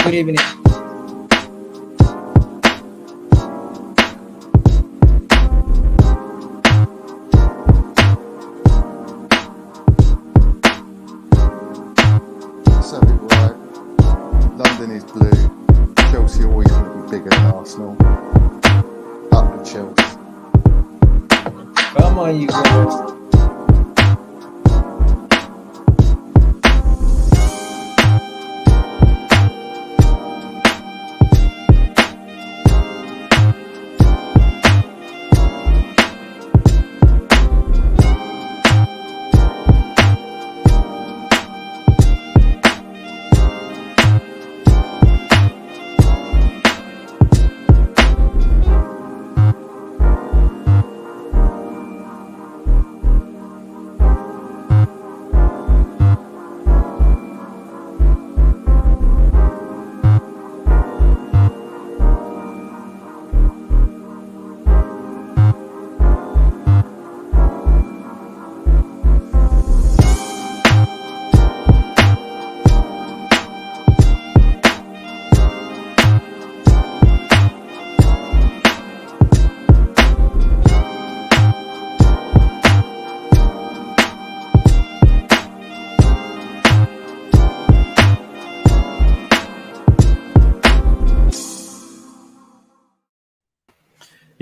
Good evening. So right, London is blue. Chelsea always will be bigger than Arsenal. Up the Chelsea. Come on, you guys.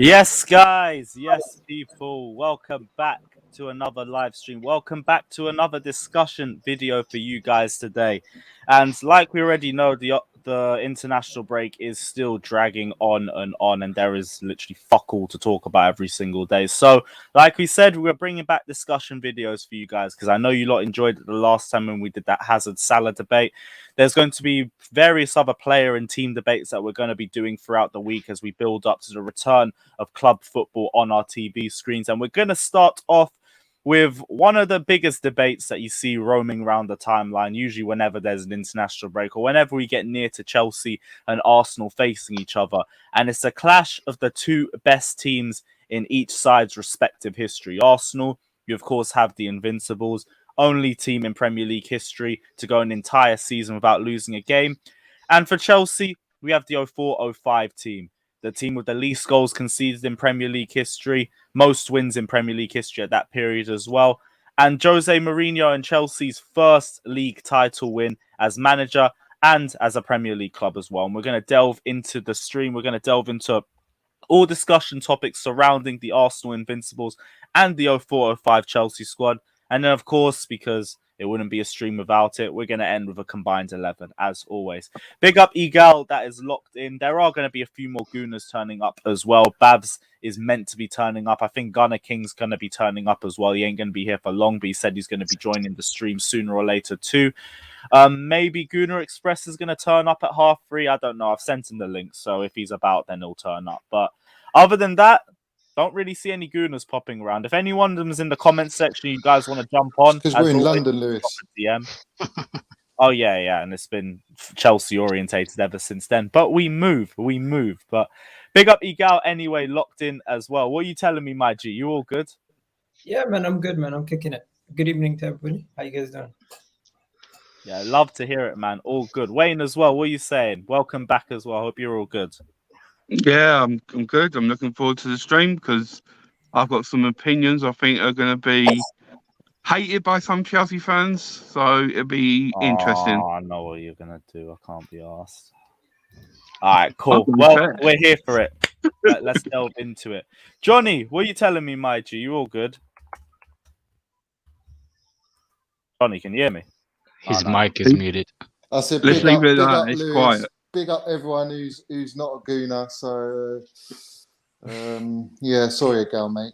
Yes, guys. Yes, people. Welcome back to another live stream. Welcome back to another discussion video for you guys today. And like we already know, the international break is still dragging on, and there is literally fuck all to talk about every single day. So, like we said, we're bringing back discussion videos for you guys because I know you lot enjoyed it the last time when we did that Hazard Salah debate. There's going to be various other player and team debates that we're going to be doing throughout the week as we build up to the return of club football on our TV screens. And we're going to start off with one of the biggest debates that you see roaming around the timeline, usually whenever there's an international break or whenever we get near to Chelsea and Arsenal facing each other. And it's a clash of the two best teams in each side's respective history. Arsenal, you of course have the Invincibles, only team in Premier League history to go an entire season without losing a game. And for Chelsea, we have the 04-05 team, the team with the least goals conceded in Premier League history, most wins in Premier League history at that period as well. And Jose Mourinho and Chelsea's first league title win as manager and as a Premier League club as well. And we're going to delve into the stream. We're going to delve into all discussion topics surrounding the Arsenal Invincibles and the 04-05 Chelsea squad. And then, of course, because it wouldn't be a stream without it, we're going to end with a combined 11, as always. Big up Egal, that is locked in. There are going to be a few more Gooners turning up as well. Babs is meant to be turning up. I think GunnerKing's going to be turning up as well. He ain't going to be here for long, but he said he's going to be joining the stream sooner or later too. Maybe Gooner Express is going to turn up at 3:30. I don't know. I've sent him the link, so if he's about, then he'll turn up. But other than that, don't really see any Gooners popping around. If any one of them is in the comments section, you guys want to jump on. Because we're in London, Lewis. DM. Oh, yeah. And it's been Chelsea orientated ever since then. But we move. But big up Egal anyway, locked in as well. What are you telling me, my G? You all good? Yeah, man, I'm good, man. I'm kicking it. Good evening to everybody. How you guys doing? Yeah, love to hear it, man. All good. Wayne as well, what are you saying? Welcome back as well. Hope you're all good. Yeah, I'm good. I'm looking forward to the stream because I've got some opinions I think are going to be hated by some Chelsea fans. So it'll be interesting. I know what you're going to do. I can't be asked. All right, cool. Well, we're here for it. Let's delve into it. Johnny, what are you telling me, my G? You all good? Johnny, can you hear me? His mic is muted. I said, let's leave it like that. It's Lewis. Quiet. Big up everyone who's not a Gooner. So, yeah, sorry, Gal, mate.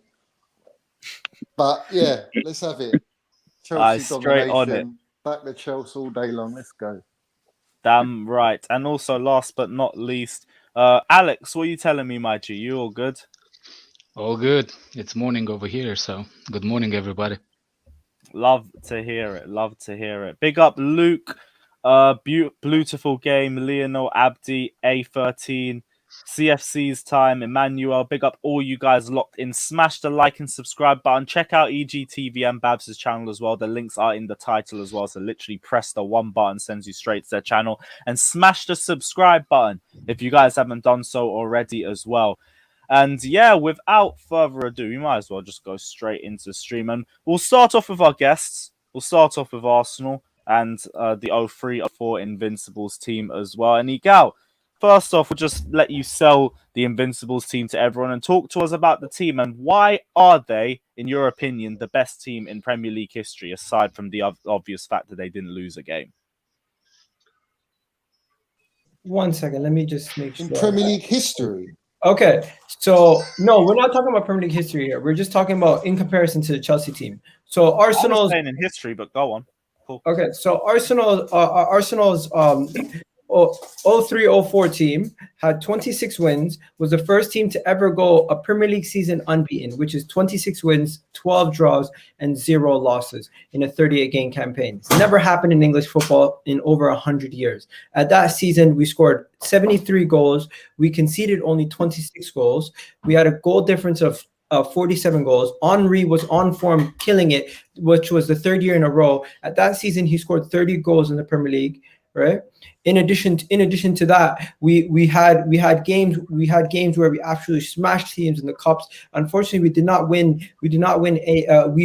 But yeah, let's have it. Chelsea straight on it. Back to Chelsea all day long. Let's go. Damn right. And also, last but not least, Alex, what are you telling me, my G? You all good? All good. It's morning over here, so good morning, everybody. Love to hear it. Big up Luke. Beautiful game. Lionel Abdi, A13. CFC's time, Emmanuel, big up all you guys locked in. Smash the like and subscribe button. Check out EGTV and Babs' channel as well. The links are in the title as well. So literally press the one button, sends you straight to their channel. And smash the subscribe button if you guys haven't done so already as well. And yeah, without further ado, we might as well just go straight into the stream. And we'll start off with our guests. We'll start off with Arsenal and the 03-04 Invincibles team as well. And Igal, first off, we'll just let you sell the Invincibles team to everyone and talk to us about the team and why are they, in your opinion, the best team in Premier League history, aside from the obvious fact that they didn't lose a game. 1 second, let me just make sure. In Premier League history. Okay, so no, we're not talking about Premier League history here. We're just talking about in comparison to the Chelsea team. So Arsenal's saying in history, but go on. Cool. Okay, so Arsenal's 03-04 team had 26 wins, was the first team to ever go a Premier League season unbeaten, which is 26 wins, 12 draws, and 0 losses in a 38-game campaign. It's never happened in English football in over 100 years. At that season, we scored 73 goals. We conceded only 26 goals. We had a goal difference of 47 goals. Henry was on form, killing it, which was the third year in a row. At that season, he scored 30 goals in the Premier League. Right. In addition to that, we had games where we absolutely smashed teams in the cups. Unfortunately, we did not win. We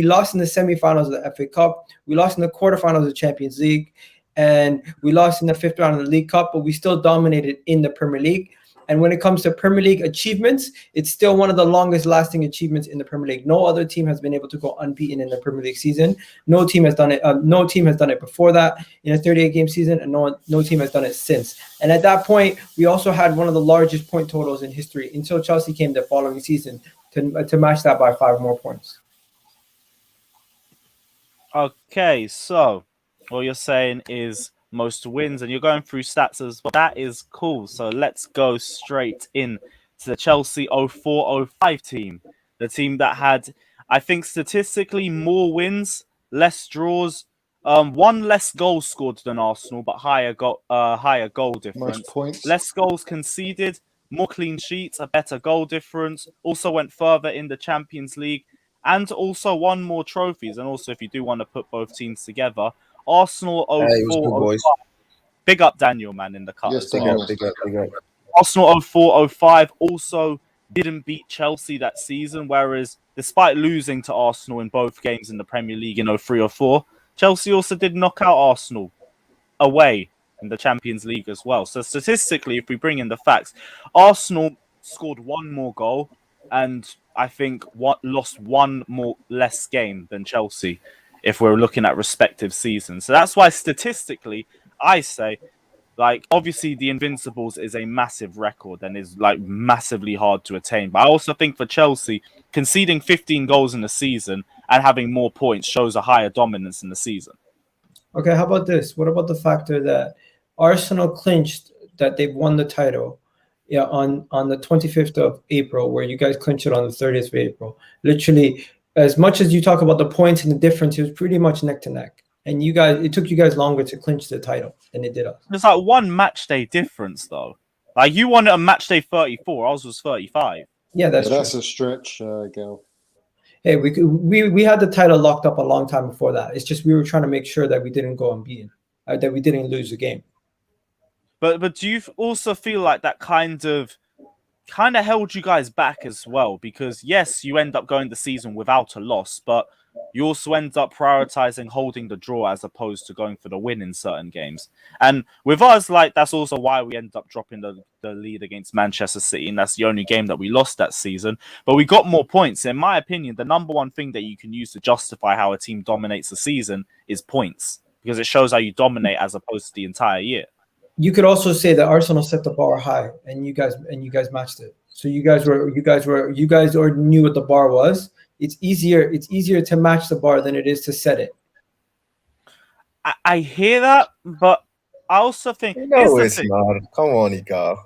lost in the semifinals of the FA Cup. We lost in the quarterfinals of the Champions League, and we lost in the 5th round of the League Cup. But we still dominated in the Premier League. And when it comes to Premier League achievements, it's still one of the longest lasting achievements in the Premier League. No other team has been able to go unbeaten in the Premier League season. No team has done it. No team has done it before that in a 38-game season, and no team has done it since. And at that point, we also had one of the largest point totals in history until Chelsea came the following season to match that by 5 more points. Okay, so what you're saying is most wins, and you're going through stats as well. That is cool. So let's go straight in to the Chelsea 04-05 team, the team that had, I think, statistically more wins, less draws, one less goals scored than Arsenal, but higher goal difference, Most points. less goals conceded, more clean sheets, a better goal difference. Also went further in the Champions League, and also won more trophies. And also, if you do want to put both teams together, Arsenal 04-05. Big up Daniel, man, in the cut. Yes, as well. big up. Arsenal 04-05 also didn't beat Chelsea that season, whereas despite losing to Arsenal in both games in the Premier League in 03-04, Chelsea also did knock out Arsenal away in the Champions League as well. So statistically, if we bring in the facts, Arsenal scored 1 more goal and I think lost 1 more less game than Chelsea, if we're looking at respective seasons. So that's why statistically, I say, like, obviously the Invincibles is a massive record and is like massively hard to attain. But I also think for Chelsea, conceding 15 goals in the season and having more points shows a higher dominance in the season. Okay, how about this? What about the factor that Arsenal clinched that they've won the title on the 25th of April, where you guys clinched it on the 30th of April? Literally, as much as you talk about the points and the difference, it was pretty much neck to neck. And it took you guys longer to clinch the title than it did us. There's like 1 match day difference, though. Like, you won it on match day 34, ours was 35. Yeah, that's a stretch, Gal. Hey, we had the title locked up a long time before that. It's just we were trying to make sure that we didn't go unbeaten, that we didn't lose the game. But do you also feel like that kind of held you guys back as well? Because yes, you end up going the season without a loss, but you also end up prioritizing holding the draw as opposed to going for the win in certain games. And with us, like, that's also why we ended up dropping the lead against Manchester City, and that's the only game that we lost that season. But we got more points. In my opinion, the number one thing that you can use to justify how a team dominates the season is points, because it shows how you dominate as opposed to the entire year. You could also say that Arsenal set the bar high, and you guys matched it. So you guys already knew what the bar was. It's easier to match the bar than it is to set it. I hear that, but I also think no, it's not. Come on, Igal.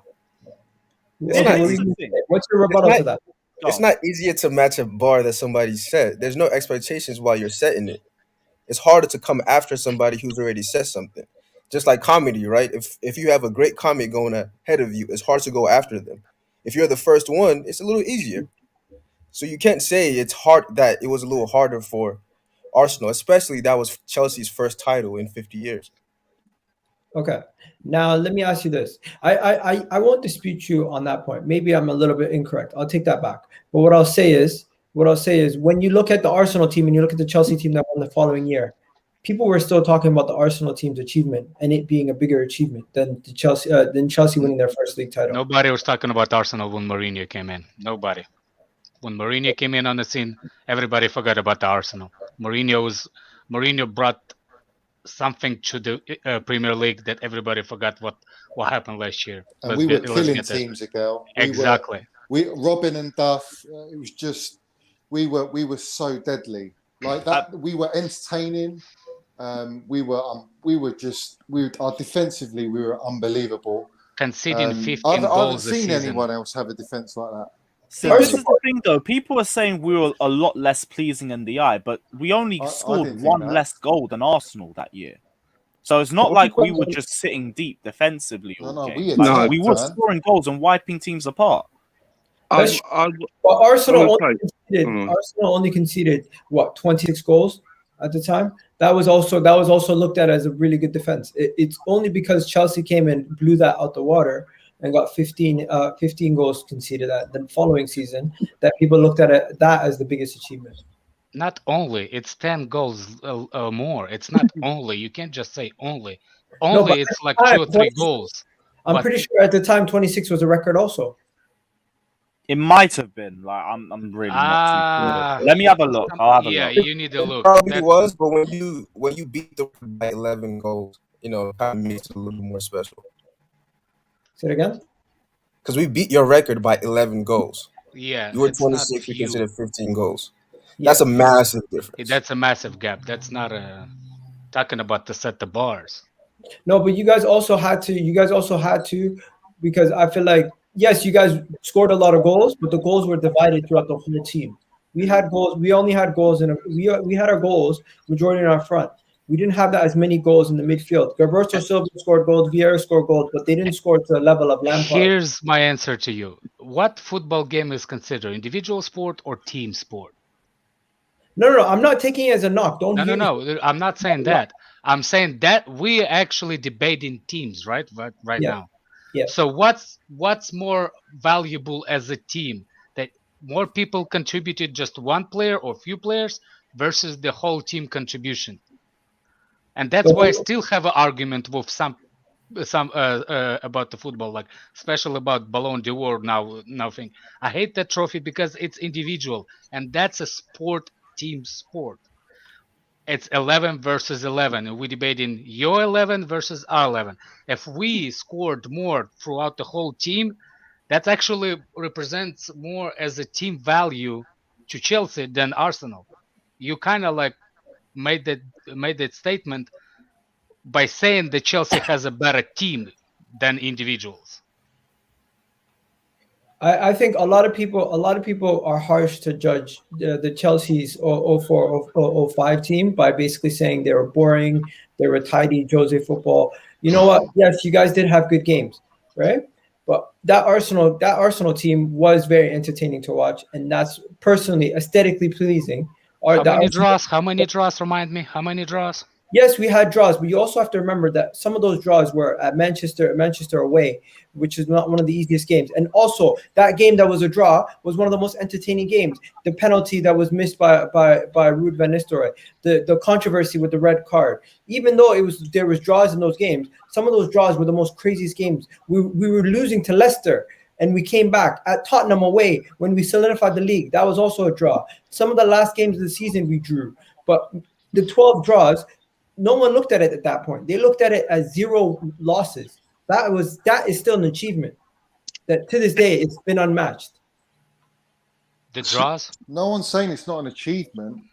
What's your rebuttal to that? It's not easier to match a bar that somebody set. There's no expectations while you're setting it. It's harder to come after somebody who's already set something. Just like comedy, right? If you have a great comic going ahead of you, it's hard to go after them. If you're the first one, it's a little easier. So you can't say it's hard that it was a little harder for Arsenal, especially that was Chelsea's first title in 50 years. Okay. Now let me ask you this. I won't dispute you on that point. Maybe I'm a little bit incorrect. I'll take that back. But what I'll say is when you look at the Arsenal team and you look at the Chelsea team that won the following year, people were still talking about the Arsenal team's achievement and it being a bigger achievement than Chelsea winning their first league title. Nobody was talking about Arsenal when Mourinho came in. Nobody. When Mourinho came in on the scene, everybody forgot about the Arsenal. Mourinho brought something to the Premier League that everybody forgot what happened last year. And we were killing teams, Miguel. Exactly. Robin and Duff. It was just we were so deadly like that. We were entertaining. Defensively we were unbelievable. Conceding 15 I haven't goals seen this season. anyone else have a defense like that. See, this is the thing, though. People are saying we were a lot less pleasing in the eye, but we only scored one less goal than Arsenal that year. So it's not like we were just sitting deep defensively. We were scoring goals and wiping teams apart. Arsenal only conceded what 26 goals at the time. That was also looked at as a really good defense. It's only because Chelsea came and blew that out the water and got 15 goals conceded the following season that people looked at that as the biggest achievement. Not only, it's 10 goals more. It's not only. You can't just say only. Only it's like 2 or 3 goals. I'm pretty sure at the time 26 was a record also. It might have been. Like I'm really not too sure. Let me have a look. I'll have a look. Yeah, you need to look. Probably was, but when you beat the by 11 goals, it kind of makes it a little more special. Say it again? Because we beat your record by 11 goals. Yeah. You were 26, you considered 15 goals. Yeah. That's a massive difference. That's a massive gap. That's not talking about to set the bars. No, but you guys also had to, because I feel like, yes, you guys scored a lot of goals, but the goals were divided throughout the whole team. We had goals. We only had goals, and we had our goals majority in our front. We didn't have that as many goals in the midfield. Gilberto Silva scored goals, Vieira scored goals, but they didn't score to the level of Lampard. Here's my answer to you. What football game is considered individual sport or team sport? No. I'm not taking it as a knock. No. I'm not saying that. I'm saying that we actually debating teams, right now. Yeah. So what's more valuable as a team? That more people contributed just one player or few players versus the whole team contribution. And that's why I still have an argument with some about the football, like especially about Ballon d'Or now thing. I hate that trophy because it's individual, and that's a team sport. It's 11 versus 11, and we're debating your 11 versus our 11. If we scored more throughout the whole team, that actually represents more as a team value to Chelsea than Arsenal. You kind of like made that statement by saying that Chelsea has a better team than individuals. I think a lot of people are harsh to judge the Chelsea's 04-05 team by basically saying they were boring, they were tidy Jose football. You know what? Yes, you guys did have good games, right? But that Arsenal team was very entertaining to watch, and that's personally aesthetically pleasing. How many draws? Remind me. How many draws? Yes, we had draws, but you also have to remember that some of those draws were at Manchester away, which is not one of the easiest games. And also, that game that was a draw was one of the most entertaining games. The penalty that was missed by Ruud van Nistelrooy, the controversy with the red card. Even though there was draws in those games, some of those draws were the most craziest games. We were losing to Leicester, and we came back at Tottenham away when we solidified the league. That was also a draw. Some of the last games of the season we drew, but the 12 draws. No one looked at it at that point. They looked at it as 0 losses. That is still an achievement that to this day it's been unmatched. The draws? No one's saying it's not an achievement.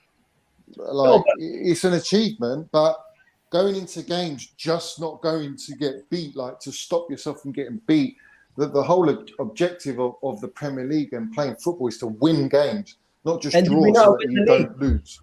It's an achievement, but going into games just not going to get beat, like to stop yourself from getting beat. The whole objective of the Premier League and playing football is to win games, not just draw so that you don't lose.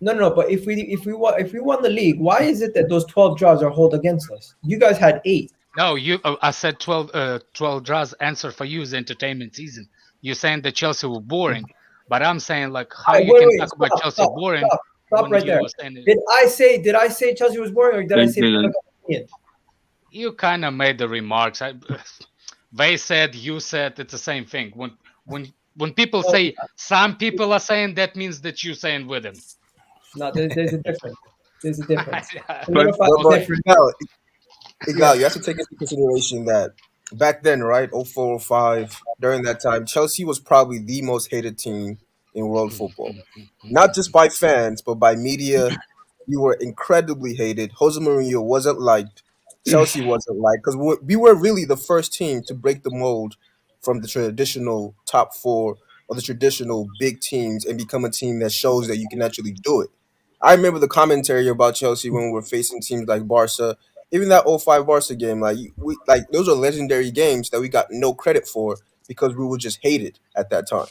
No. But if we won the league, why is it that those 12 draws are held against us? You guys had 8. No, I said 12 draws. Answer for you is entertainment season. You're saying that Chelsea were boring, but I'm saying like how All right, you can wait, talk about Chelsea boring stop when right you there. were saying it. Did I say Chelsea was boring, or did I They say didn't. public opinion? You kind of made the remarks. They said, you said, it's the same thing. When people Well, say some people are saying, that means that you're saying with them. no, there's a difference. There's a difference. But Solidify But, the but Okay. difference. Igal, you have to take into consideration that back then, right, 04, 05, during that time, Chelsea was probably the most hated team in world football. Not just by fans, but by media. You were incredibly hated. Jose Mourinho wasn't liked. Chelsea wasn't liked because we were really the first team to break the mold from the traditional top four or the traditional big teams and become a team that shows that you can actually do it. I remember the commentary about Chelsea when we were facing teams like Barca, even that '05 Barca game. Like those are legendary games that we got no credit for because we were just hated at that time.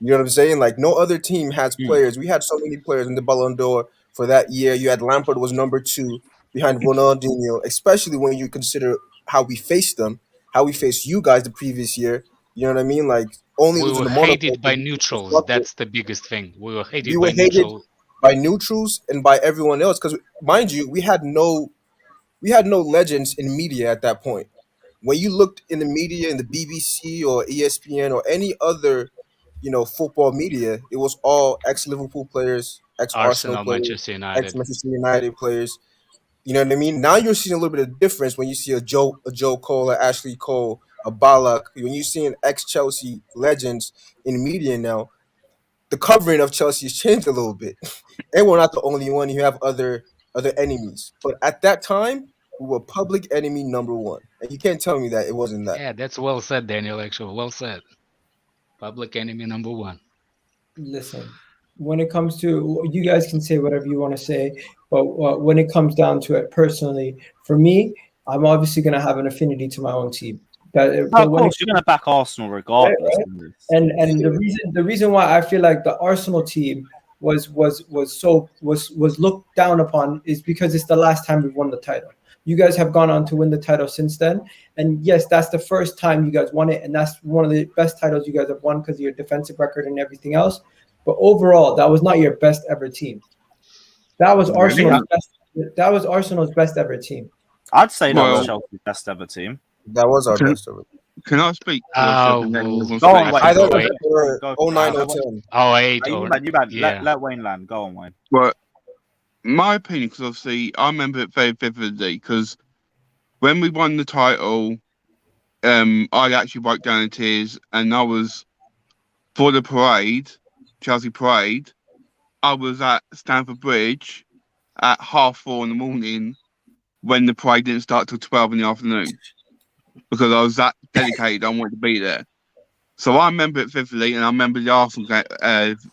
You know what I'm saying? Like no other team has Mm. players. We had so many players in the Ballon d'Or for that year. You had Lampard was number two behind Ronaldinho, especially when you consider how we faced them, how we faced you guys the previous year. You know what I mean? Like only We losing were to Monaco. hated by neutrals. That's the biggest thing. We were We hated were by hated neutral. by neutrals and by everyone else because, mind you, we had no legends in media at that point. When you looked in the media, in the BBC or ESPN or any other, football media, it was all ex-Liverpool players, ex-Arsenal Arsenal, players, Manchester United. ex-Manchester United players. You know what I mean? Now you're seeing a little bit of difference when you see a Joe Cole, a Ashley Cole, a Balak. When you're seeing ex-Chelsea legends in media now, the covering of Chelsea has changed a little bit. And we're not the only one. You have other enemies. But at that time, we were public enemy number one. And you can't tell me that it wasn't that. Yeah, that's well said, Daniel. Actually, well said. Public enemy number one. Listen, when it comes to, you guys can say whatever you want to say, but when it comes down to it, personally, for me, I'm obviously going to have an affinity to my own team. No, But of when it course, you're going to back Arsenal right, regardless. right? In this. And the reason why I feel like the Arsenal team was looked down upon is because it's the last time we've won the title. You guys have gone on to win the title since then, and yes, that's the first time you guys won it, and that's one of the best titles you guys have won because of your defensive record and everything else. But overall, that was not your best ever team. That was Really? Arsenal's best. That was Arsenal's best ever team. I'd say that was Well, Chelsea's best ever team. That was our can, best ever. can I speak first and then you Well, can Go on, speak? Wayne. I Either think Go, wait. or go, 09 go. or 10. Oh, eight You or man, yeah. let Wayne land. Go on, Wayne. Well, my opinion, because obviously I remember it very vividly, because when we won the title, I actually broke down in tears, and I was for the parade, Chelsea parade. I was at Stamford Bridge at 4:30 in the morning when the parade didn't start till 12 in the afternoon because I was that dedicated. I wanted to be there. So I remember it vividly, and I remember the Arsenal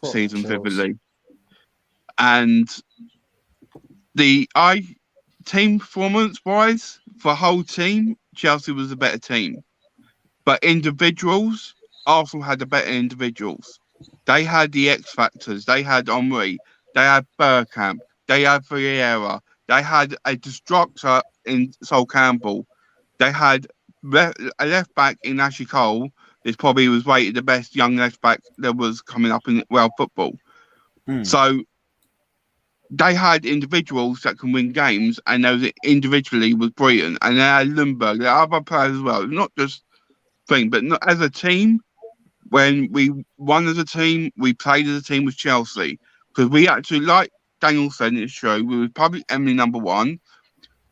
season Chelsea. vividly. And team performance wise, for the whole team, Chelsea was a better team. But individuals, Arsenal had the better individuals. They had the X factors. They had Henry. They had Bergkamp. They had Vieira. They had a destructor in Sol Campbell. They had a left back in Ashley Cole. This probably was rated the best young left back that was coming up in world football. So they had individuals that can win games, and those individually was brilliant. And they had Lundberg, there are other players as well. Not just thing, but not as a team. When we won as a team, we played as a team with Chelsea because we actually, like Daniel said, it's true. We were public enemy number one.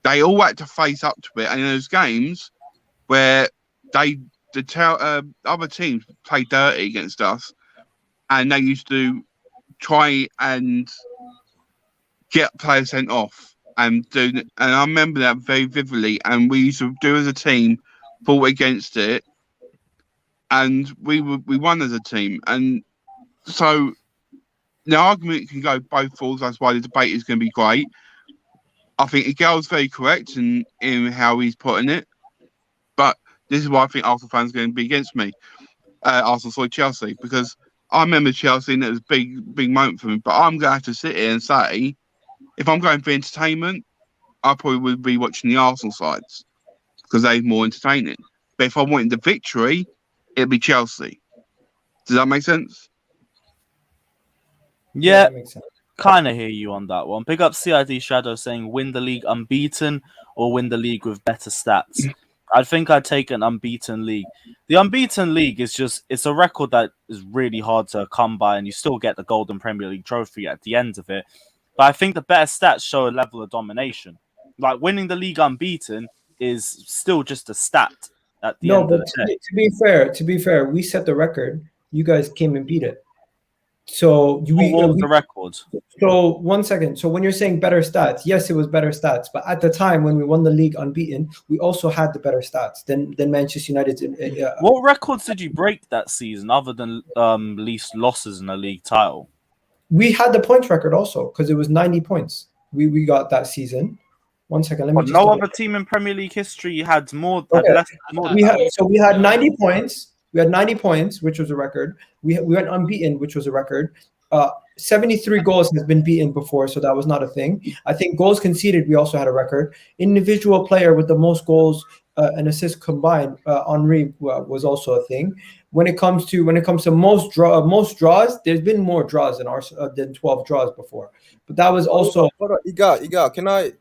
They all had to face up to it, and in those games where other teams played dirty against us, and they used to try and get players sent off and I remember that very vividly, and we used to do as a team, fought against it, and we won as a team. And so the argument can go both ways. That's why the debate is going to be great. I think Miguel's very correct in how he's putting it, but this is why I think Arsenal fans are going to be against me. Chelsea, because I remember Chelsea and it was a big moment for me. But I'm going to have to sit here and say, if I'm going for entertainment, I probably would be watching the Arsenal sides. because they're more entertaining. But if I wanted the victory, it'd be Chelsea. Does that make sense? Yeah, that makes sense. kind of hear you on that one. Big up CID Shadow saying win the league unbeaten or win the league with better stats. I think I'd take an unbeaten league. The unbeaten league is just, it's a record that is really hard to come by, and you still get the Golden Premier League trophy at the end of it. But I think the better stats show a level of domination. Like winning the league unbeaten is still just a stat at the No, end but of the day. to be fair, we set the record. You guys came and beat it. So What was the record? So 1 second. So when you're saying better stats, yes, it was better stats. But at the time when we won the league unbeaten, we also had the better stats than Manchester United. What records did you break that season other than least losses in a league title? We had the points record also because it was 90 points. We got that season. 1 second. Let me just. No other team in Premier League history had more. Had Okay. less. More We had 90 points. We had 90 points, which was a record. We went unbeaten, which was a record. 73 goals has been beaten before, so that was not a thing. I think goals conceded, we also had a record. Individual player with the most goals and assists combined, Henry was also a thing. When it comes to most draws, there's been more draws than 12 draws before. But that was also. Hold on, Igal, can I?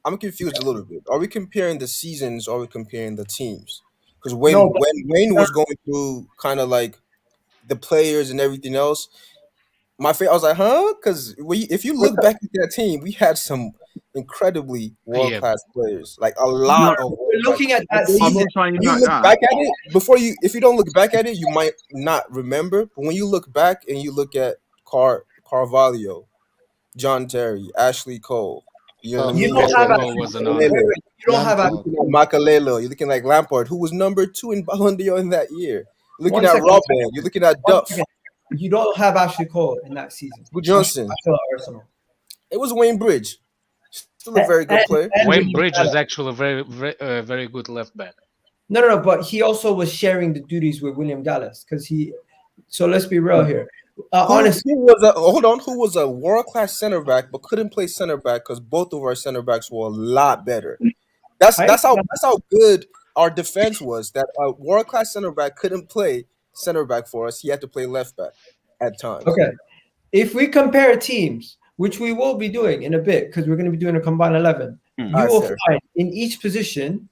I'm confused a little bit. Are we comparing the seasons or are we comparing the teams? Because when Wayne was going through kind of like the players and everything else, I was like, huh? Because if you look back at that team, we had some incredibly world-class players, like a lot of. Looking at that I'm season, not saying You like look that. back at it if you don't look back at it, you might not remember. But when you look back and you look at Carvalho, John Terry, Ashley Cole, you know what I mean? don't have Cole was another. you don't have Lampard. You're looking at Makalelo, you're looking like Lampard, who was number 2 in Ballon d'Or in that year. You're looking One at second. Robin, you're looking at Duff, You don't have Ashley Cole in that season. Who Johnson. Arsenal. It was Wayne Bridge, still a very good player. Wayne Bridge is actually a very good left back. No, but he also was sharing the duties with William Gallas because so let's be real here. Honestly, who was a world-class center back but couldn't play center back because both of our center backs were a lot better. That's how good our defense was. That a world-class center back couldn't play center back for us. He had to play left back at times. Okay. If we compare teams, which we will be doing in a bit because we're going to be doing a combined 11, you will find in each position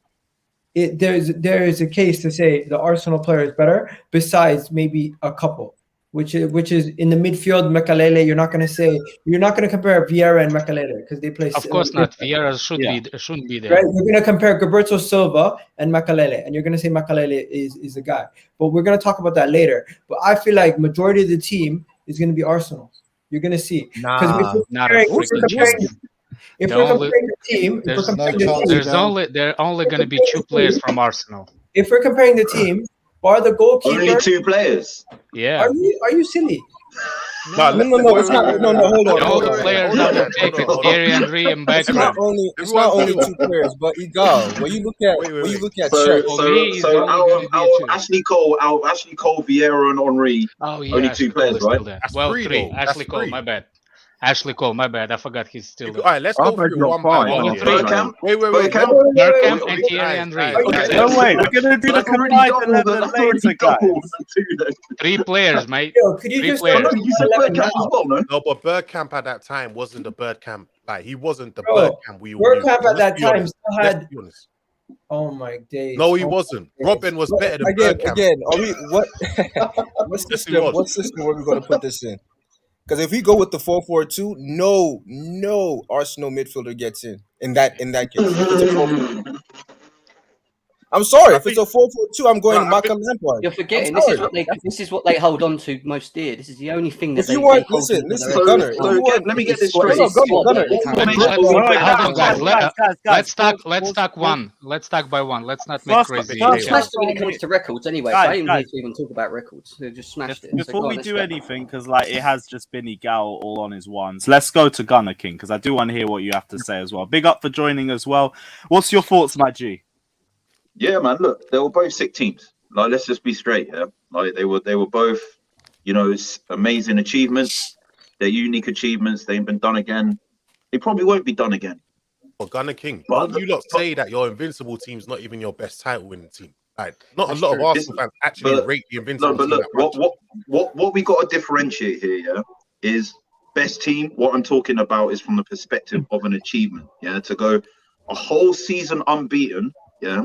there is a case to say the Arsenal player is better besides maybe a couple, which is in the midfield. Makalele, you're not going to compare Vieira and Makalele because they play. Of course not. Vieira shouldn't be there. Right? You're going to compare Gilberto Silva and Makalele, and you're going to say Makalele is the guy. But we're going to talk about that later. But I feel like majority of the team is going to be Arsenal. You're going to see. If we're comparing the team, there are only going to be 2 players from Arsenal. If we're comparing the team, bar the goalkeeper. Only 2 players. Yeah. Are you silly? No, it's not. No, hold on. All the players are taken. Thierry Henry and It's not only 2 players, but Igal. When you look at so our Ashley Cole, Vieira, and Henry. Only 2 players, right? Well, 3. Ashley Cole, my bad. Ashley Cole, my bad. I forgot he's still there. All right, let's go through one by one. Wait. Bergkamp and Thierry Henry. No way, we're gonna do the combined 11 later, guys. 3 players, mate. Could you 3 just players. You said Bergkamp as well, no? No, but Bergkamp at that time wasn't the Bergkamp. Like he wasn't the Bro, Bergkamp we Bergkamp knew. at that time still had. Let's be honest. Oh my days! No, he wasn't. Robin was better than Bergkamp. Again, are we what system are we going to put this in? Because if we go with the 4-4-2, no Arsenal midfielder gets in that case. I'm sorry, if it's a 4-4-2, I'm going Maka Lampard. You're forgetting this is what they hold on to most dear. This is the only thing that if you want. Listen, Gunner. Let me get this straight. Gunner. Let's talk one. Let's talk by one. Let's not make crazy. Smashed it when it comes to records anyway. So I didn't need to even talk about records. They just smashed it. Before we do anything, because like it has just been Igal all on his ones. Let's go to GunnerKing because I do want to hear what you have to say as well. Big up for joining as well. What's your thoughts, my G? Yeah, man. Look, they were both sick teams. Like, let's just be straight. Yeah, like they were both, amazing achievements. They're unique achievements. They ain't been done again. They probably won't be done again. But Gunner King, don't you lot say that your Invincible team's not even your best title winning team? Like, not That's a lot true. of Arsenal fans actually rate the Invincible No, but team look, that much. what we got to differentiate here, yeah, is best team. What I'm talking about is from the perspective of an achievement, yeah, to go a whole season unbeaten, yeah,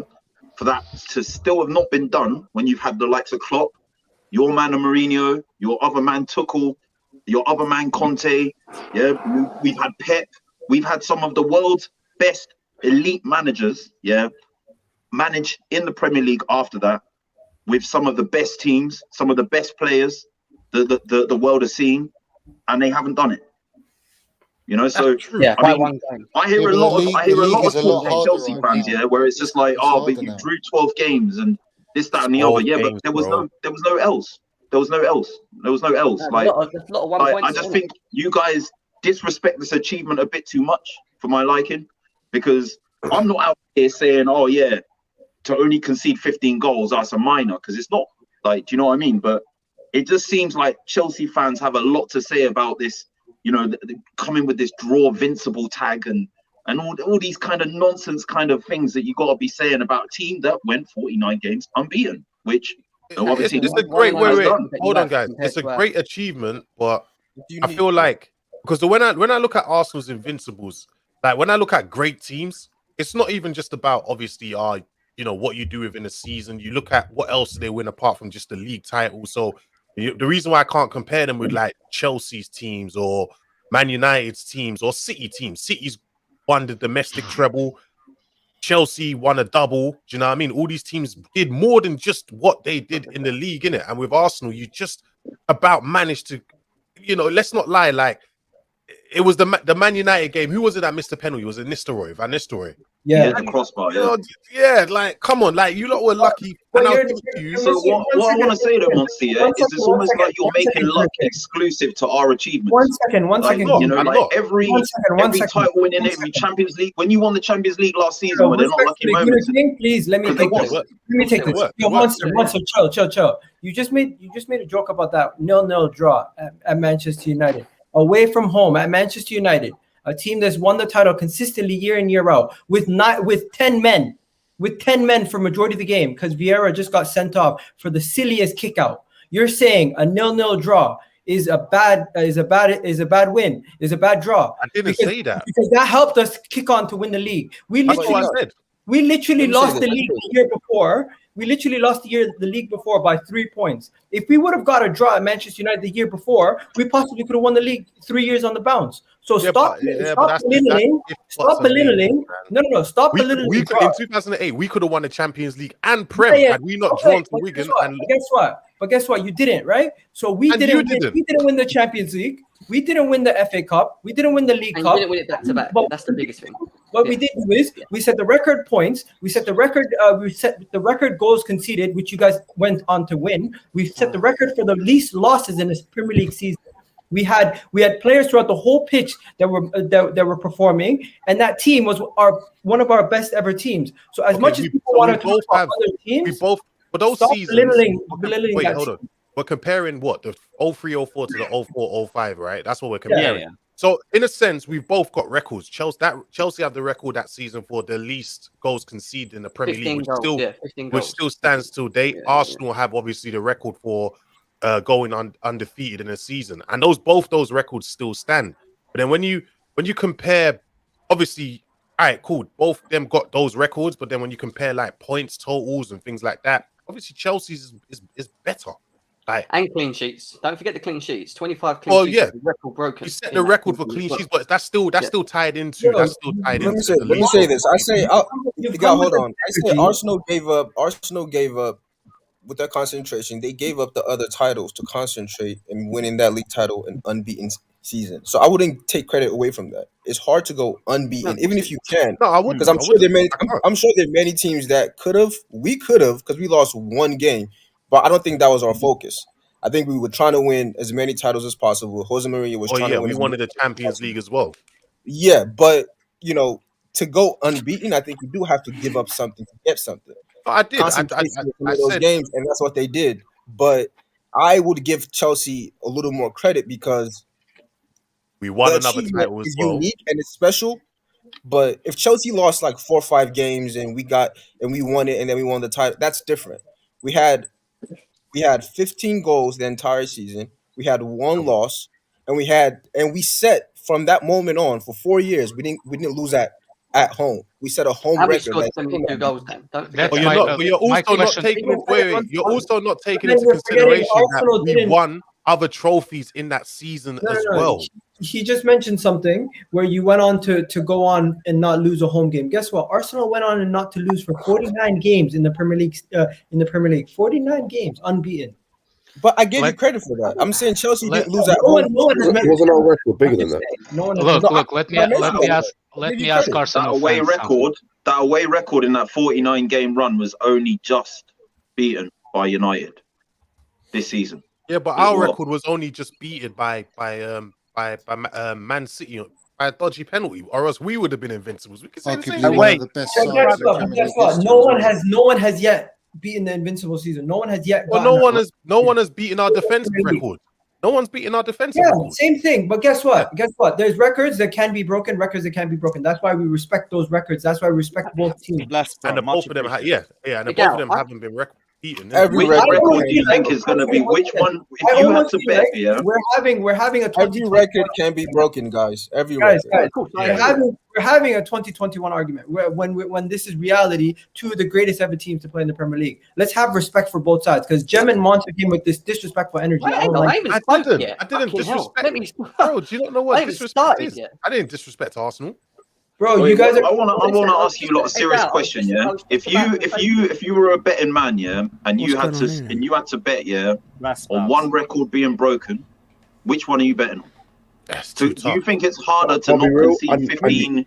for that to still have not been done when you've had the likes of Klopp, your man Mourinho, your other man Tuchel, your other man Conte, yeah, we've had Pep, we've had some of the world's best elite managers, yeah, manage in the Premier League after that, with some of the best teams, some of the best players the world has seen, and they haven't done it. You know, so yeah, I mean, one game. I hear a lot of talk from Chelsea fans, now. yeah, where it's just like, oh, but you drew 12 games and this, that, and the other. Yeah, but there was no else. There was no else. There was no else. Like, a lot of 1 points. I just think you guys disrespect this achievement a bit too much for my liking, because I'm not out here saying, oh yeah, to only concede 15 goals, that's a minor, because it's not. Like, do you know what I mean? But it just seems like Chelsea fans have a lot to say about this, you know, coming with this draw Invincible tag and all these kind of nonsense kind of things that you got to be saying about a team that went 49 games unbeaten, which no other team it's a great hold on, guys. It's a great achievement, but I feel like, because when I look at Arsenal's Invincibles, like when I look at great teams, it's not even just about obviously you know, what you do within a season. You look at what else they win apart from just the league title. So the reason why I can't compare them with like Chelsea's teams or Man United's teams or City teams. City's won the domestic treble. Chelsea won a double. Do you know what I mean? All these teams did more than just what they did in the league, innit? And with Arsenal, you just about managed to, you know, let's not lie, like it was the Man United game. Who was it that missed the penalty? Was it Van Nistelrooy? Yeah, the crossbar. You know, yeah, like come on, like you lot were lucky. And I'll give it to you. So what I want to say though, Monty, is it's almost like you're making luck exclusive to our achievements. One second. You know, like every title winning, every Champions League. When you won the Champions League last season, were there not lucky moments? Please let me take this. Let me take this. Yo, Monster, chill. You just made a joke about that 0-0 draw at Manchester United. Away from home at Manchester United, a team that's won the title consistently year in, year out, with 10 men for majority of the game, because Vieira just got sent off for the silliest kick out. You're saying a 0-0 draw is a bad win, is a bad draw. I didn't say that. Because that helped us kick on to win the league. We literally lost the league the year before. We literally lost the league before by 3 points. If we would have got a draw at Manchester United the year before, we possibly could have won the league 3 years on the bounce. So stop belittling. Stop belittling. No. Stop belittling. In 2008, we could have won the Champions League and Prem had we not drawn to Wigan. But guess what? You didn't, right? So we didn't win the Champions League. We didn't win the FA Cup. We didn't win the League Cup. We didn't win it back to back. That's the biggest thing. What we did is we set the record points. We set the record. We set the record goals conceded, which you guys went on to win. We set the record for the least losses in this Premier League season. We had players throughout the whole pitch that were performing, and that team was one of our best ever teams. So as much as people want to talk about other teams, but those stop seasons, belittling wait, that hold on. team. We're comparing what the 03-04 to the 04-05, right? That's what we're comparing. Yeah. So in a sense, we've both got records. Chelsea have the record that season for the least goals conceded in the Premier League, which still stands till date. Arsenal have obviously the record for going undefeated in a season, and both those records still stand. But then when you compare, obviously, all right, cool, both of them got those records. But then when you compare like points totals and things like that, obviously Chelsea's is better. And clean sheets. Don't forget the clean sheets. 25 clean sheets. Yeah. Record broken. You set the record for clean sheets, but that's still tied into. Let me say this. Hold on. I say Arsenal gave up with their concentration. They gave up the other titles to concentrate in winning that league title and unbeaten season. So I wouldn't take credit away from that. It's hard to go unbeaten, even if you can. No, I wouldn't. Because I'm sure there are many teams that could have. We could have, because we lost one game. But I don't think that was our focus. I think we were trying to win as many titles as possible. Jose Mourinho was trying to win. We wanted the Champions League as well. Yeah, but to go unbeaten, I think you do have to give up something to get something. I did. I said those games, and that's what they did. But I would give Chelsea a little more credit because we won another title as well. Unique and it's special. But if Chelsea lost like 4 or 5 games and we won it and then we won the title, that's different. We had 15 goals the entire season. We had 1 loss, and we set from that moment on for 4 years. We didn't lose at home. We set a home And we record. scored 72 goals then. Don't forget That's that. my You're also not question. taking you're also not taking Then into we're forgetting consideration that Arsenal we didn't. won other trophies in that season as well. He just mentioned something where you went on to go on and not lose a home game. Guess what? Arsenal went on and not to lose for 49 games in the Premier League. 49 games unbeaten. But I gave you credit for that. I'm saying Chelsea didn't lose at No home. one has mentioned Wasn't our record bigger than that? No one has Look. Let me ask That Arsenal away fans record, that away record in that 49 game run was only just beaten by United this season. Yeah, but our record was only just beaten by Man City by a dodgy penalty, or else we would have been invincibles. We could say the same thing. One of the best sides Guess in what? Premier Guess League what? history No one has yet beaten the invincible season. No one has yet. Well, no one has beaten our defensive record. No one's beaten our defensive record. Same thing. But guess what? Guess what? There's records that can be broken, records that can't be broken. That's why we respect those records. That's why we respect both teams. And the both of them, and the both of them haven't been beaten. Which record do you think is going to be? Which one? If you had to bet, we're having a every record can be broken, guys. Every record. We're having a 2021 argument when this is reality. 2 of the greatest ever teams to play in the Premier League. Let's have respect for both sides, because Jem and Monster came with this disrespectful energy. I didn't disrespect. Bro, do you not know what disrespect is? I didn't disrespect Arsenal. Bro, you guys. I want to ask you a lot of serious question. Yeah, if you were a betting man, yeah, and you had to bet, yeah, on one record being broken, which one are you betting on? Do you think it's harder to not concede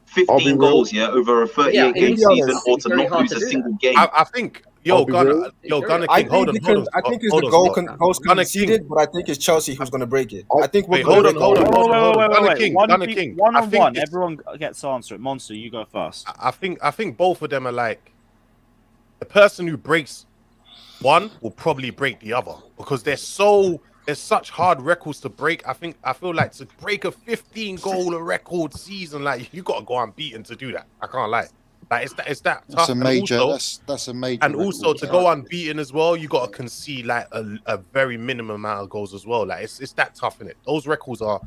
15 goals, yeah, over a 38 game season, or to not lose a single game? I think. GunnerKing, hold on. I think it's the goals conceded, but I think it's Chelsea who's going to break it. I think we're hold on. GunnerKing, one on one. Everyone gets to answer it. Monster, you go first. I think both of them are like, the person who breaks one will probably break the other, because there's such hard records to break. I feel like to break a 15 goal record season, like you got to go unbeaten to do that. I can't lie. Like it's that tough. That's a major. That's a major. And also to go unbeaten as well, you got to concede like a very minimum amount of goals as well. Like it's that tough, innit? Those records are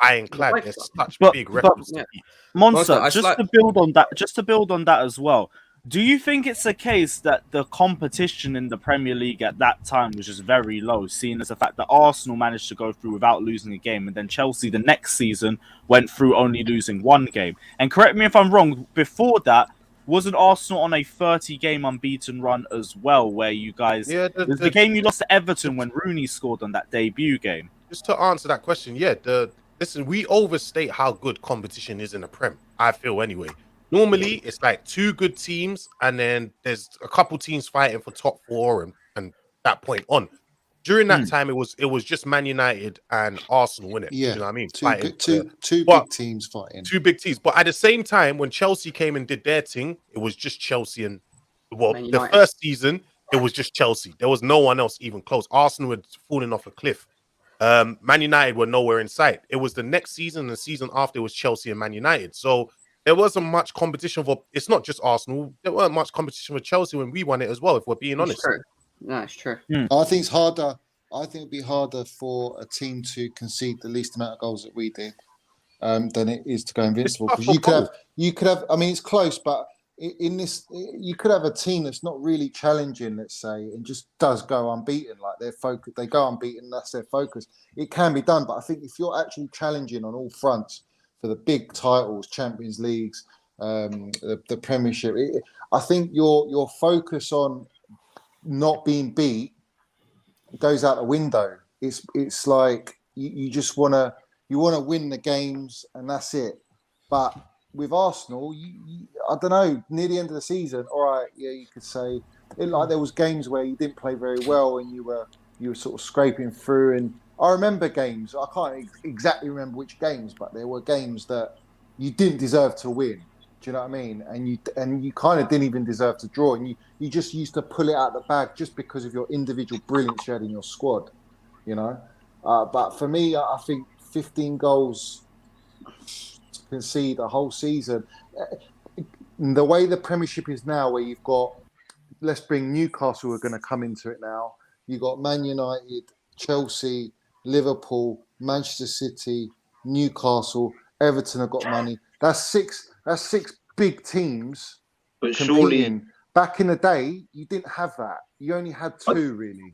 ironclad. They're such big records. Monster, just to build on that as well. Do you think it's a case that the competition in the Premier League at that time was just very low, seeing as the fact that Arsenal managed to go through without losing a game, and then Chelsea the next season went through only losing 1 game? And correct me if I'm wrong, before that, wasn't Arsenal on a 30-game unbeaten run as well, where you guys... the game you lost to Everton when Rooney scored on that debut game. Just to answer that question, listen, we overstate how good competition is in the Prem, I feel anyway. Normally, it's like 2 good teams, and then there's a couple teams fighting for top 4 and that point on. During that time, it was just Man United and Arsenal, innit? Yeah, you know what I mean? Two big teams fighting. 2 big teams. But at the same time, when Chelsea came and did their thing, it was just Chelsea and the first season, it was just Chelsea. There was no one else even close. Arsenal had fallen off a cliff. Man United were nowhere in sight. It was the next season, and the season after, it was Chelsea and Man United. So there wasn't much competition for. It's not just Arsenal. There weren't much competition for Chelsea when we won it as well, if we're being honest. True. No, it's true. I think it's harder. I think it'd be harder for a team to concede the least amount of goals that we did than it is to go invincible. Because you could have. I mean, it's close, but in this, you could have a team that's not really challenging, let's say, and just does go unbeaten. Like their focus, they go unbeaten. That's their focus. It can be done, but I think if you're actually challenging on all fronts for the big titles, Champions Leagues, the Premiership, I think your focus on not being beat goes out the window. It's like you just wanna win the games and that's it. But with Arsenal, I don't know. Near the end of the season, all right, yeah, you could say like there was games where you didn't play very well and you were sort of scraping through. And I remember games. I can't exactly remember which games, but there were games that you didn't deserve to win. Do you know what I mean? And you kind of didn't even deserve to draw, and you just used to pull it out of the bag just because of your individual brilliance you had in your squad, you know. But for me, I think 15 goals, concede the whole season. The way the Premiership is now, where you've got, let's bring Newcastle, are going to come into it now. You've got Man United, Chelsea, Liverpool, Manchester City, Newcastle, Everton have got money. That's six big teams But competing. surely, Back in the day, you didn't have that. You only had two, really.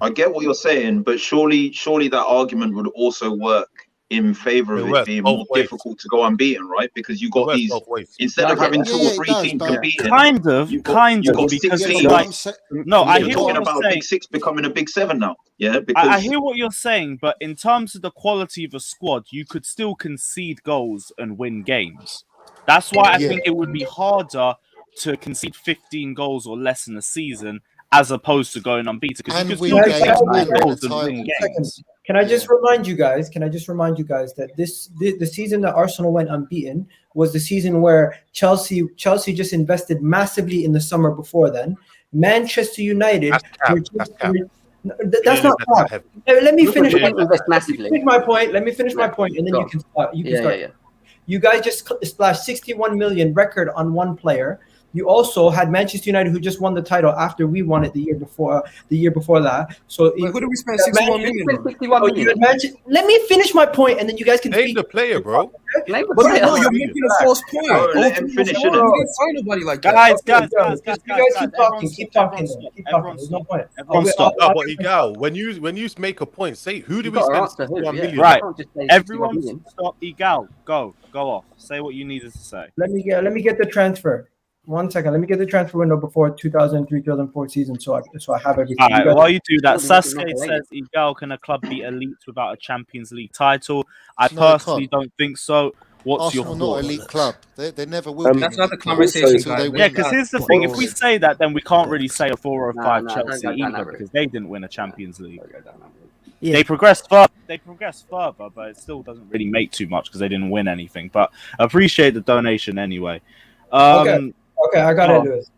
I get what you're saying, but surely that argument would also work in favour of it being more difficult to go unbeaten, right? Because you got these, instead of having 2 or 3 teams competing, kind of because it's like, no, I hear what talking about you're a saying. big 6 becoming a big 7 now. Yeah, because I hear what you're saying, but in terms of the quality of a squad, you could still concede goals and win games. That's why I think it would be harder to concede 15 goals or less in a season as opposed to going unbeaten. Because you could still concede goals and win games. Can I just remind you guys? That the season that Arsenal went unbeaten was the season where Chelsea just invested massively in the summer before then. Manchester United. That's not bad. Let me finish. My point. Let me finish my point, and then you can start. You guys just splashed 61 million record on one player. You also had Manchester United, who just won the title after we won it the year before that. So who did we spend 61 million on? Let me finish my point, and then you guys can name the player, bro. No, you're making a false point. let him finish it. You didn't sign nobody like that. Guys, keep talking. There's no point. Everyone stop. But Igal, when you make a point, say who did we spend 61 million? Right. Everyone stop. Igal, go off. Say what you needed to say. Let me get the transfer. 1 second. Let me get the transfer window before 2003-2004 season, so I have everything. All right. While you do that, Sasuke says, "Igal, can a club be elite without a Champions League title?" I personally don't think so. What's your thoughts? Not elite club. They never will be. That's not the conversation. Yeah, because here's the thing: if we say that, then we can't really say a 4 or 5 Chelsea either, because they didn't win a Champions League. Yeah. They progressed further, but it still doesn't really make too much because they didn't win anything. But I appreciate the donation anyway. Okay, I gotta do it.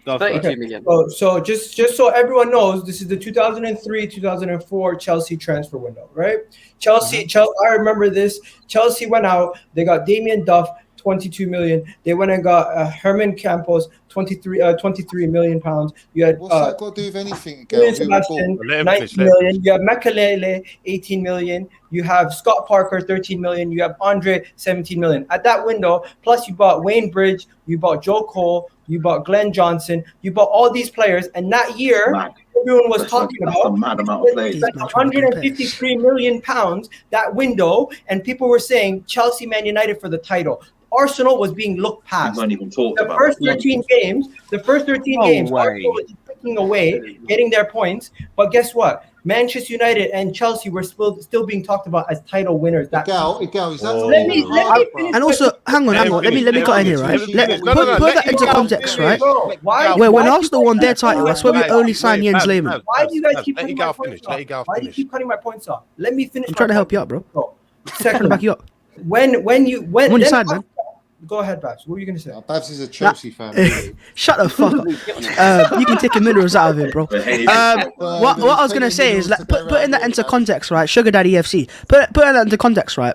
32 million. So just so everyone knows, this is the 2003-2004 Chelsea transfer window, right? Chelsea, I remember this. Chelsea went out. They got Damien Duff, 22 million. They went and got Herman Campos, 23 million pounds. You had what's that got to do with anything? Sebastian, 19 million. You have Makelele, 18 million. You have Scott Parker, 13 million. You have Andre, 17 million. At that window, plus you bought Wayne Bridge, you bought Joe Cole, you bought Glenn Johnson, you bought all these players, and that year everyone was talking about 153 million pounds that window, and people were saying Chelsea, Man United for the title. Arsenal was being looked past. The first 13 games, Arsenal was taking away, getting their points. But guess what? Manchester United and Chelsea were still being talked about as title winners. Let me finish. And also, hang on. Let me cut in here, right? Put that into context, right? When Arsenal won their title, I swear we only signed Jens Lehmann. Why do you guys keep cutting my points off? Why do you keep cutting my points off? Let me finish. I'm trying to help you out, bro. Second, back you up. When you side, man. Go ahead, Babs. What were you going to say? Babs is a Chelsea fan. Shut the fuck up. You can take your minerals out of it, bro. What I was going to say is, like, putting that into context, right? Sugar Daddy FC. Putting that into context, right?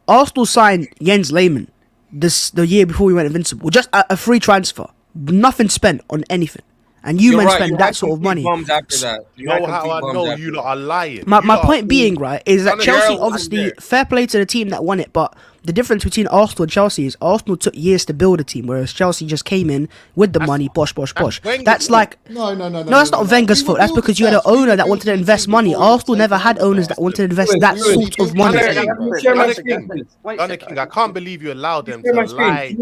Arsenal signed Jens Lehmann the year before we went Invincible. Just a free transfer. Nothing spent on anything. And you men spend that sort of money. You know how I know you lot are lying. My point being, right, is that Chelsea, obviously, fair play to the team that won it, but the difference between Arsenal and Chelsea is Arsenal took years to build a team, whereas Chelsea just came in with the money, bosh. That's like no, that's not Wenger's fault. That's because you had an owner that wanted to invest money. Arsenal never had owners that wanted to invest that sort of money. GunnerKing, I can't believe you allowed them to lie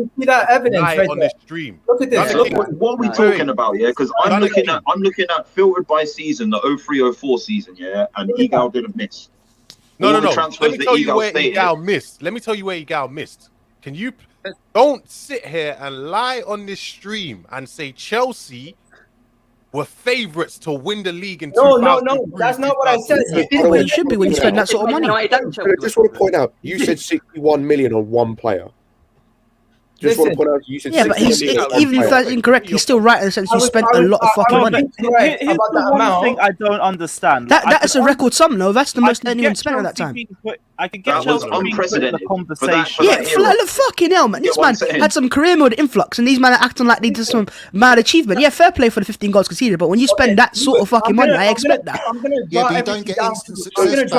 on the stream. Look at this. What are we talking about? Yeah, because I'm looking at filtered by season, the 03-04 season. Yeah, and Igal didn't miss. No. Let me tell you where Igal missed. Can you don't sit here and lie on this stream and say Chelsea were favourites to win the league in 2003? No. That's not what I said. You should be when you spend that sort of money. I just want to point out, you said 61 million on one player. Just want to point out you said Yeah, but he's even if that's incorrect, he's still right in the sense you spent a lot of fucking money. Here's the one thing I don't understand. That is a record sum, though. That's the most anyone spent at that time. I can get Chelsea being put in the conversation. Yeah, fucking hell, man. This man had some career mode influx, and these men are acting like they did some mad achievement. Yeah, fair play for the 15 goals conceded, but when you spend that sort of fucking money, I expect that. Yeah, but you don't get instant success.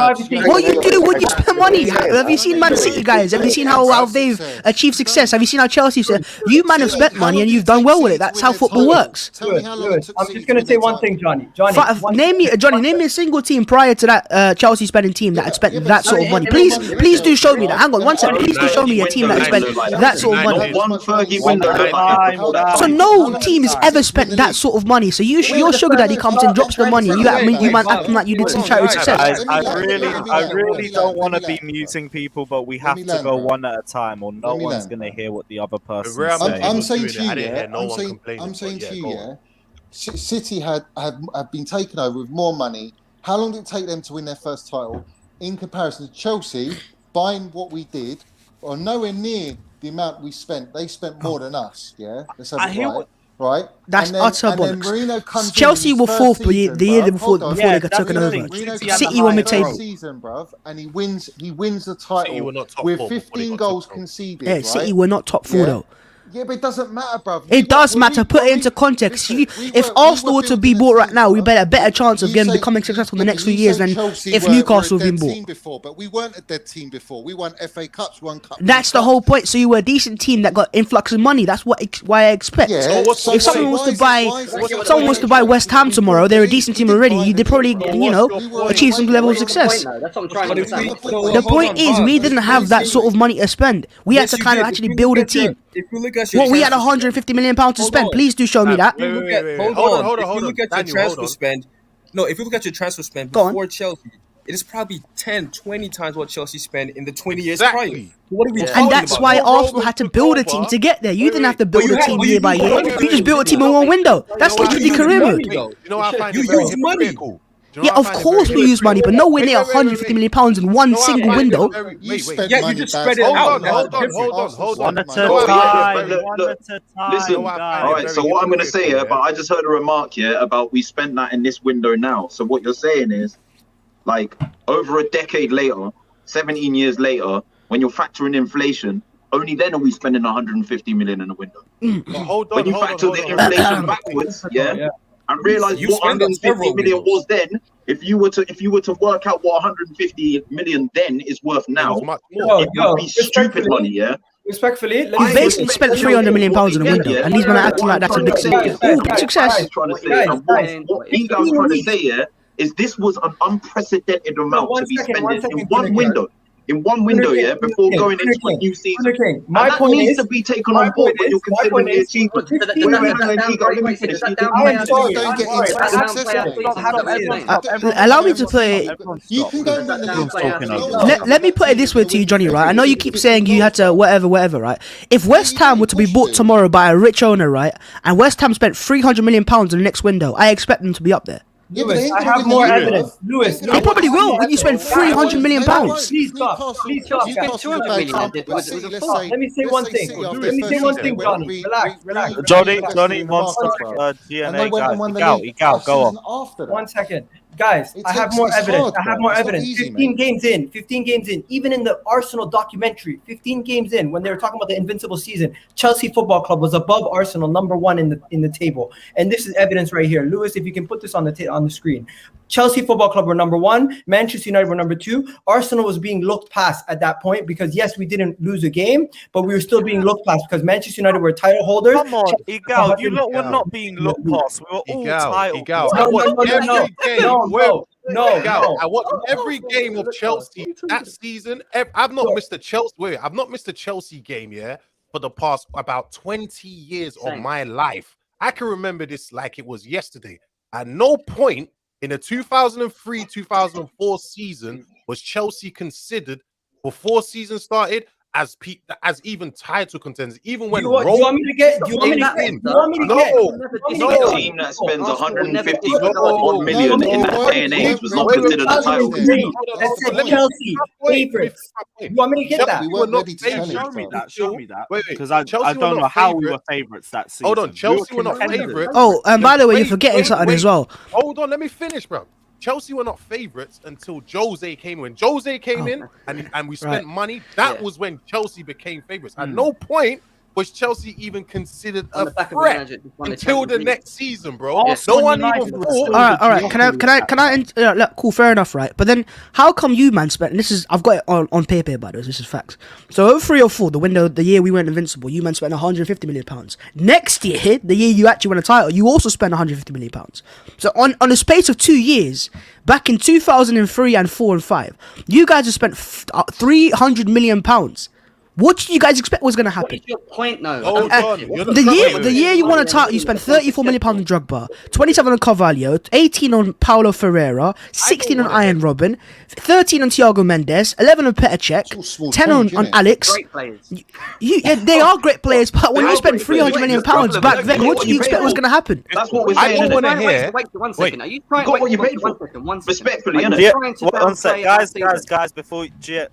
What you do when you spend money? Have you seen Man City, guys? Have you seen how they've achieved success? Have you seen how Chelsea said? You man have spent money and you've done well with it. That's how football works. I'm just going to say one thing, Johnny. Name me a single team prior to that Chelsea spending team that had spent that sort of money. Please do show me that. Hang on one second. Please do show me a team that had spent that sort of money. So no team has ever spent that sort of money. So your sugar daddy comes and drops the money. You man acting like you did some charity success. I really don't want to be muting people, but we have to go one at a time, or no one's going to hear what the other person is saying. I'm saying to you, yeah. City have been taken over with more money. How long did it take them to win their first title? In comparison to Chelsea, buying what we did, or nowhere near the amount we spent. They spent more than us. Yeah, let's have it right. That's utter bollocks. Chelsea were fourth the year before they got taken over. City were mid-table. Season, bruv, and he wins the title with 15 goals conceded. Yeah, City were not top four though. Yeah, but it doesn't matter, bruv. It does matter. Put it into context. If Arsenal were to be bought right now, we bet a better chance of them becoming successful in the next few years than if Newcastle have been bought. But we weren't a dead team before. We won FA Cups, won Cup. That's the whole point. So you were a decent team that got influx of money. That's why I expect. Yeah, if someone was to buy West Ham tomorrow, they're a decent team already. They probably achieve some level of success. The point is, we didn't have that sort of money to spend. We had to kind of actually build a team. Well, we had 150 million pounds to spend. Please do show me that. Hold on. If you look at your transfer spend, if you look at your transfer spend before Chelsea, it is probably 10, 20 times what Chelsea spent in the 20 years prior. What are we talking and that's why Arsenal had to build a team to get there. You didn't have to build a team year by year. You just built a team in one window. That's literally career mode. You use money. Yeah, of course we use money, but nowhere near 150 million pounds in one single window. You just spread it out. Hold on. One at a time. Listen, all right, so what I'm going to say here, but I just heard a remark here about we spent that in this window now. So what you're saying is, like, over a decade later, 17 years later, when you're factoring inflation, only then are we spending 150 million in a window. When you factor the inflation backwards, and realize what 150 million was then. If you were to work out what 150 million then is worth now, it would be stupid money. Yeah. Respectfully, we basically spent 300 million pounds in a window, and he's gonna act like that's a big success. Big success. What Miguel's trying to say here is this was an unprecedented amount to be spending in one window. In one window, before going into a new season. My point needs to be taken on board when you're considering the achievement. Allow me to put it. Let me put it this way to you, Johnny. Right? I know you keep saying you had to whatever. Right? If West Ham were to be bought tomorrow by a rich owner, right, and West Ham spent 300 million pounds in the next window, I expect them to be up there. Lewis, I have more evidence. Lewis, they probably will when you spend 300 million pounds. Please stop. You spent 200 million. Let me say one thing. Johnny. Relax. Johnny wants to DNA guy. Go on. 1 second. Guys, I have more evidence. 15 games in, even in the Arsenal documentary, 15 games in, when they were talking about the Invincible season, Chelsea Football Club was above Arsenal, number one in the table. And this is evidence right here. Lewis, if you can put this on the screen. Chelsea Football Club were number one. Manchester United were number two. Arsenal was being looked past at that point because, yes, we didn't lose a game, but we were still being looked past because Manchester United were title holders. Come on, Igal, you lot were not being looked past. We were all title. No. I watched every game of Chelsea that season. I've not missed a Chelsea game, for the past about 20 years of my life. I can remember this like it was yesterday. At no point in the 2003-2004 season was Chelsea considered, before season started, as even title contenders, even when Do you want me to get? A team that spends 150 million in that day and age was not considered a title contender. Chelsea favorites. You want me to get that? We weren't ready to challenge. Show me that. Wait, Because I don't know how we were favourites that season. Hold on, Chelsea were not favourites. Oh, and by the way, you're forgetting something as well. Hold on, let me finish, bro. Chelsea were not favourites until Jose came in. When Jose came in and we spent money, that was when Chelsea became favourites. At no point was Chelsea even considered a threat until the next season, bro. No one even thought. All right. Can I? Look, cool, fair enough, right? But then, how come you, man, spent? And this is, I've got it on paper, by the way. This is facts. So over 3 or 4, the year we went invincible, you man spent 150 million pounds. Next year, the year you actually won a title, you also spent 150 million pounds. So on a space of 2 years, back in 2003 and 4 and 5, you guys have spent 300 million pounds. What did you guys expect was going to happen? What is your point now? The year you won a title, you spent 34 million pounds on Drogba, 27 on Carvalho, 18 on Paulo Ferreira, 16 on Iron Robin, 13 on Thiago Mendes, 11 on Petr Cech, 10 on Alex. Great players. They are great players, but when you spent 300 million pounds back then, what did you expect was going to happen? That's what we're saying. I don't want to hear. Wait 1 second. Are you trying? Got what you paid for. Respectfully, innit? One sec, guys. Before Gem,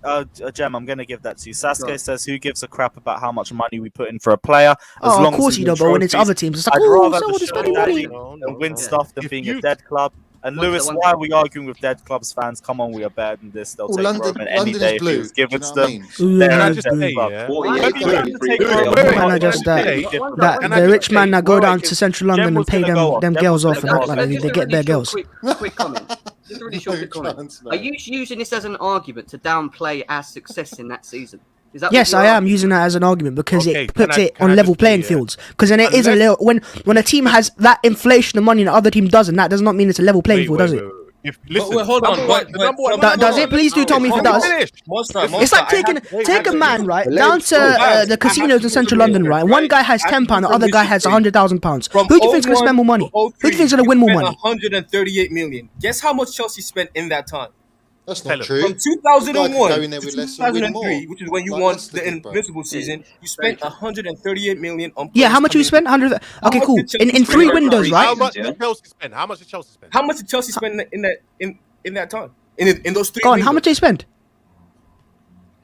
I'm going to give that to you. Sasuke says, who gives a crap about how much money we put in for a player? As long of course as you don't, but when it's other teams, it's like, I'd oh, rather so the spending money. and win stuff than being a dead club. And Lewis, why are we arguing with dead clubs fans? Come on, we are better than this. They'll take Roman any day if it was given to them. The rich man that go down to central London and pay them girls off and act like they get their girls. Quick comment. Just a really short comment. Are you using this as an argument to downplay our success in that season? Yes, I am using that as an argument because it puts it on level playing fields. Because then it is a little when a team has that inflation of money and the other team doesn't, that does not mean it's a level playing field, does it? Hold on. Does it? Please do tell me if it does. It's like take a man right down to the casinos in central London, right? One guy has £10, the other guy has £100,000. Who do you think's gonna spend more money? Who do you think's gonna win more money? 138 million. Guess how much Chelsea spent in that time? That's not true. From 2001 to 2003, which is when you won the Invincible season, you spent 138 million on. Yeah, how much did you spend? 100. Okay, cool. In 3 windows, right? How much did Chelsea spend? How much did Chelsea spend in that time? In those 3 Go on, how much did you spend?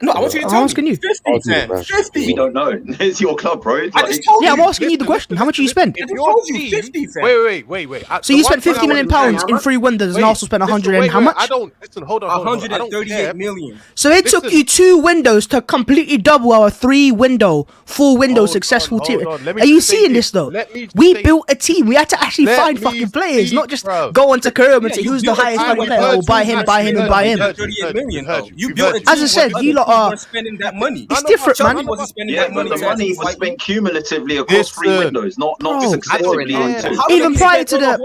No, I want you to tell me. 50, Sam. 50. We don't know. It's your club, bro. I just told you. Yeah, I'm asking you the question. How much did you spend? I told you 50, Sam. Wait. So you spent 50 million pounds in 3 windows and Arsenal spent 100 and how much? Hold on. 138 million. So it took you 2 windows to completely double our 4-window successful team. Are you seeing this though? We built a team. We had to actually find fucking players, not just go onto Karim and say who's the highest value player. Or buy him. As I said, you lot are spending that money. It's different, man. The money was spent cumulatively across 3 windows, not successively in 2. Even prior to the.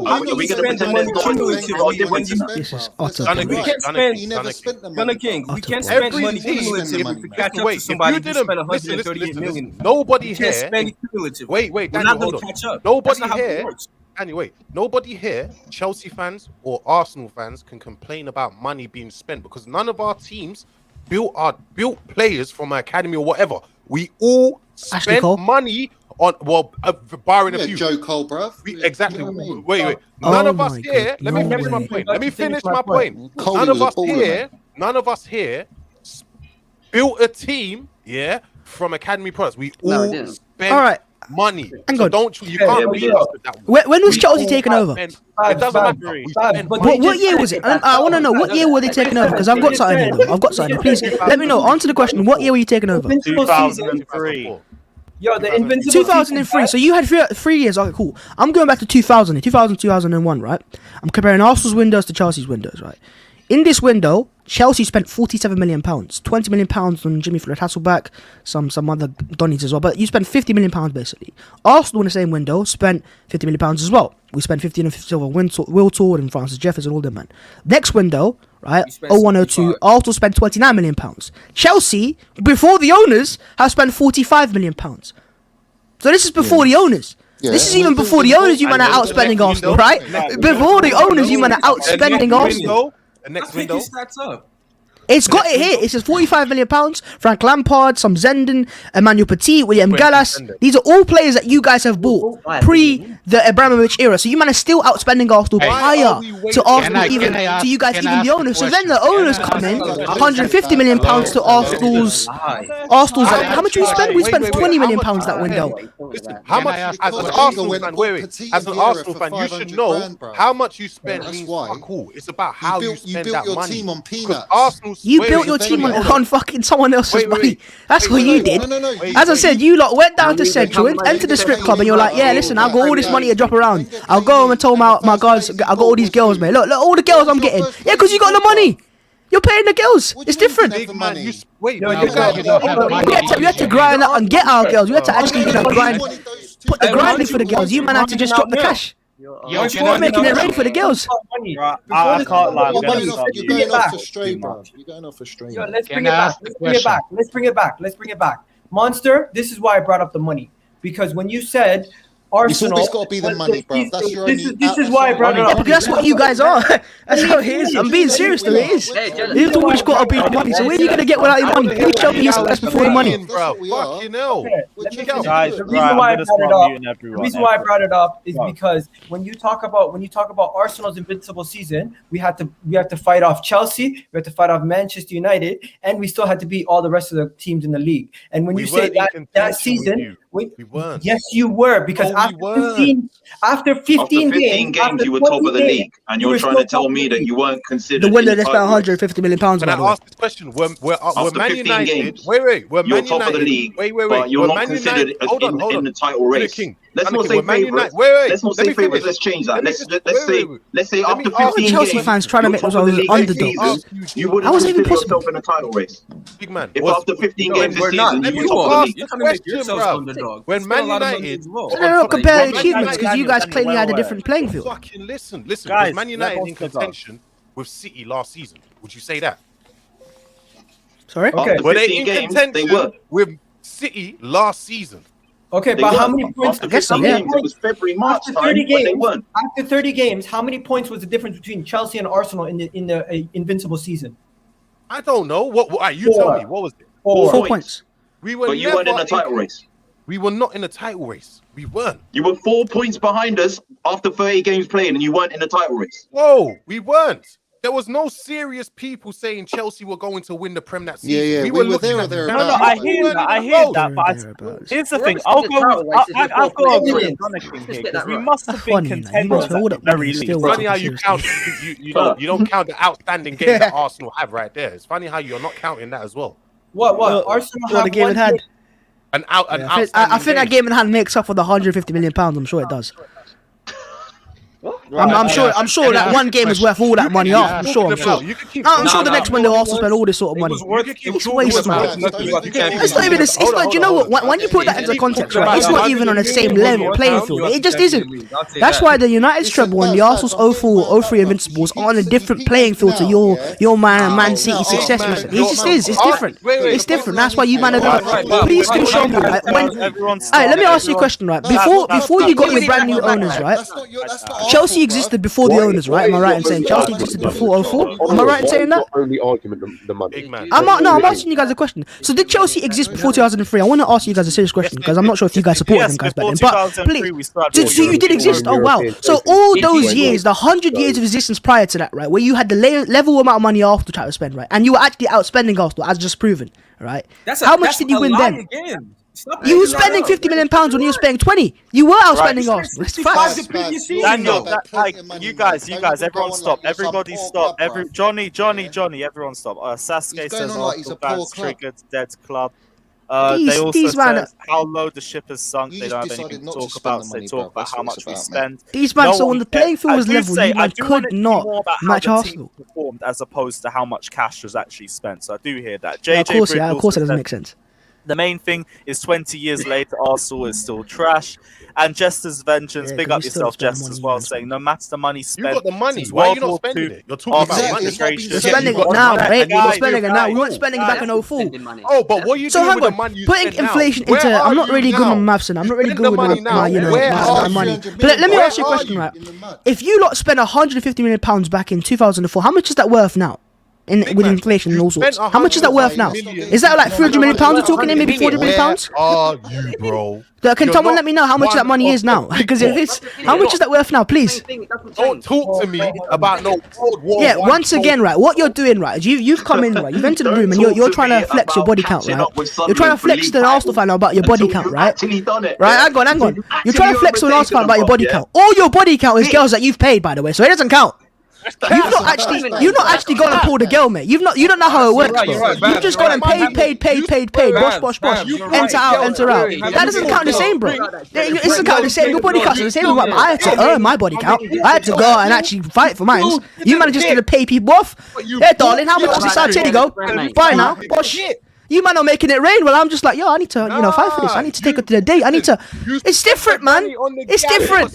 Are we going to pretend there's not a difference in that? This is utter. We can't spend. GunnerKing, we can't spend money cumulatively to catch up to somebody who spent 138 million. Nobody here. Spend it cumulatively. Wait, we're not going to catch up. Nobody here. Anyway, nobody here, Chelsea fans or Arsenal fans, can complain about money being spent because none of our teams built players from our academy or whatever. We all spent money on barring a few. Joe Cole, bruv. Exactly. You know what I mean? Wait. None of us here. Let me finish my point. None of us here built a team. Yeah, from academy products. We all spent money. So you can't beat us with that one. When was Chelsea taken over? It doesn't matter. What year was it? I want to know what year were they taken over because I've got something here. I've got something. Please let me know. Answer the question. What year were you taken over? 2003. Yo, the Invincibles 2003. So you had 3 years. Okay, cool. I'm going back to 2000, 2001, right? I'm comparing Arsenal's windows to Chelsea's windows, right? In this window, Chelsea spent £47 million, £20 million on Jimmy Floyd Hasselback, some other Donnies as well, but you spent £50 million basically. Arsenal in the same window spent £50 million as well. We spent 15 and 50 over Will Tord and Francis Jeffers and all them, man. Next window, right, 0102, Arsenal spent £29 million. Chelsea, before the owners, have spent £45 million. So this is before the owners. Yeah. This is even before the owners, you man are outspending Arsenal, right? Before the owners, you man are outspending Arsenal. The next window. It's got it here. It says £45 million. Frank Lampard, some Zenden, Emmanuel Petit, William Gallas. These are all players that you guys have bought pre the Abramovich era. So you man are still outspending Arsenal prior to Arsenal to you guys even the owners. So then the owners come in, £150 million to Arsenal's. How much we spend? We spent £20 million that window. Listen, how much as an Arsenal fan? As an Arsenal fan, you should know how much you spend means cool. It's about how you spend that money. Team on peanuts. You built your team on fucking someone else's money. That's what you did. As I said, you lot went down to Central, entered the strip club, and you're like, yeah, listen, I've got all this money to drop around. I'll go home and tell my guys, I got all these girls, mate. Look, all the girls I'm getting. Yeah, because you got the money. You're paying the girls. It's different. Big man, you we had to grind up and get our girls. We had to actually grind, put the grinding for the girls. You man had to just drop the cash. You're making it ready for the girls. I can't lie. You're going off a stray, bro. You're going off a stray. Let's bring it back. Monster, this is why I brought up the money. Because when you said Arsenal, it's got to be the money, bro. That's your only. This is why I brought it up. Because that's what you guys are. That's how it is. I'm being serious, though. It is. You've always got to be the money. So where are you gonna get without your money? Please show me your success before the money. Bro, fucking hell. The reason why I brought it up is because when you talk about Arsenal's invincible season, we have to fight off Chelsea, we have to fight off Manchester United, and we still had to beat all the rest of the teams in the league. And when you say that season, we weren't. Yes, you were, because after 15 games, you were top of the league, and you're trying to tell me that you weren't considered. The winner that spent £150 million. Can I ask this question? Were Man United? Wait. Were you're Man top of the United? league. Wait. But you're not considered in the title race. Let's not say favourites. Let's not say favourites. Let's change that. Let's say after 15 Chelsea fans trying to make themselves underdogs. You wouldn't consider yourself in a title race. Big man. If after 15 games this season you were top of the league. You're trying to make yourselves underdogs. When Man United, no, compare achievements because you guys claim you had a different playing field. Fucking listen. Guys, was Man United in contention with City last season? Would you say that? Sorry. Okay. Were they in contention with City last season? Okay, but how many points? I guess so. Yeah. It was February, March after 30 games. After 30 games, how many points was the difference between Chelsea and Arsenal in the invincible season? I don't know. What? You tell me. What was it? 4 points. We were. But you weren't in the title race. We were not in the title race. We weren't. You were 4 points behind us after 30 games played, and you weren't in the title race. Whoa, we weren't. There was no serious people saying Chelsea were going to win the Prem that season. Yeah, we were there or there. No, I hear that. But here's the thing. I'll go agree with GunnerKing here, because we must have been contenders at the very least. It's funny how you count. You don't count the outstanding game that Arsenal have right there. It's funny how you're not counting that as well. What? Arsenal have the game in hand. I think that game in hand makes up for the £150 million. I'm sure it does. I'm sure that one game is worth all that money. I'm sure. I'm sure the next one they'll also spend all this sort of money. It's waste, man. It's not even. It's not. You know what? When you put that into context, right? It's not even on the same level playing field. It just isn't. That's why the United's treble and the Arsenal's 04-03 Invincibles are on a different playing field to your Man City success. It just is. It's different. It's different. That's why you man are. Please do show me. Right? Let me ask you a question. Right? Before you got your brand new owners, right? Chelsea existed before the owners, right? Am I right in saying Chelsea existed before 04? Am I right in saying that? Only argument, the money. I'm asking you guys a question. So did Chelsea exist before 2003? I want to ask you guys a serious question because I'm not sure if you guys supported them guys back then. But please, so you did exist? Oh wow! So all those years, the 100 years of existence prior to that, right, where you had the level amount of money Arsenal tried to spend, right, and you were actually outspending Arsenal, as just proven, right? How much did you win then? You were spending £50 million when you were spending 20. You were outspending Arsenal. It's facts. Daniel, you guys, everyone stop. Everybody stop. Johnny, everyone stop. Sasuke says Arsenal fans triggered Dead Club. They also said how low the ship has sunk. They don't have anything to talk about. So they talk about how much we spend. These man, so on the playing field was level, you man could not match Arsenal. Performed as opposed to how much cash was actually spent. So I do hear that. Of course, it doesn't make sense. The main thing is 20 years later, Arsenal is still trash. And Jester's Vengeance, big up yourself, Jester, as well, saying no matter the money spent. You got the money. Why are you not spending it? You're talking about money. You're spending it now, right? You're spending it now. We weren't spending it back in 04. Oh, but what are you doing with the money you putting inflation into... I'm not really good on maths, and I'm not really good with my money. But let me ask you a question, right? If you lot spent £150 million back in 2004, how much is that worth now? with inflation and all sorts. How much is that worth now? Is that like 300 million pounds we're talking in? Maybe 400 million pounds? Are you, bro? Can someone let me know how much that money is now? Because if it's how much is that worth now, please? Don't talk to me about no World War Yeah, One once again, right? What you're doing, right? You've come in, right? You've entered the room and you're trying to flex your body count, right? You're trying to flex to an Arsenal fan about your body count, right? Right, hang on. You're trying to flex to an Arsenal fan about your body count. All your body count is girls that you've paid, by the way, so it doesn't count. You've not actually gone and pulled a girl, mate. You don't know how it works, bro. You've just gone and paid. Bosh. Enter out. That doesn't count the same, bro. It doesn't count the same. Your body count's the same. I had to earn my body count. I had to go out and actually fight for mine. You man are just gonna pay people off. Yeah, darling, how much is this? Here you go. Bye now. Bosh. You man are making it rain. Well, I'm just like, yo, I need to, fight for this. I need to take her to the date. I need to. It's different, man. It's different.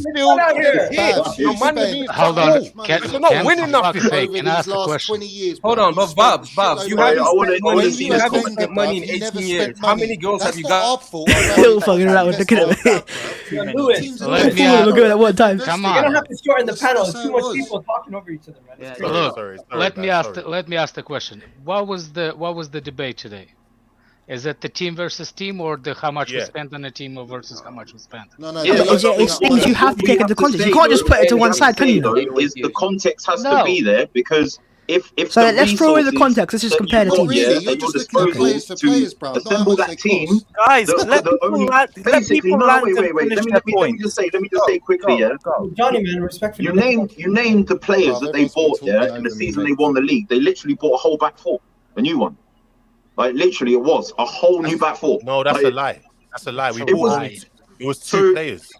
Hold on. You're not winning nothing. Can I ask a question? Hold on, but Babs, you haven't spent money in 18 years. How many girls have you got? Still fucking around. Look at it. Let me We'll go at one time. Come You on. don't have to shorten the panel. It's too much people talking over each other, man. Look, let me ask the question. What was the debate today? Is it the team versus team, or the how much we spent on a team versus how much we spent? No. It's things you have to take into context. You can't just put it to one side, can you? The context has to be there, because if so let's throw away the context. Let's just compare the teams. You're just looking at players for players, bro. Assemble that team, guys. Let people land. Wait. Let me just say quickly. Yeah, Johnny, man, respectfully. You named the players that they bought. Yeah, in the season they won the league. They literally bought a whole back four, a new one. Like literally, it was a whole new back four. No, that's a lie. That's a lie. It was two players.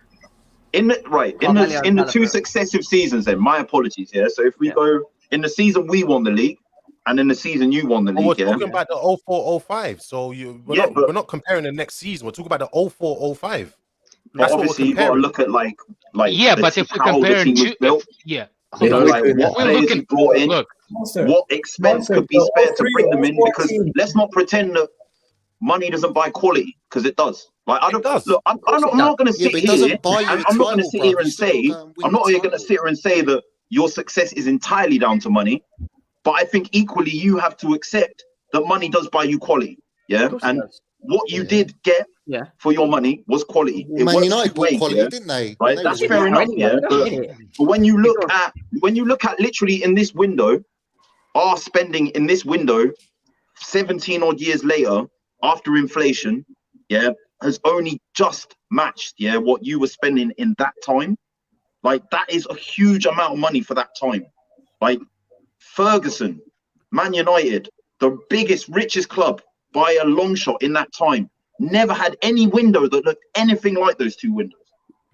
In the two successive seasons. Then my apologies. Yeah. So if we go in the season we won the league, and in the season you won the league. We're talking about the 04-05. So we're not comparing the next season. We're talking about the 04-05. But obviously you got to look at like yeah. But if we compare two, what players you brought in. What expense could be spared to bring them in? Because let's not pretend that money doesn't buy quality, because it does. Like I don't look. I'm not going to sit here. I'm not going to sit here and say. I'm not going to sit here and say that your success is entirely down to money. But I think equally you have to accept that money does buy you quality. Yeah, and what you did get for your money was quality. Man United bought quality, didn't they? Right, that's fair enough. Yeah, but when you look at literally in this window. Our spending in this window, 17 odd years later, after inflation, has only just matched, what you were spending in that time. Like that is a huge amount of money for that time. Like Ferguson, Man United, the biggest, richest club by a long shot in that time, never had any window that looked anything like those two windows.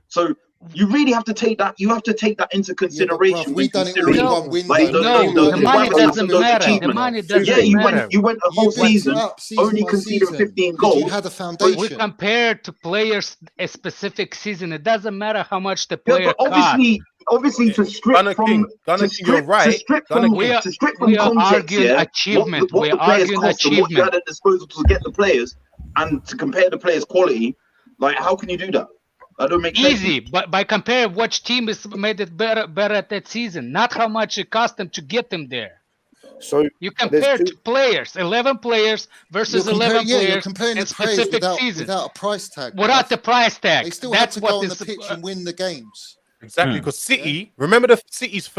So you really have to take that. You have to take that into consideration. We've done it all in one window. The money doesn't matter. The money doesn't matter. You went a whole season only conceding 15 goals. You had a foundation. We compared to players a specific season. It doesn't matter how much the player cost. Obviously, to strip from arguing achievement. What the players cost and what you had at disposal to get the players, and to compare the players' quality, like how can you do that? That don't make sense. Easy, but by comparing which team is made it better at that season, not how much it cost them to get them there. So you compare to players, 11 players versus 11 players you're comparing in the players specific without a price tag. Without the price tag. They still had to go on the pitch and win the games. Exactly, because City, remember the City's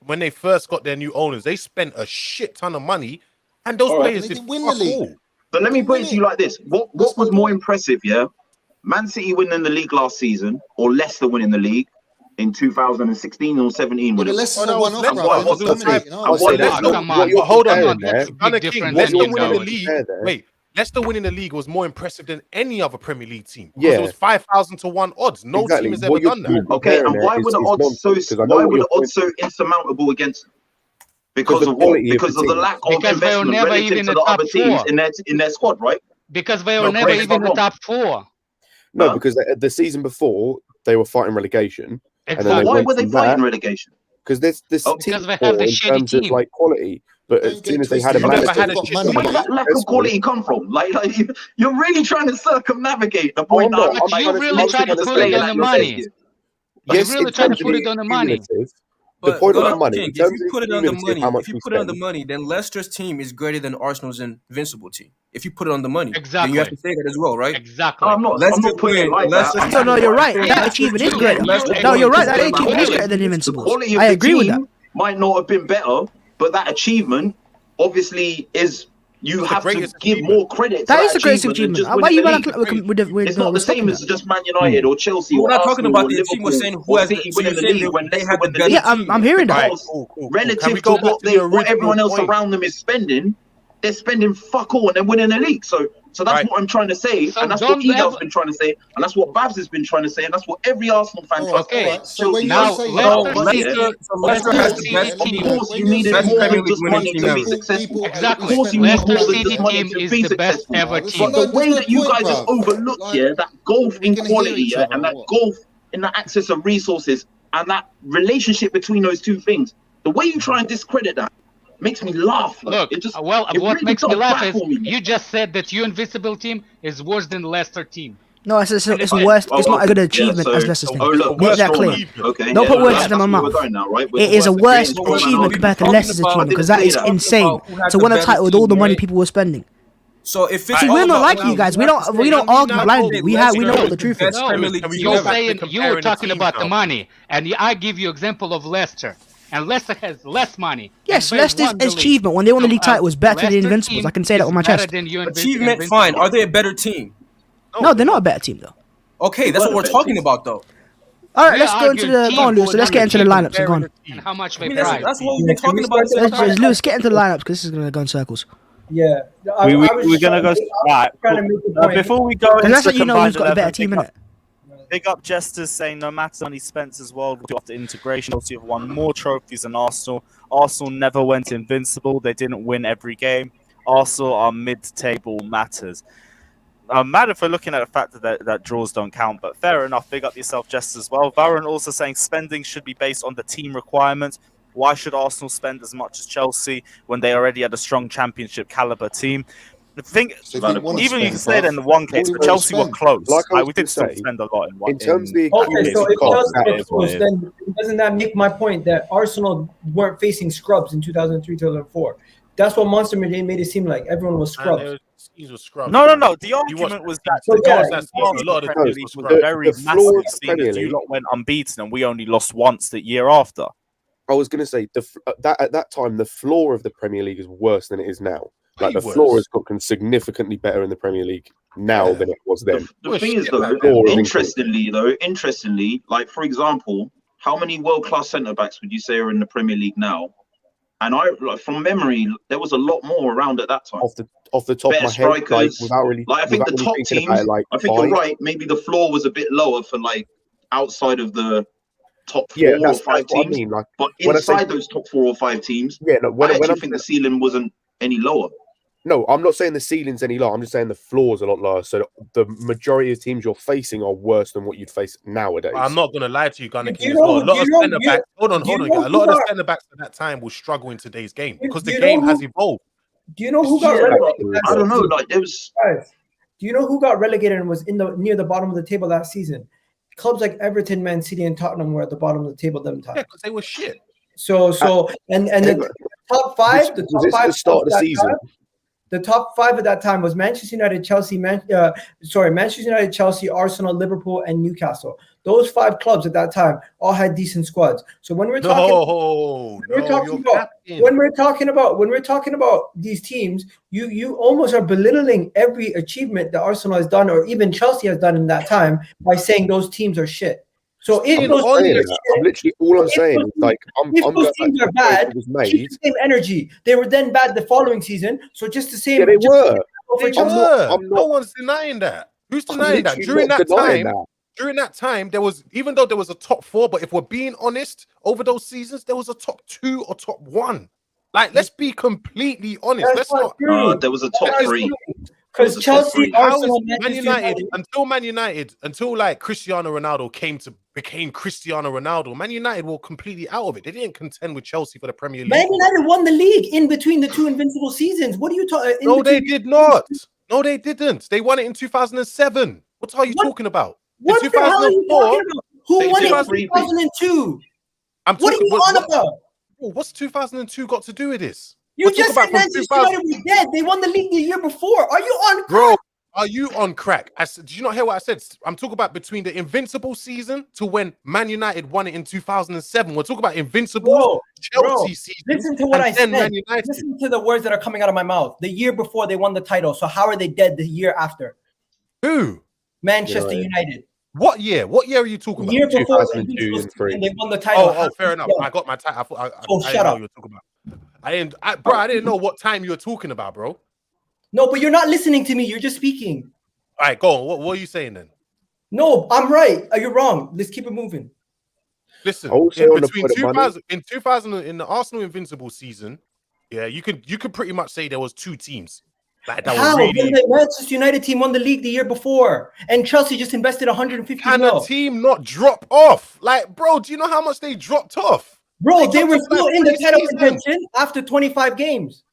when they first got their new owners, they spent a shit ton of money, and those players didn't win the league. But let me put it to you like this: what was more impressive? Yeah. Man City winning the league last season, or Leicester winning the league in 2016 or 17? Leicester's a one-off. Hold on. Leicester winning the league. Wait, Leicester winning the league was more impressive than any other Premier League team. Yeah, it was 5,000 to 1 odds. No team has ever done that. Okay, and why were the odds so insurmountable against them? Because of what? Because of the lack of investment relative to the other teams in their squad, right? Because they were never even in the top 4. No, because the season before they were fighting relegation. Exactly. And then why were they fighting relegation? Because this team because they have the in terms of like quality, but as soon as they had a manager, where did that lack of quality come from? Like you're really trying to circumnavigate the point. You really trying to put it on the money. Yes, you really trying to put it on the money. The But point of Gunner the money, King, in if terms you of put it on the community, money, how much if you we put it on the spend. money, then Leicester's team is greater than Arsenal's invincible team. If you put it on the money, then Exactly. you have to say that as well, right? Exactly. I'm not putting it like that. So no, you're right. That achievement is greater. No, you're right. That achievement is greater than The Invincibles. quality of I the agree with that. team might not have been better, but that achievement obviously is. You have to give more credit. That to is the greatest achievement than achievement. just Why you winning gonna the league. with It's not the same as just Man United or Chelsea We're or not talking Arsenal about or the team. We're Liverpool saying who or has City so winning you're the saying league when they Leicester had the win the better league. Yeah, I'm hearing that. Because Can we relative go to back what to the what everyone else original around them is spending, they're spending fuck all and they're winning the league. So that's what I'm trying to say, So and that's what don't Egal's ever- been trying to say, and that's what Babs has been trying to say, and that's what every Arsenal fan tries to say. So when now you're saying Leicester that, City, Leicester has the best Of team. course, when you you're needed saying more Premier than League just winning money team to be ever. successful. Exactly. Of course, you need Leicester more than City just money team to is be the best successful. ever There's team. But the there's way no that you point, guys just bruv. overlook, Like, that golf we in can hear quality, each other, and that what? golf in the access of resources, and that relationship between those two things, the way you try and discredit that makes me laugh. Look, it just, what really makes me does laugh is baffle me. you just said that your Invincible team is worse than Leicester team. No, it's worse. It's Oh, not a good okay. achievement Yeah, as so- Leicester's team. Oh, look, Make that strong clear. man. Okay, Don't yeah, put words that's in my where mouth. we're going now, right? It is a worse strong man achievement argument. compared to Talking Leicester's about- achievement because I that didn't is say that. insane. Who has To the win a better title with all the team, money right? people were spending. So if it's See, all we're not about like money, you guys. you We have to don't say- argue you have to blindly. say We know Leicester what is the truth is. best Premier No, League can we team go You're ever. back to saying you were comparing the talking teams about the now? money, and I give you example of Leicester, and Leicester has less money. Yes, and they Leicester's won the league. achievement when they won the league So, title was better than Leicester Invincibles. team I can say that is on my better chest. than you Achievement, Invincible. fine. Are they a better team? No, they're not a better team though. Okay, that's what we're talking about, though. All right, We let's go into argued the. Go on, team Lewis. So let's for get into the achievement. lineups. Go on. And how much I they mean, prize. that's what we've been talking about. Lewis, get into the lineups because this is gonna go in circles. Yeah, We're just gonna go. trying Right. to make the point. Before we go into That's the how you know combined who's got the better 11, team in it. big up Jesters saying no matter how many Spencer's World will do after integration, Chelsea have won more trophies than Arsenal. Arsenal never went invincible. They didn't win every game. Arsenal are mid-table matters. I'm mad if we're looking at the fact that draws don't count, but fair enough. Big up yourself, Jesters as well. Varun also saying spending should be based on the team requirements. Why should Arsenal spend as much as Chelsea when they already had a strong championship caliber team? The thing, even you can say that in the one case, but Chelsea were close. Like we did still spend a lot in one. in terms of the Okay, so if cost, Chelsea were close, then doesn't that make my point that Arsenal weren't facing scrubs in 2003, 2004? That's what Monster made it seem like. Everyone was scrubs. No. The argument was that So, the yeah, goals that a lot of the Premier League was very the floor of massive, the seeing Premier as you League- lot went unbeaten and we only lost once the year after. I was going to say that at that time the floor of the Premier League is worse than it is now. Like the Way floor worse. has gotten significantly better in the Premier League now than it was then. The thing is, though, interestingly, like for example, how many world-class centre backs would you say are in the Premier League now? And from memory, there was a lot more around at that time. Off the top Better of my head, strikers. without really, I think the without really top thinking teams. about it, like I think 5. you're right. Maybe the floor was a bit lower for like outside of the top 4 Yeah, or that's 5 what I teams. mean. Like But when I say- inside those top 4 or 5 teams, Yeah, no, when I actually I'm think the ceiling wasn't any lower. No, I'm not saying the ceiling's any lower. I'm just saying the floor's a lot lower. So the majority of teams you're facing are worse than what you'd face nowadays. I'm not going to lie to you, GunnerKing, You as well. know- A lot you of know- centre backs. Hold on, you guys. know A lot who of the got- centre backs at that time will struggle in today's game because the you game know has who- evolved. Do you know who got Yeah, relegated? I don't know. Like there was. Guys, do you know who got relegated and was near the bottom of the table last season? Clubs like Everton, Man City, and Tottenham were at the bottom of the table them time. Yeah, because they were shit. So and the top 5, the top 5 the start of the that season. time, the top 5 at that time was Manchester United, Manchester United, Chelsea, Arsenal, Liverpool, and Newcastle. Those 5 clubs at that time all had decent squads. So when we're talking, when we're talking about these teams, you almost are belittling every achievement that Arsenal has done, or even Chelsea has done in that time, by saying those teams are shit. So if I'm those not saying teams are that. shit, I'm literally all I'm if saying those is like if I'm those going teams back are to the point bad, it was keep made. the same energy. They were then bad the following season. So just the same. Yeah, they were. They were. No one's denying that. Who's denying that? literally not denying that. During that time, there was, even though there was a top 4, but if we're being honest, over those seasons, there was a top 2 or top 1. Like, let's be completely honest. That's Let's not not. true. There was a top 3. Because Chelsea, Arsenal, Man United, until like Cristiano Ronaldo became Cristiano Ronaldo, Man United were completely out of it. They didn't contend with Chelsea for the Premier League. Man United won the league in between the 2 invincible seasons. What are you talking? No, they did not. No, they didn't. They won it in 2007. What are you talking about? What in the hell are you 2004, talking about? Who won it in 3-peat. 2002? What are you on about? What's 2002 got to do with this? You just said Manchester United was dead. They won the league the year before. Are you on crack? Bro, are you on crack? Did you not hear what I said? I'm talking about between the Invincible season to when Man United won it in 2007. We're talking about Invincibles, Chelsea season. Listen to what I said. Listen to the words that are coming out of my mouth. The year before they won the title. So how are they dead the year after? Who? Manchester United. What year? What year are you talking about? The year before 2002 and 3. and they won the title. Oh, fair enough. I got my title. I shut up. You were talking about. I didn't know what time you were talking about, bro. No, but you're not listening to me. You're just speaking. All right, go on. What are you saying then? No, I'm right. You're wrong. Let's keep it moving. Listen, in 2000 in the Arsenal Invincible season, yeah, you could pretty much say there was two teams. Like that How? was really... The Manchester United team won the league the year before, and Chelsea just invested 150 Can mil. a team not drop off? Like, bro, do you know how much they dropped off? Bro, they were still in the title contention after 25 games.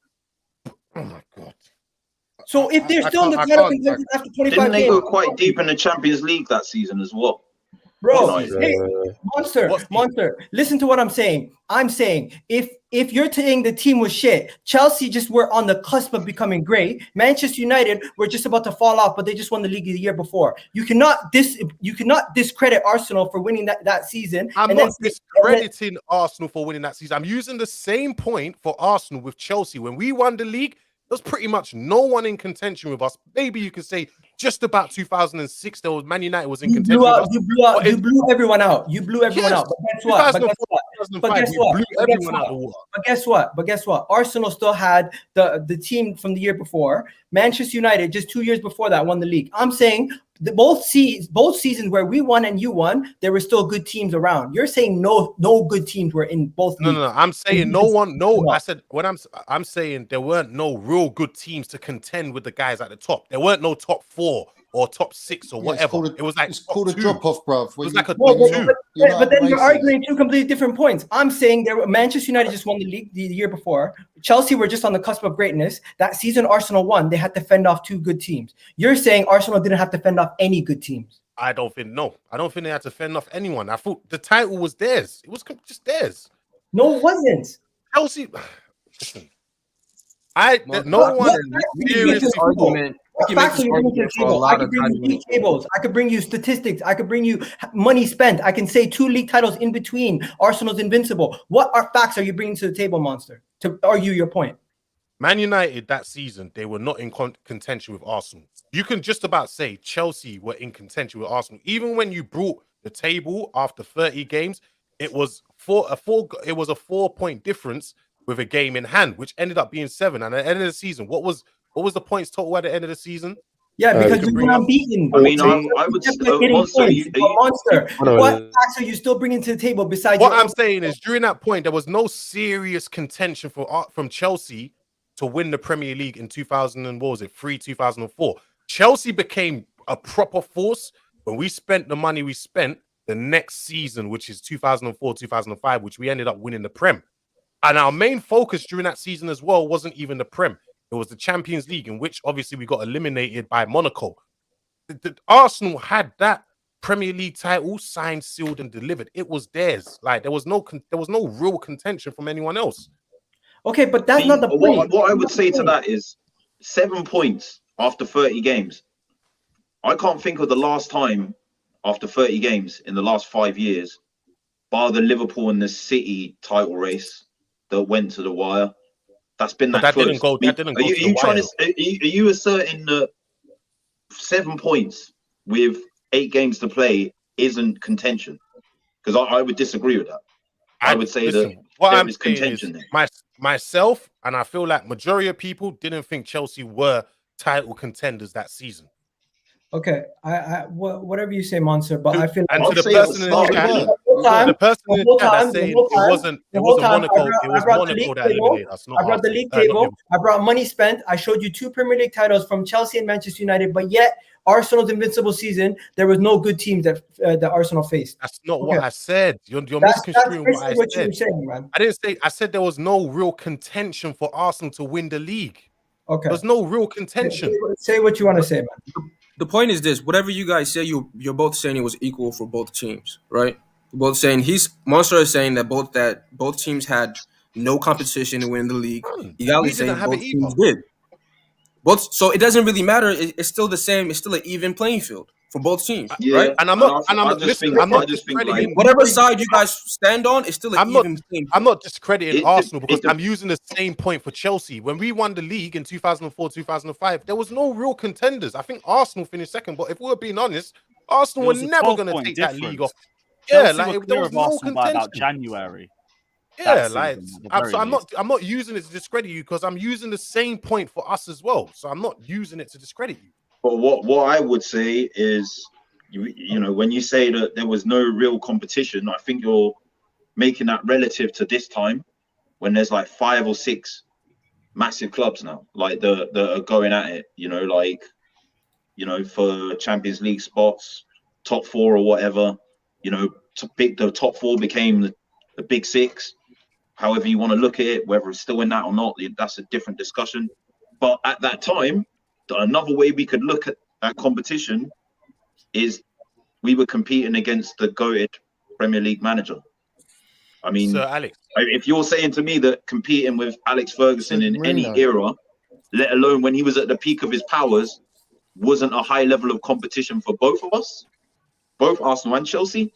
Oh my god! So if they're still in the title contention after 25 didn't they games, go quite deep in the Champions League that season as well? Bro, hey, Monster, listen to what I'm saying. I'm saying if you're saying the team was shit, Chelsea just were on the cusp of becoming great. Manchester United were just about to fall off, but they just won the league the year before. You cannot discredit Arsenal for winning that season. I'm not discrediting Arsenal for winning that season. I'm using the same point for Arsenal with Chelsea. When we won the league, there's pretty much no one in contention with us. Maybe you could say just about 2006, there was Man United was in contention. You blew everyone out. You blew everyone out. But guess what? But guess what? Arsenal still had the team from the year before. Manchester United, just 2 years before that, won the league. I'm saying both seasons where we won and you won, there were still good teams around. You're saying no good teams were in both leagues. No. I'm saying I said when I'm saying there weren't no real good teams to contend with the guys at the top. There weren't no top 4 or top 6 or whatever. It was like it's called a drop off, bruv. It was like a top 2. But then you're arguing two completely different points. I'm saying Manchester United just won the league the year before. Chelsea were just on the cusp of greatness. That season Arsenal won. They had to fend off 2 good teams. You're saying Arsenal didn't have to fend off any good teams. I don't think they had to fend off anyone. I thought the title was theirs. It was just theirs. No, it wasn't. Chelsea. I could bring you league tables. I could bring you statistics. I could bring you money spent. I can say 2 league titles in between. Arsenal's invincible. What facts are you bringing to the table, Monster, to argue your point? Man United that season, they were not in contention with Arsenal. You can just about say Chelsea were in contention with Arsenal. Even when you brought the table after 30 games, it was a 4-point difference with a game in hand, which ended up being 7. And at the end of the season, what was the points total at the end of the season? Yeah, because you were unbeaten. I mean, I would Monster. What facts are you still bringing to the table besides what I'm saying is during that point, there was no serious contention from Chelsea to win the Premier League in 2004. Chelsea became a proper force when we spent the money we spent the next season, which is 2004-2005, which we ended up winning the Prem. And our main focus during that season as well wasn't even the Prem. It was the Champions League, in which obviously we got eliminated by Monaco. The Arsenal had that Premier League title signed, sealed, and delivered. It was theirs. Like there was no real contention from anyone else. Okay, but that's not the point. What I would say to that is 7 points after 30 games. I can't think of the last time after 30 games in the last 5 years, bar the Liverpool and the City title race that went to the wire. That's been that close. Are you asserting that 7 points with 8 games to play isn't contention? Because I would disagree with that. I would say that there is contention there. Myself, and I feel like majority of people didn't think Chelsea were title contenders that season. Okay, whatever you say, Monster, but I feel and like to the person in the chat that's saying it wasn't Monaco, it was Monaco that eliminated us. I brought the league table. I brought money spent. I showed you 2 Premier League titles from Chelsea and Manchester United, but yet Arsenal's invincible season, there was no good teams that Arsenal faced. That's not what I said. You're misconstruing what I said. You're saying, man. I didn't say. I said there was no real contention for Arsenal to win the league. Okay, there's no real contention. Say what you want to say, man. The point is this: whatever you guys say, you're both saying it was equal for both teams, right? Both saying Monster is saying that both teams had no competition to win the league. Igali is saying both teams did. So it doesn't really matter. It's still the same. It's still an even playing field for both teams, right? And I'm not discrediting whatever side you guys stand on. It's still an even playing field. I'm not discrediting Arsenal because I'm using the same point for Chelsea. When we won the league in 2004, 2005, there was no real contenders. I think Arsenal finished second, but if we're being honest, Arsenal were never going to take that league off. Chelsea there was no contention by about January. Yeah, I'm not using it to discredit you because I'm using the same point for us as well. So I'm not using it to discredit you. But what I would say is, you know, when you say that there was no real competition, I think you're making that relative to this time when there's like 5 or 6 massive clubs now, like that are going at it. You know, like, you know, for Champions League spots, top 4 or whatever. You know, the top 4 became the big 6. However you want to look at it, whether it's still in that or not, that's a different discussion. But at that time, another way we could look at that competition is we were competing against the GOATed Premier League manager. I mean, Sir Alex, if you're saying to me that competing with Alex Ferguson in any era, let alone when he was at the peak of his powers, wasn't a high level of competition for both of us, both Arsenal and Chelsea,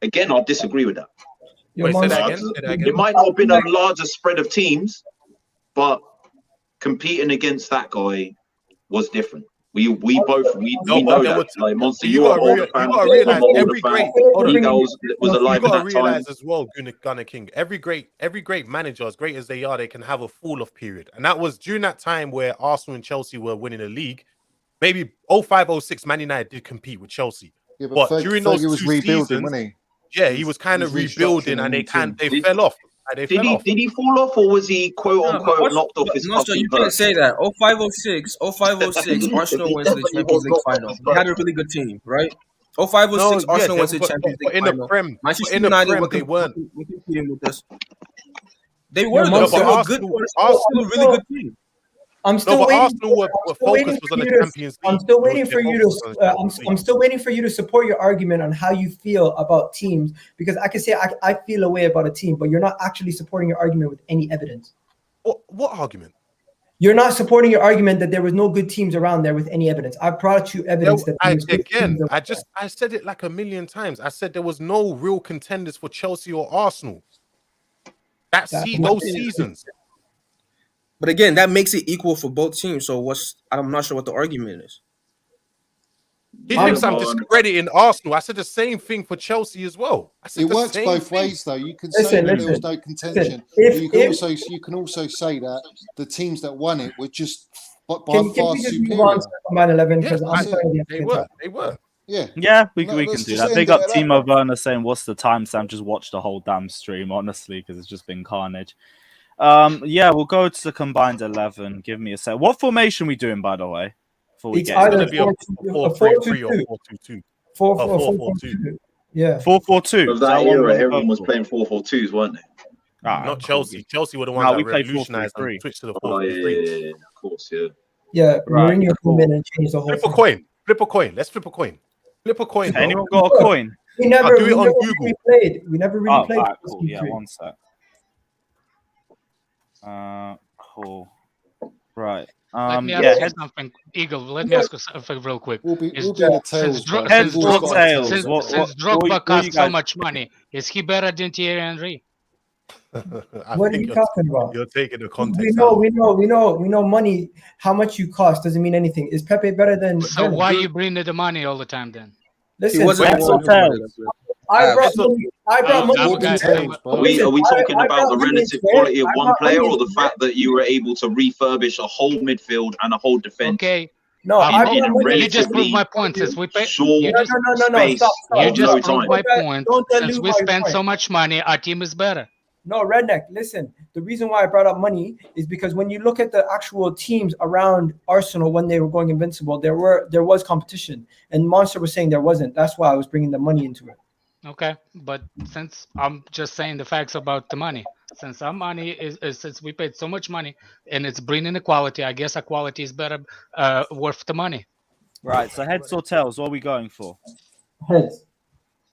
again, I'll disagree with that. Wait, say that again. It might not have been a larger spread of teams, but competing against that guy was different. We know that. Like Monster, you are all the fans. You realize every great was alive in that time. You realize as well, Gunner King. Every great manager, as great as they are, they can have a fall-off period, and that was during that time where Arsenal and Chelsea were winning the league. Maybe 05-06, Man United did compete with Chelsea, yeah, but during those 2 seasons, wasn't he? Yeah, he was kind of rebuilding, and they fell off. Did he fall off, or was he quote unquote knocked off his Monster, you can't say that. 05-06, Arsenal went to the Champions League final. They had a really good team, right? 05-06, Arsenal went to the Champions League final. Manchester United they weren't competing with us. They were a good, Arsenal a really good team. I'm still waiting. Arsenal were focused on the Champions League. I'm still waiting for you to. I'm still waiting for you to support your argument on how you feel about teams, because I can say I feel a way about a team, but you're not actually supporting your argument with any evidence. What argument? You're not supporting your argument that there was no good teams around there with any evidence. I brought you evidence I said it like a million times. I said there was no real contenders for Chelsea or Arsenal. Those seasons. But again, that makes it equal for both teams. So I'm not sure what the argument is. He thinks I'm discrediting Arsenal. I said the same thing for Chelsea as well. It works both ways, though. You can say that there was no contention. You can also say that the teams that won it were just by far superior. They were. Yeah, we can do that. Big up Timo Werner saying, "What's the timestamp?" Just watch the whole damn stream, honestly, because it's just been carnage. Yeah, we'll go to the combined 11. Give me a sec. What formation are we doing, by the way? It's either 4-3-3 or 4-4-2. 4-4-2. Yeah, 4-4-2. Of that era, everyone was playing 4-4-2s, weren't they? Not Chelsea. Chelsea were the ones that revolutionized and switched to the 4-3-3. Yeah, of course, yeah. Yeah, Mourinho came in and changed the whole thing. Flip a coin. Let's flip a coin. Flip a coin. Anyone got a coin? We never do it on Google. We never really played. Right, cool. Yeah, one sec. Cool. Right. Let me ask you something, Eagle. Let me ask you something real quick. Since Drogba costs so much money, is he better than Thierry Henry? What are you talking about? You're taking the context. We know money. How much you cost doesn't mean anything. Is Pepe better than? So why you bring the money all the time then? Listen, I brought money. Are we talking about the relative quality of one player, or the fact that you were able to refurbish a whole midfield and a whole defense? Okay. No, you just proved my point. Since we pay, Stop. You just proved my point. Since we spend so much money, our team is better. No, Redneck, listen. The reason why I brought up money is because when you look at the actual teams around Arsenal when they were going invincible, there was competition, and Monster was saying there wasn't. That's why I was bringing the money into it. Okay, but since I'm just saying the facts about the money, since our money is since we paid so much money and it's bringing the quality, I guess our quality is better worth the money. Right. So heads or tails? What are we going for? Heads.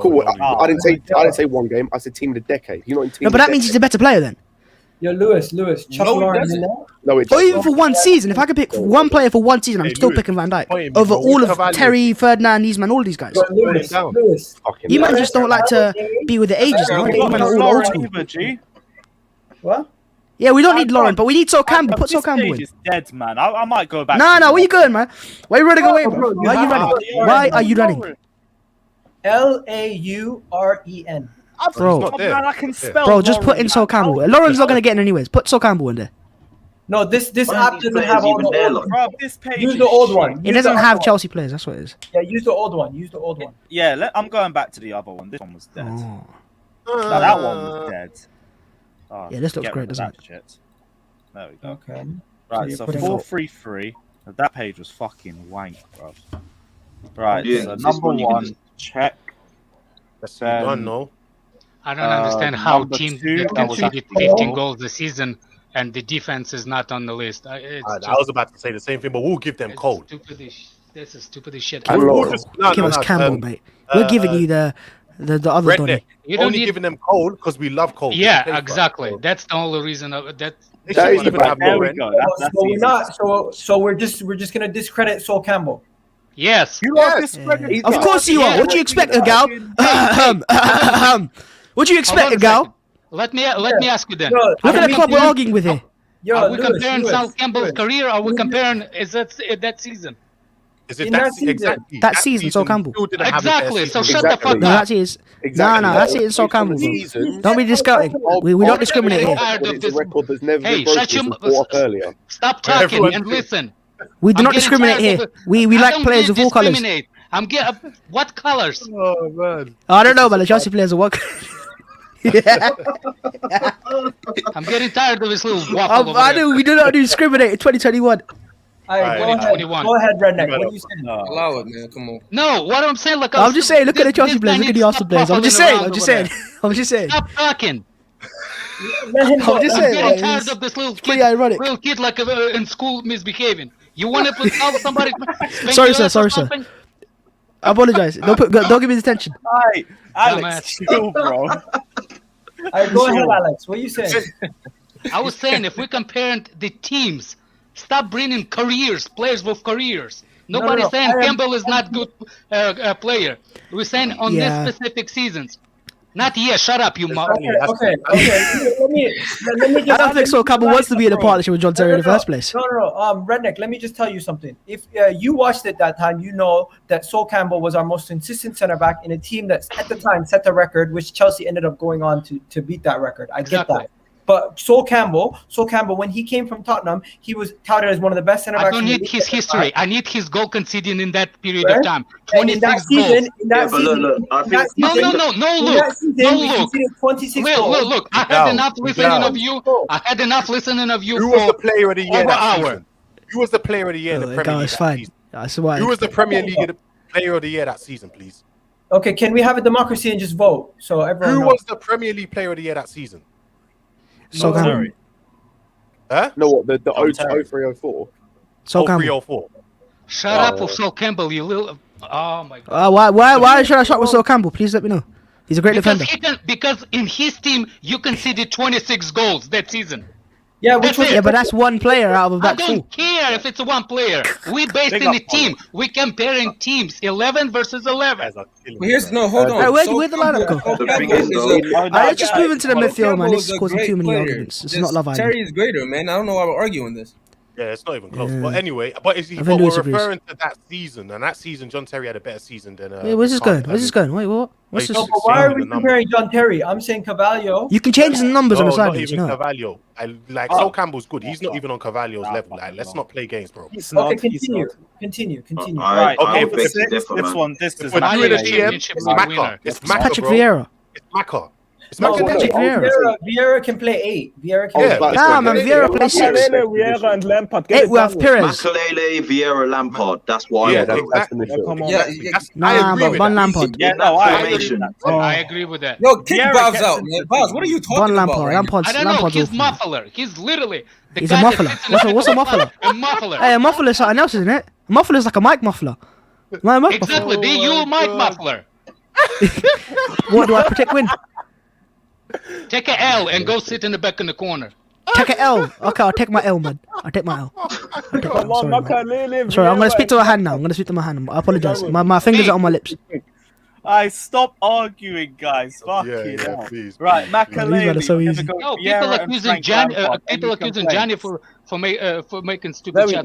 Cool. I didn't say one game. I said team of the decade. You're not in team. No, but that means he's a better player then. Yo, Lewis, Chuck No, it Lauren doesn't. in there? No, it Or even doesn't. for one season. If I could pick one player for one season, I'm still Lewis, picking Van Dijk point me, over bro. all of Cavalli. Terry, Ferdinand, these man, all these guys. Yo, Lewis, down. Fucking You man hell. just don't like to be with the ages, man. You man are all old school. Either, G. What? Yeah, we don't need Lauren, but we need Sol Campbell. Put Sol This Campbell page in. is dead, man. I might go back. No, where you going, man? Why are you running away, bro? Why are you running? Why are you running? Lauren. Bro, He's not there. Man, I can spell. bro, just put Lauren, in Sol man. Campbell. Lauren's not gonna get in anyways. Put Sol Campbell in there. No, this Why app aren't these doesn't players have all even the there, old like? ones. Bro, this page Use is the old shit. one. It Use doesn't the have old Chelsea players. That's what it is. one. Yeah, use the old one. Use the old one. Yeah, I'm going back to the other one. This one was dead. Oh. No, that one was dead. Oh, Yeah, this looks get great, rid of doesn't that shit. There we go. Okay. Right, So so you're putting 4-3-3. That page was fucking wank, bro. Right, Yeah, so this number one you can one, just- check. That's done, no. I don't understand how number teams two, that that was conceded actually 15 goal. goals this season and the defense is not on the list. It's I just- was about to say the same thing, but we'll give them it's cold. stupid as sh- This is stupid as shit. And We'll Lauren. just- no, Give no, us no, Campbell, mate. We're giving you the other Redneck. Donny. You don't Only need- giving them cold because we love cold. Yeah, We pay for it. exactly. That's the only reason of that. They That shouldn't is even bad. have There we Lauren. go. So That's we're easy. not. So we're just gonna discredit Sol Campbell. Yes. You Yes. are discrediting. Yeah. Of course you are. What do you expect, a gal? What do you expect, Hold a on gal? second. Let me ask you then. Yo, Look at the club we're arguing with here. Yo, Are we Lewis, comparing Lewis, Sal Campbell's Lewis. career? Or are we comparing that season? Is it In that that season. exactly? That season, Sol Campbell. still didn't have the best Exactly, so season. shut the fuck No, up. that's it. Exactly. No, that's it in Sol Based on the Campbell, bro. season, Don't be discounting. We don't discriminate here. Tired but of it's a this. record that's never Hey, been broken shut your since brought up earlier. Stop talking Everyone and do. listen. We do I'm not getting discriminate tired here. of it. We I like don't players of all colours. discriminate. I'm getting what colors? Oh man. I don't know, but the Chelsea players are what? Yeah. I'm getting tired of this little waffle. over I there. know we do not discriminate in 2021. Alright, go ahead. 2021. Go ahead, Redneck. You What better- are you saying? Allow it, man. Come on. No, what I'm saying, like I'm just saying, look at the Chelsea this players, guy look at the needs to Arsenal stop players. I'm just waffling saying, around I'm just over saying, there. I'm just saying. Stop talking. Let him go. I'm just I'm saying, getting like, tired it's of this little pretty ironic. little kid like in school misbehaving. You want to put somebody? spank Sorry, your sir, ass or sorry, sir. something? I apologize. Don't give me the attention. Hi, Alex, Dumbass. chill, bro. Alright, go ahead, Alex. What are you saying? I was saying if we comparing the teams, stop bringing careers, players with careers. Nobody's no, saying I am- Campbell is not good player. We're saying on Yeah. this specific seasons. Not yet. Shut up, you mother. Okay. Let me I just. don't think so. Campbell wants to be in a partnership with John Terry in the first place. No. Redneck, let me just tell you something. If you watched it that time, you know that Sol Campbell was our most consistent center back in a team that at the time set the record, which Chelsea ended up going on to beat that record. I get Exactly. that. But Sol Campbell, when he came from Tottenham, he was touted as one of the best center backs. I don't in the need league his at the history. time. I need his goal conceding in that period Right? of time. And in that 26 goals. season, Yeah, but look, I think No, season, no, no in look. that season, No we look. conceded 26 goals. Look. I had Miguel, enough listening of you. I had enough listening of you Who was the for player of the year over that hour. season? Who was the player of the year in the Oh, Premier God, League it's that fine. season? That's why. Who was the Premier League player of the year that season, please? Okay, can we have a democracy and just vote so everyone Who knows? was the Premier League player of the year that season? Sol Campbell. Huh? No, what the John Terry. 0304? Sol Campbell. 0304. Shut up with Sol Campbell, you little. Oh my god. Why should I start with Sol Campbell? Please let me know. He's a great defender. Because in his team you conceded 26 goals that season. Yeah, That's it. Yeah, but that's one player out of I that don't full. care if it's one player. We based Big in up, the team. We comparing teams 11 versus 11. Guys are killing But me, here's bro. hold on. Where'd the lineup go? Sol The Campbell thing is, is though, a- Let's just move into the Sol midfield, man. Campbell This is is a causing great too many player. arguments. It's Just not Love Island. Terry is greater, man. I don't know why we're arguing this. Yeah, it's not even close. Yeah. But anyway, but I think we're Lewis agrees. referring to that season, and that season, John Terry had a better season than. Wait, where's this going? Where's this going? Wait, what? What's Wait, this? No, but why are we the number. comparing John Terry? I'm saying Cavallo. You can change the numbers on the No, side. not You even know. Cavallo. Sol Campbell's good. He's not even on Cavallo's level. Like, let's not play games, bro. Okay, continue. Right, Okay, okay, for this, six, one, this is We're not doing a Valiant GM. championship It's winner. Macca. It's It's Macca, Patrick bro. Vieira. It's Macca. It's No, Macca. Patrick Vieira. Vieira can play 8. Vieira can Yeah, play 8. Nah, man, Vieira plays 6. Vieira and Lampard. Eight, we have Perez. Makelele, Vieira, Lampard. That's why. Yeah, I want. That's the midfield. Come on. Yeah, Nah, I agree but with Van that. Lampard. Yeah, no, I agree. Formation. I agree with that. Yo, kick Vieira Bobs gets out, it. man. Bobs, what are you Van talking about? Lampard. right now? Lampard's I don't know. Lampard's He's awful. muffler. He's literally the He's guy a that muffler. sits in What's a- the what's a muffler? A muffler. Hey, a muffler is something else, isn't it? A muffler is like a mic muffler. My mic muffler. Exactly. The you mic muffler. What do I protect? Win. Take a L and go sit in the back in the corner. take an L. Okay, I'll take my L, man. I'll take my L. Sorry, man. Sorry, I'm gonna speak to my hand now. I apologize. My fingers are on my lips. I stop arguing, guys. Fucking hell. Please. Right, Makaleli. These are so easy. No, people accusing Gianni for making stupid chat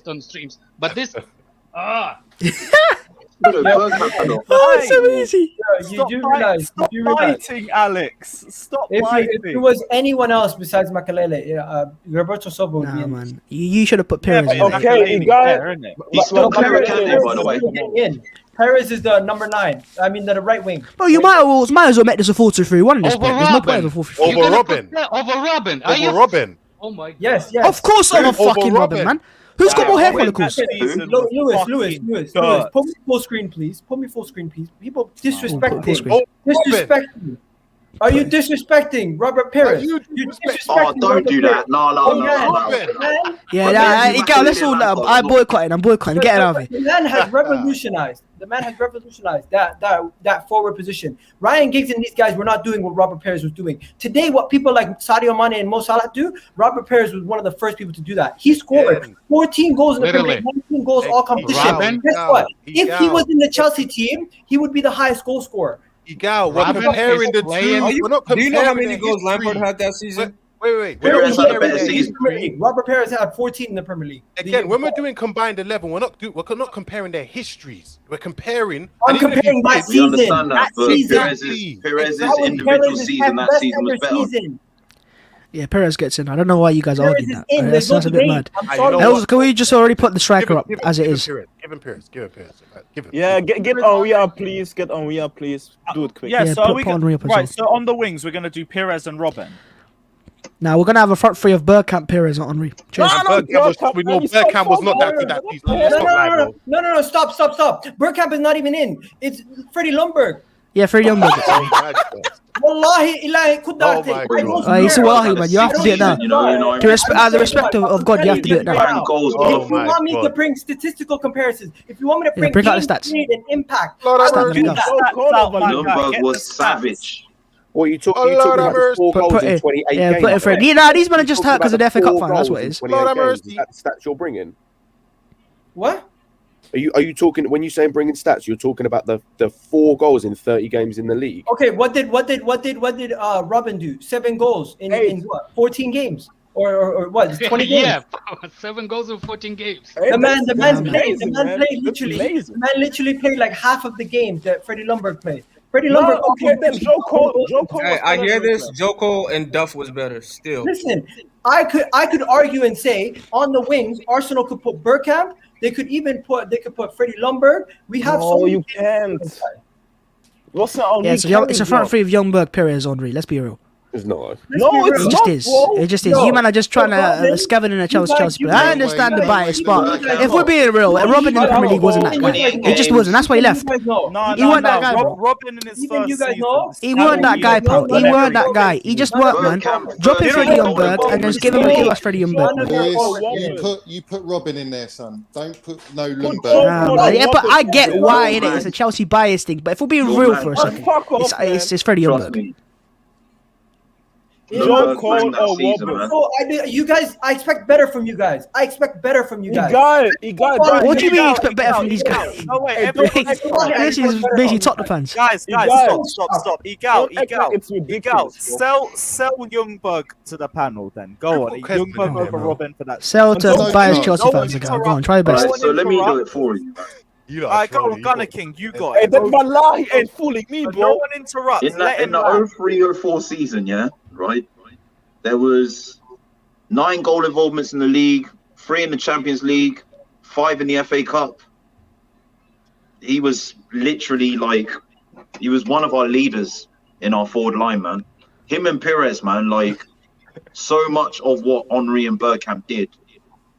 on streams. But this, it's so easy. You do realize. Stop fighting, Alex. Stop fighting. If it was anyone else besides Makalele, Roberto Silva would be in. Man, you should have put Perez in. Okay, He's still Perez, by the way. Perez is the number 9. I mean, the right wing. Bro, you might as well make this a 4-2-3-1 in this point. There's no point of a 4-3-3. Over Robin. Over Robin. Oh my God. Yes. Of course over fucking Robin, man. Who's got more hair follicles? Lewis. Put me full screen, please. People disrespect him. Disrespecting. Are you disrespecting Robert Perez? You're disrespecting don't do that. No. Yeah, let's all. I'm boycotting. Get it out of here. The man has revolutionized. that forward position. Ryan Giggs and these guys were not doing what Robert Perez was doing. Today, what people like Sadio Mane and Mo Salah do, Robert Perez was one of the first people to do that. He scored 14 goals in the Premier League, 19 goals all competition. Guess what? If he was in the Chelsea team, he would be the highest goal scorer. We're comparing the two. We're not comparing. Do you know how many goals Lampard had that season? Wait. Perez had a better season. Robert Perez had 14 in the Premier League. Again, when we're doing combined 11, we're not comparing their histories. We're comparing. I'm comparing that season. We understand that, but Perez's individual season that season was better. Yeah, Perez gets in. I don't know why you guys are arguing that. That sounds a bit mad. Can we just already put the striker up as it is? Give him Perez. Yeah, get Henry, please. Get Henry, please. Do it quick. Yeah, so right. So on the wings, we're gonna do Perez and Robin. Now we're gonna have a front three of Bergkamp, Perez, not Henry. Bergkamp was not that good that season. No, stop. Bergkamp is not even in. It's Freddie Ljungberg. Yeah, Freddie Ljungberg. Wallahi, ilahi, kudate. It's wallahi, man. You have to do it now. Out of the respect of God, you have to do it now. If you want me to bring statistical comparisons, if you want me to bring bring out the stats. And impact, Ljungberg was savage. What are you talking about? 4 goals in 28 games. Yeah, put it for it. These men are just hurt because of the FA Cup final. That's what it is. Is that the stats you're bringing? What? Are you talking when you saying bringing stats? You're talking about the 4 goals in 30 games in the league. Okay, what did Robin do? 7 goals in what? 14 games or what? 20 games. Yeah, 7 goals in 14 games. The man literally played like half of the games that Freddie Ljungberg played. I hear this. Joko and Duff was better still. Listen, I could argue and say on the wings, Arsenal could put Bergkamp. They could put Freddie Ljungberg. We have you can't. It's a front three of Ljungberg, Perez, Henry. Let's be real. It's not. It just is. You man are just trying to scavenge in a Chelsea player. I understand the bias, but if we're being real, Robin in the Premier League wasn't that guy. He just wasn't. That's why he left. He weren't that guy, bro. Robin in his first season. He weren't that guy, pal. He weren't that guy. He just worked, man. Drop in Freddie Ljungberg and just give us Freddie Ljungberg. You put Robin in there, son. Don't put no Ljungberg. Yeah, but I get why it's a Chelsea bias thing. But if we're being real for a second, it's Freddie Ljungberg. You guys, I expect better from you guys. He got What do you mean you expect better from these guys? No, wait. This is basically top the fans. Guys, stop. Egal. Sell Ljungberg to the panel then. Go on. Ljungberg over Robin for that. Sell to biased Chelsea fans again. Go on, try your best. So let me do it for you. I go on, GunnerKing, you got it. That Wallahi ain't fooling me, bro. No one interrupts. In the 03-04 season, yeah, right? There was 9 goal involvements in the league, 3 in the Champions League, 5 in the FA Cup. He was literally he was one of our leaders in our forward line, man. Him and Perez, man, so much of what Henry and Bergkamp did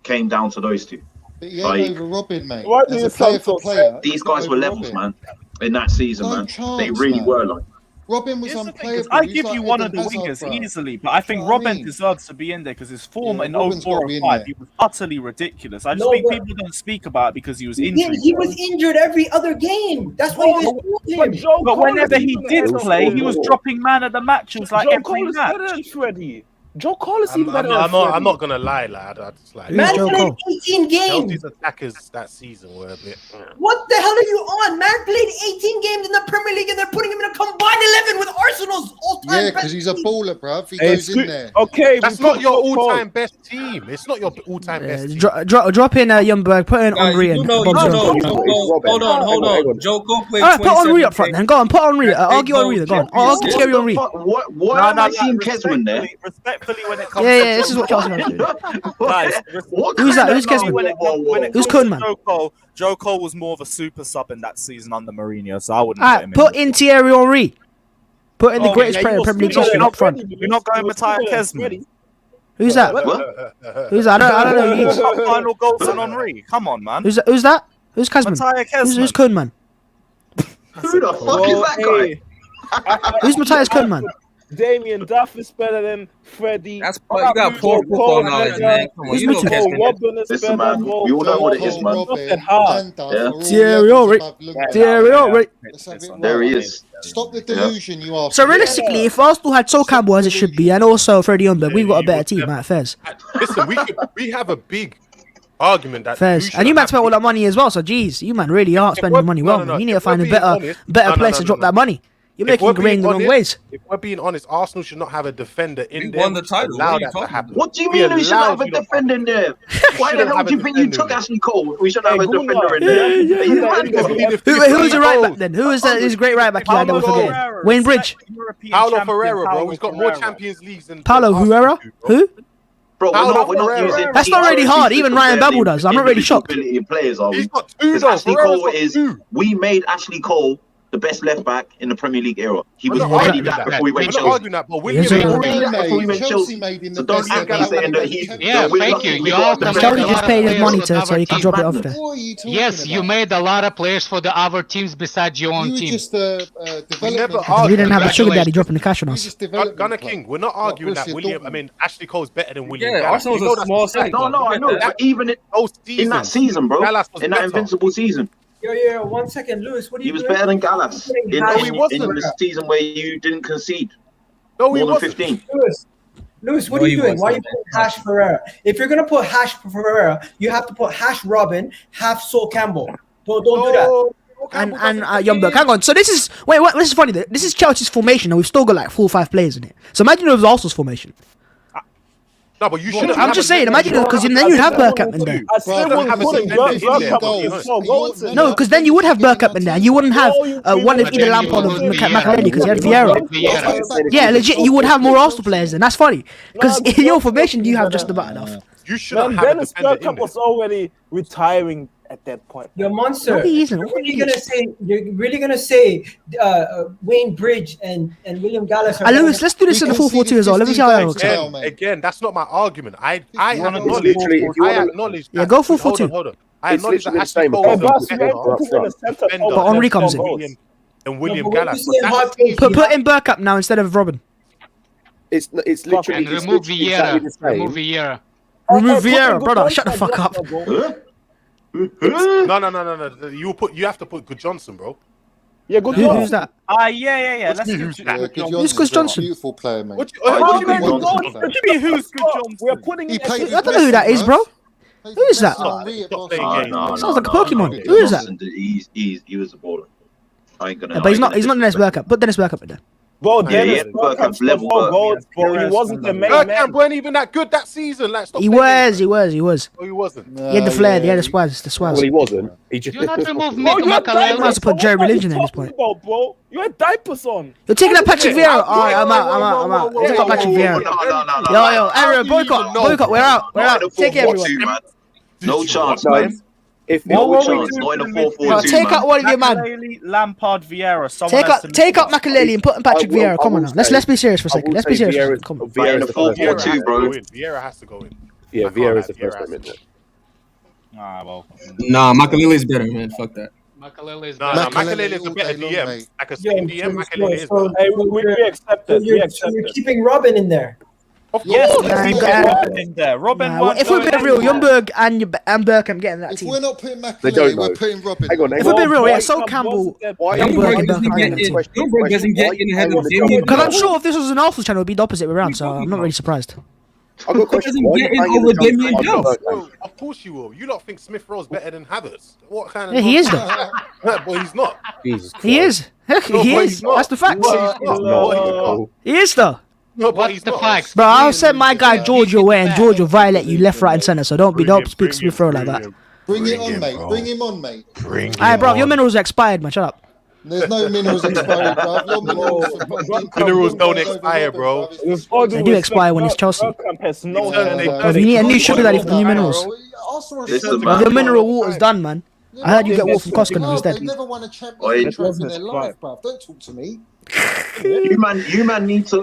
came down to those two. But he ain't over Robin, mate. As a player for player, these guys were levels, man, in that season, man. They really were Robin was unplayable. I give you one of the wingers easily, but I think Robin deserves to be in there because his form in 04 and 05, he was utterly ridiculous. I just think people don't speak about it because he was injured. He was injured every other game. That's why he was him. But whenever he did play, he was dropping man of the match. It was like every match. Joe Cole is even better. I'm not gonna lie, lad. I just like Man played 18 games. Chelsea's attackers that season were a bit. What the hell are you on? Man played 18 games in the Premier League and they're putting him in a combined 11 with Arsenal's all-time Yeah, because he's a baller, bruv. He goes in there. Okay, that's not your all-time best team. It's not your all-time best team. Drop in Youngberg, put in Henry and Bob Jones. Hold on. Joe Cole played. All right, put Henry up front then. Go on, put Henry. Argue Henry. Go on. Argue Thierry Henry. Why am I seeing Kesman there? Respectfully, when it comes Yeah, to this is what Chelsea fans do. guys, Who's that? Who's Kesman? Who's Koeman? Joe Cole was more of a super sub in that season under Mourinho, so I wouldn't All right, put in Thierry Henry. Put in the greatest player in Premier League history up front. You're not going Matthias Kesman. Who's that? Who's that? I don't know who he is. Final goals on Henry. Come on, man. Who's that? Who's Kesman? Who's Koeman? Who the fuck is that guy? Who's Matthias Koeman? Damien Duff is better than Freddie. That's you got poor football knowledge, man. Come on, you know Robin is Listen, better. man, we all know what it is, man. Thierry Henry. Thierry Henry. There he is. Stop the delusion, you are. So realistically, if Arsenal had Sol Campbell as it should be, and also Freddie Youngberg, we've got a better team, right? Fairs. Listen, we have a big argument that Fairs. And you man spent all that money as well, so geez, you man really aren't spending money well, man. You need to find a better place to drop that money. You're making Green the wrong ways. If we're being honest, Arsenal should not have a defender in there. Won the title. Allow that to happen. What do you mean we should have a defender in there? Why the hell do you think you took Ashley Cole? We should have a defender in there. Who was the right back then? Who was his great right back? I never forget. Wayne Bridge. Paulo Ferreira, bro. He's got more Champions Leagues than Paulo Ferreira. Who? Bro, we're not using. That's not really hard. Even Ryan Babel does. I'm not really shocked. Players are we? He's got two. Ashley Cole is. We made Ashley Cole the best left back in the Premier League era. He was already that before we went Chelsea. Chelsea made him the best. Yeah, thank you. You all Chelsea just paid his money so he can drop it off there. Yes, you made a lot of players for the other teams besides your own team. We didn't have a sugar daddy dropping the cash on us. Gunner King, we're not arguing that William. I mean, Ashley Cole's better than William. Yeah, Arsenal's a small side. No, I know. But even in that season, bro, in that Invincible season. Yo, 1 second, Lewis. What are you doing? He was better than Gallas in the season where you didn't concede. No, he more wasn't. than 15. Lewis, what are you doing? Why are you putting Hash Ferreira? If you're gonna put Hash Ferreira, you have to put Hash Robin, half Sol Campbell. Don't do that. And Youngberg, hang on. So this is this is funny. This is Chelsea's formation, and we've still got like 4 or 5 players in it. So imagine if it was Arsenal's formation. No, but you should. I'm just saying, imagine because then you'd have Bergkamp in there. No, because then you would have Bergkamp in there, and you wouldn't have one of either Lampard or Makelele because you had Vieira. Yeah, legit, you would have more Arsenal players then. That's funny because in your formation you have just about enough. You should have a defender in Bergkamp was already retiring at that point. You're a monster. You're really gonna say Wayne Bridge and William Gallas. Lewis, let's do this in the 4-4-2 as well. Let me see how that works. Again, that's not my argument. I acknowledge. Yeah, go 4-4-2. Hold on. I acknowledge that Ashley Cole is a defender. But Henry comes in. And William Gallas. Put in Bergkamp now instead of Robin. It's literally. And remove Vieira. Remove Vieira, brother. Shut the fuck up. No. You have to put Good Johnson, bro. Yeah, Good Johnson. Who's that? Yeah. Let's who's Good Johnson? Beautiful player, man. What do you mean? Who's Good Johnson? We're putting. I don't know who that is, bro. Who is that? Sounds like a Pokemon. Who is that? He was a baller. I ain't gonna. But he's not Dennis Bergkamp. Put Dennis Bergkamp in there. Bro, Dennis Bergkamp's level goals, bro. He wasn't the main man. Bergkamp weren't even that good that season. Like, he was. Oh, he wasn't. He had the flair. He had the swaz. Well, he wasn't. He just. You're not removing Makelele. Might as well put Jerry Religion at this point. Bro, you had diapers on. You're taking out Patrick Vieira. Alright, I'm out. Take out Patrick Vieira. Yo, Aaron, boycott. We're out. Take care, everyone. No chance, man. No chance. Not in a 4-4-2. Take out one of your man. Lampard, Vieira. Take out Makelele and put in Patrick Vieira. Come on now. Let's be serious for a second. Let's be serious. Come on. In a 4-4-2, bro. Vieira has to go in. Yeah, Vieira is the first time in there. Nah, Makelele's better, man. Fuck that. Makelele is a better DM. Like a scheme DM, Makelele is better. Hey, we accept it. You're keeping Robin in there. Of course, Robin in there. Robin. If we're being real, Youngberg and Bergkamp getting that team. If we're not putting They don't McAlery, know. we're putting Robin. Hang on. If we're being real, yeah, Sol Campbell, Youngberg and Bergkamp getting that team. Youngberg doesn't get in ahead of Damien. Because I'm sure if this was an Arsenal channel, it'd be the opposite way around. So I'm not really surprised. I've got a question. Doesn't get in over Damien Jones. Of course you will. You lot think Smith Rowe's better than Havertz? What kind of? Yeah, he is though. Well, he's not. Jesus Christ. He is. He is. That's the fact. He is though. No, but he's the not. facts? Bro, I'll send my guy George your way, and George will violate you left, right, and centre. So don't speak Smith Rowe like that. Bring it on, mate. Bring him on, mate. Alright, bro, your minerals are expired, man. Shut up. There's no minerals expired, bro. Your Minerals don't expire, bro. They do expire when it's Chelsea. Bro, you need a new sugar daddy for the new minerals. Bro, your mineral water's done, man. I heard you get water from Costco now instead. They've never won a championship trophy in their life, bro. Don't talk to me. You man need to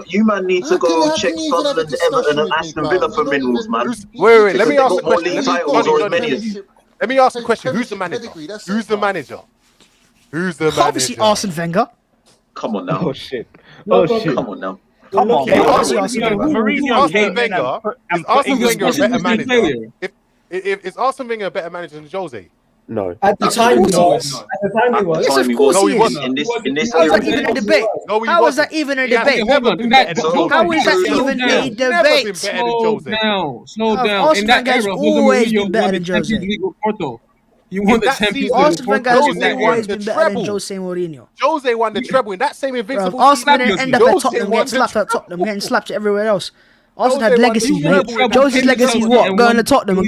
go check Sunderland, Everton, and Aston Villa for minerals, man. Wait. Let me ask a Got more question. league titles or as many as you. Let me ask a question. Who's the manager? Who's the manager? Who's the manager? Obviously, Arsene Wenger. Come on now. Oh shit. Come on now. Come on, Okay, man. Arsene Mourinho came in and Is Arsene Wenger a better manager? failure. If is Arsene Wenger a better manager than Jose? No. At the time, he was. At the time, he was. Yes, of course he is. In this How is era, that even a debate? No, he How is wasn't. that even a He has debate? never been better than Jose. How is that even a He's never been debate? better than Jose. Slow down. Arsene In that Wenger has era, always Jose been better won the than Champions Jose. League with Porto. He won the that Champions season, League Arsene with Wenger has Porto. Jose always won been the better than treble. Jose Mourinho. Jose won the treble in that same Bro, Invincibles. Arsenal didn't end up at Jose Tottenham won getting the slapped at treble. Tottenham, getting slapped everywhere else. Arsenal had Jose won legacies, the mate. treble. Jose's legacy is what? Going to Tottenham and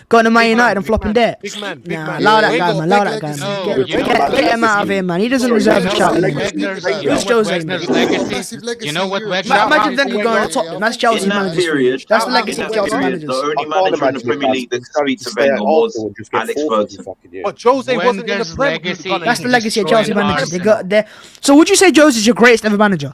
going to Man United and flopping there. Big man. Nah, allow that guy, man. Allow that guy, man. Get him out of here, man. He doesn't deserve a shout. Who's Jose, man? You know what Wenger? Imagine Wenger going to Tottenham. That's Chelsea managers. That's the legacy of Chelsea managers. The only manager in the Premier League that speaks to Wenger was Alex Ferguson. But Jose wasn't in the Wenger's Premier legacy. League. That's the legacy of Chelsea Destroyed managers. They Arsenal. got there. So would you say Jose's your greatest ever manager?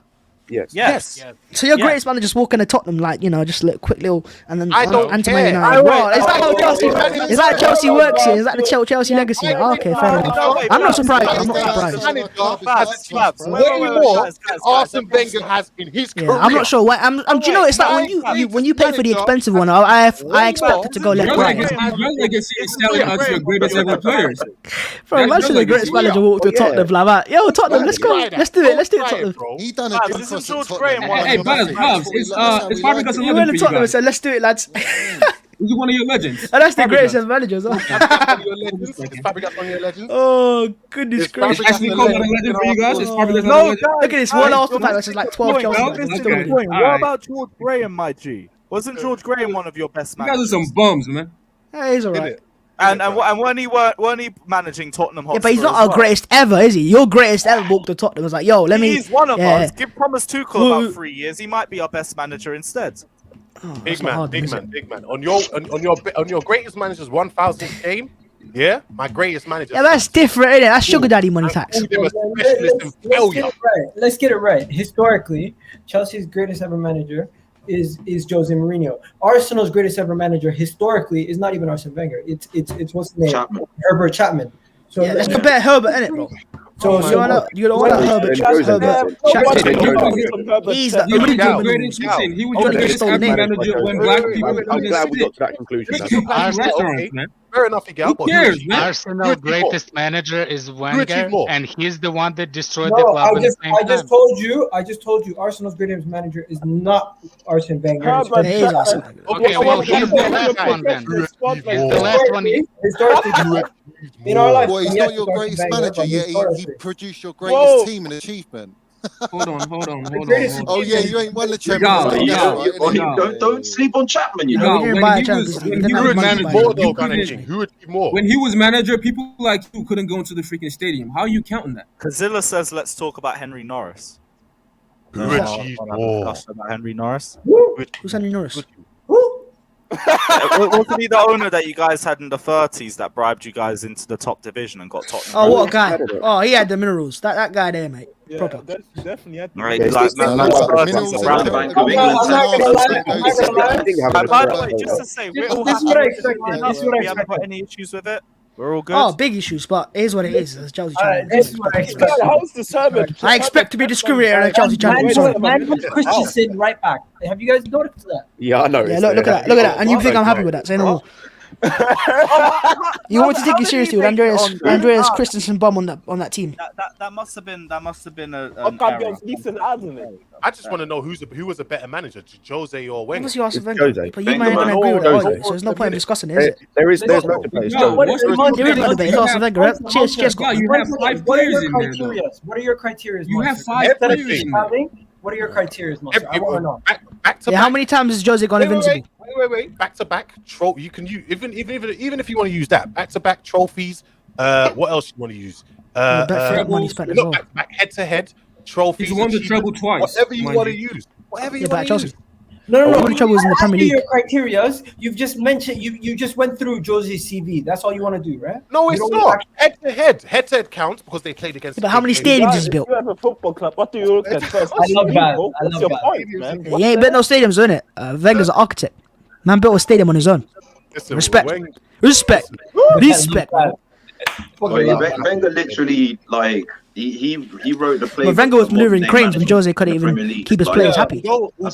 Yes. Yes. So your greatest manager just walking to Tottenham, like, you know, just a quick little, and then I don't and to care. Man United. Bro, is that how Chelsea? Is that Chelsea works here? Is that the Chelsea legacy? Okay, fair enough. I'm not surprised. I'm not surprised. Way more than Arsene Wenger has in his career. Yeah, I'm not sure why. Do you know it's like when you pay for the expensive one, I expect it to go left, right. Your legacy is selling out your greatest ever players. Bro, imagine the greatest manager walked to Tottenham like that. Yo, Tottenham, let's go. Let's do it, Tottenham. He done a good Isn't cross George at Graham Tottenham. one of Hey, your best Buzz, it's Fabregas You 11 went for to you Tottenham and guys. said, let's do it, lads. He's one of your legends. And that's the greatest ever managers. Fabregas one of your legends. Oh, goodness gracious. Ashley Cole not a legend for you guys. It's Fabregas not a No, legend. Look at this, one Arsenal fan versus like 12 Chelsea Now fans. listen Let's to do the it. point. What about George Graham, my G? Wasn't George Graham one of your best You guys are managers? some bums, man. Yeah, he's alright. And weren't he managing Tottenham Hotspur? Yeah, but he's not as our well? greatest ever, is he? Your greatest ever walked to Tottenham. Was like, yo, let me. He's one of yeah. us. Give Thomas Tuchel about 3 years. He might be our best manager instead. Oh, Big that's not man, hard, big is man, it? big man. On your greatest manager's 1,000th game, yeah, my greatest manager. Yeah, that's different, isn't it? That's sugar daddy money tax. Called him a specialist in failure. Let's get it right. Historically, Chelsea's greatest ever manager is Jose Mourinho. Arsenal's greatest ever manager historically is not even Arsene Wenger. It's what's the name? Chapman. Herbert Chapman. So Yeah, let's compare Herbert, innit, bro? So you don't want Herbert Chapman. He's the He was original the greatest. Listen, he was the Okay, greatest stole ever name. manager when black people. I'm glad we got to that conclusion. Restaurants, man. Fair enough, Miguel. Who cares, man? Arsenal greatest manager is Wenger, achieve more. and he's the one that destroyed the No, club at the same I time. just told you Arsenal's greatest manager is not Arsene Wenger. It is Arsene Wenger. Okay, well, he's the last one then. He's the last one. Historically, in our life, Well, he's yes, not your Arsene greatest Wenger, manager, but yet he historically. produced your greatest team and achievement. Hold on. Oh yeah, you ain't won the Yeah. Don't sleep on Chapman, you Yeah, know. we didn't buy a Champions League. When he was manager, More though, you couldn't- GunnerKing. Who would achieve more? when he was manager, people like you couldn't go into the freaking stadium. How are you counting that? Kazilla says, let's talk about Henry Norris. Who I'll achieved have a more? discussion about Henry Norris. Who's Henry Norris? Wasn't he the owner that you guys had in the 30s that bribed you guys into the top division and got Tottenham? Oh, what a guy. Oh, he had the minerals. That guy there, mate. Proper. Definitely had Right, Yeah, like, it's- like it's- Spurs Minerals and around Brandon. the Bank of England. And by the way, just to say, we're all This is what I happy with expected. the lineup. This is what I We haven't got expected. any issues with it. We're all good. Oh, big issues, but it is what it is. It's Chelsea channel. This is what I expect. How's the servant? I expect to be discriminated on a Chelsea channel. I'm sorry. Man put Christensen right back. Have you guys noticed that? Yeah, I know. Yeah, look at that. And you think I'm happy with that? Say no more. You want me to take you seriously with Andreas Christensen bum on that team? That must have been a. I just want to know who was a better manager, Jose or Wenger? Obviously, Arsene Wenger. But you might not agree with it, so there's no point in discussing it, is it? There's no debate. There is no debate. It's Arsene Wenger, right? Cheers, Scott. You have 5 players in there. What are your criteria? You have 5 players in there. What are your criteria, Monster? I want to know. Back to Yeah, how many times has Jose gone invincible? Wait. Back to back. You can use even if you want to use that. Back to back trophies. What else you want to use? Money spent as well. Back head to head trophies. He's won the treble twice. Whatever you want to use. Whatever you want to use. No. How many troubles in the Premier League? Your criteria. You've just mentioned. You just went through Jose's CV. That's all you want to do, right? No, it's not. Head to head counts because they played against. Yeah, but how many stadiums is built? You have a football club. What do you look at first? I love that. What's your point, man? He ain't built no stadiums, innit? Wenger's an architect. Man built a stadium on his own. Respect. Respect. Wenger literally he wrote the play. But Wenger was maneuvering cranes when Jose couldn't even keep his players happy. All this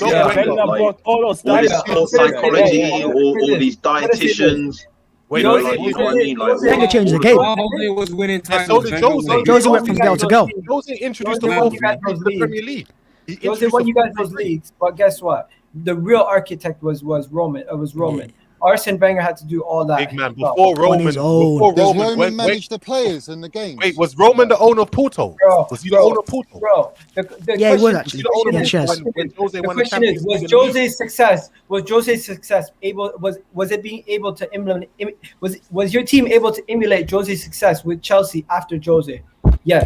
psychology, all these dietitians. Wenger changed the game. Jose was winning titles. Jose went from girl to girl. Jose introduced the whole thing to the Premier League. Jose won you guys those leagues, but guess what? The real architect was Roman. It was Roman. Arsene Wenger had to do all that. Big man, before Roman managed the players in the game. Wait, was Roman the owner of Porto? Was he the owner of Porto? Bro, yeah, he was actually. The question is, was Jose's success able? Was it being able to implement? Was your team able to emulate Jose's success with Chelsea after Jose? Yes.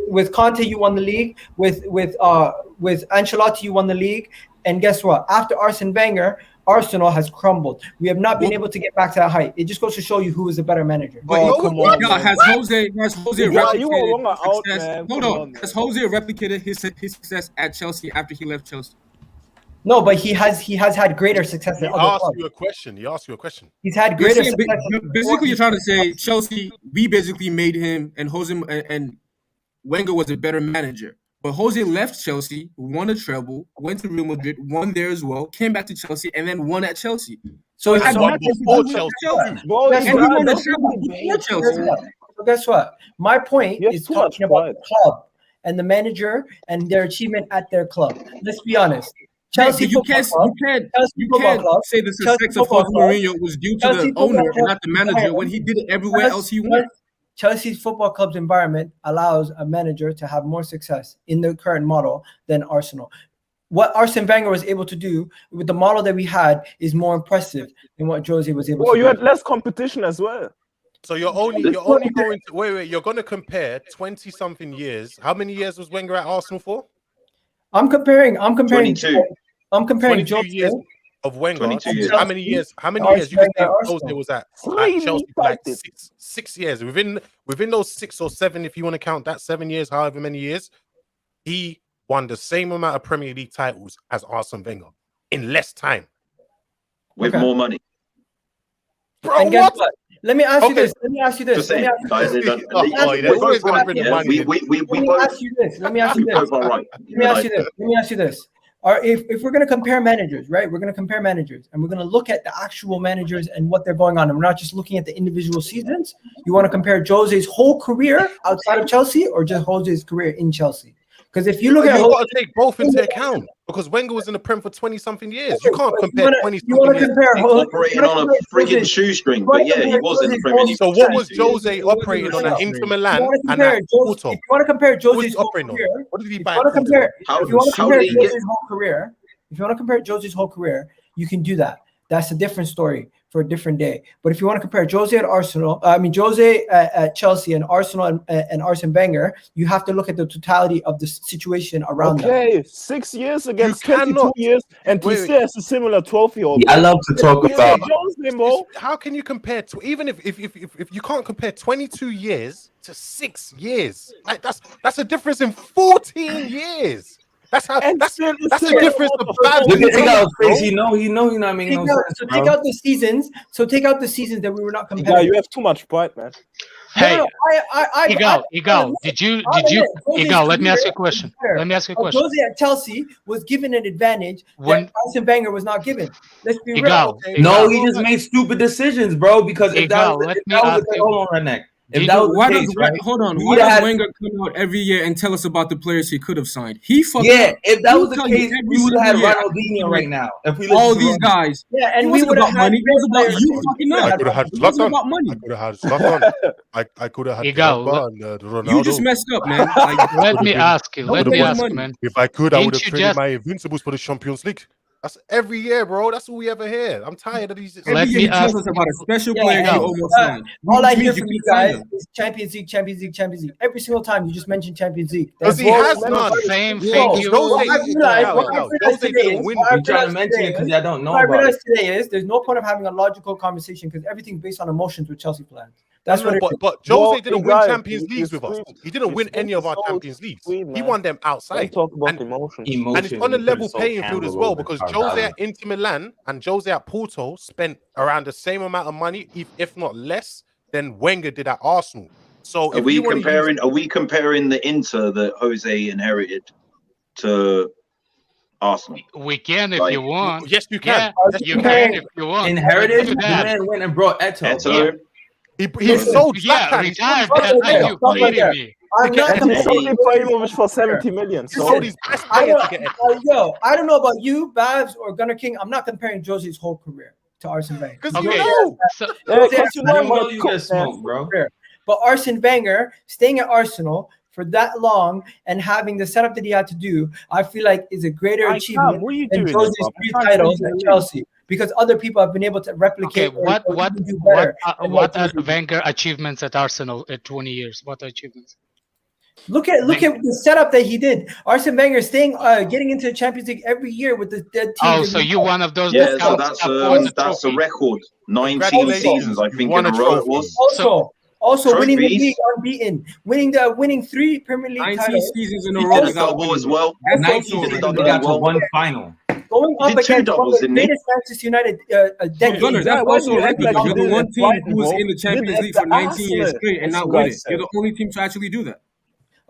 With Conte, you won the league. With Ancelotti, you won the league. And guess what? After Arsene Wenger, Arsenal has crumbled. We have not been able to get back to that height. It just goes to show you who is a better manager. But has Jose replicated his success at Chelsea after he left Chelsea? No, but he has had greater success than other clubs. He asked you a question. He's had greater success. Basically, you're trying to say Chelsea, we basically made him, and Jose and Wenger was a better manager. But Jose left Chelsea, won a treble, went to Real Madrid, won there as well, came back to Chelsea, and then won at Chelsea. So he won before Chelsea. And he won a treble before Chelsea. So guess what? My point is talking about the club and the manager and their achievement at their club. Let's be honest. Chelsea you can't say the success of Jose Mourinho was due to the owner and not the manager when he did it everywhere else he went. Chelsea's football club's environment allows a manager to have more success in the current model than Arsenal. What Arsene Wenger was able to do with the model that we had is more impressive than what Jose was able to do. Oh, you had less competition as well. So you're only going to you're going to compare 20-something years. How many years was Wenger at Arsenal for? I'm comparing 22. I'm comparing 22 years of Wenger. How many years? You can say Jose was at Chelsea for like six years. Within those 6 or 7, if you want to count that 7 years, however many years, he won the same amount of Premier League titles as Arsene Wenger in less time with more money. Bro, and guess what? Let me ask you this. Let me ask you this. Let me ask you this. If we're going to compare managers, right? We're going to compare managers and we're going to look at the actual managers and what they're going on. And we're not just looking at the individual seasons. You want to compare Jose's whole career outside of Chelsea or just Jose's career in Chelsea? Because if you look at, you've got to take both into account. Because Wenger was in the Prem for 20-something years. You can't compare 20-something years. He was operating on a frigging shoestring, but yeah, he was in the Premier League. So what was Jose operating on at Inter Milan and at Porto? If you want to compare Jose's whole career, what did he if buy? you want to compare Jose's whole career, you can do that. That's a different story for a different day. But if you want to compare Jose at Jose at Chelsea and Arsenal and Arsene Wenger, you have to look at the totality of the situation around them. Okay, 6 years against 22 years, and he still has a similar trophy. I love to talk about. How can you compare? Even if you can't compare 22 years to 6 years, like that's a difference in 14 years. That's the difference of bad. Look at Igalo's face. He know he's not making no sense. So take out the seasons. So take out the seasons that we were not competitive. You have too much pride, man. Hey, Igal, did you? Igal, let me ask you a question. Jose at Chelsea was given an advantage that Arsene Wenger was not given. Let's be real. No, he just made stupid decisions, bro. Because if that was the hold on, neck. If that was the case, right? Hold on. Why does Wenger come out every year and tell us about the players he could have signed? He fucking if that was the case, we would have had Ronaldinho right now. If we all these guys, and we would have money. It was about you fucking up. I could have had Zlatan. About money. I could have had Zlatan. I could have had Ronaldo. You just messed up, man. Let me ask you, man. If I could, I would have traded my Invincibles for the Champions League. That's every year, bro. That's all we ever hear. I'm tired of these. Every year he tells us about a special player he almost signed. All I hear from you guys is Champions League. Every single time you just mention Champions League. Because he has none. Same thing. What I realized today is there's no point of having a logical conversation because everything's based on emotions with Chelsea plans. That's what. But Jose didn't win Champions Leagues with us. He didn't win any of our Champions Leagues. He won them outside. Talk about emotions. And it's on a level playing field as well because Jose at Inter Milan and Jose at Porto spent around the same amount of money, if not less, than Wenger did at Arsenal. So are we comparing the Inter that Jose inherited to Arsenal? We can if you want. Yes, you can. Yeah, you can if you want. Inherited. The man went and brought Eto. He sold Zlatan. I'm not comparing Ibrahimovic for 70 million. So I don't know about you, Babs or Gunner King. I'm not comparing Jose's whole career to Arsene Wenger. But Arsene Wenger staying at Arsenal for that long and having the setup that he had to do, I feel like is a greater achievement than Jose's 3 titles at Chelsea. Because other people have been able to replicate. What are Wenger achievements at Arsenal at 20 years? What achievements? Look at the setup that he did. Arsene Wenger getting into the Champions League every year with the dead team. Oh, so you one of those? Yeah, so that's a record. 19 seasons, I think, in a row it was. Also winning the league unbeaten, winning 3 Premier League titles. Seasons in a row. He did a double as well. 19 seasons, they got to 1 final. Going up against the greatest Manchester United decade. Gunner, that's also a record. You're the one team who was in the Champions League for 19 years straight and not win it. You're the only team to actually do that.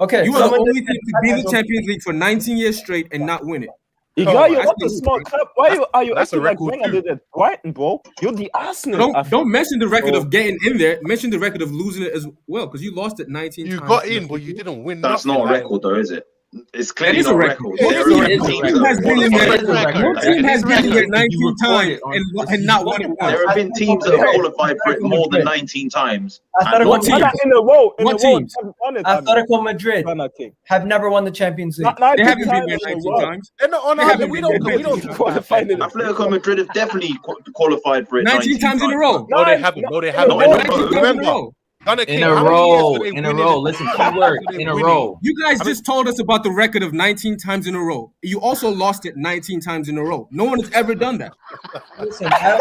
Okay, you are the only team to be in the Champions League for 19 years straight and not win it. You're not a small club. Why are you acting like Wenger did it? Brighton, bro. You're the Arsenal. Don't mention the record of getting in there. Mention the record of losing it as well, because you lost it 19 times. You got in, but you didn't win. That's not a record, though, is it? It's clearly not a record. Your team has been in there 19 times and not won it. There have been teams that have qualified for it more than 19 times. What team? In a row. What teams? Atletico Madrid have never won the Champions League. They haven't been there 19 times. They're not on our. We don't qualify. Atletico Madrid have definitely qualified for it 19 times in a row. No, they haven't. Remember. In a row. Listen, keyword. In a row. You guys just told us about the record of 19 times in a row. You also lost it 19 times in a row. No one has ever done that. Listen, I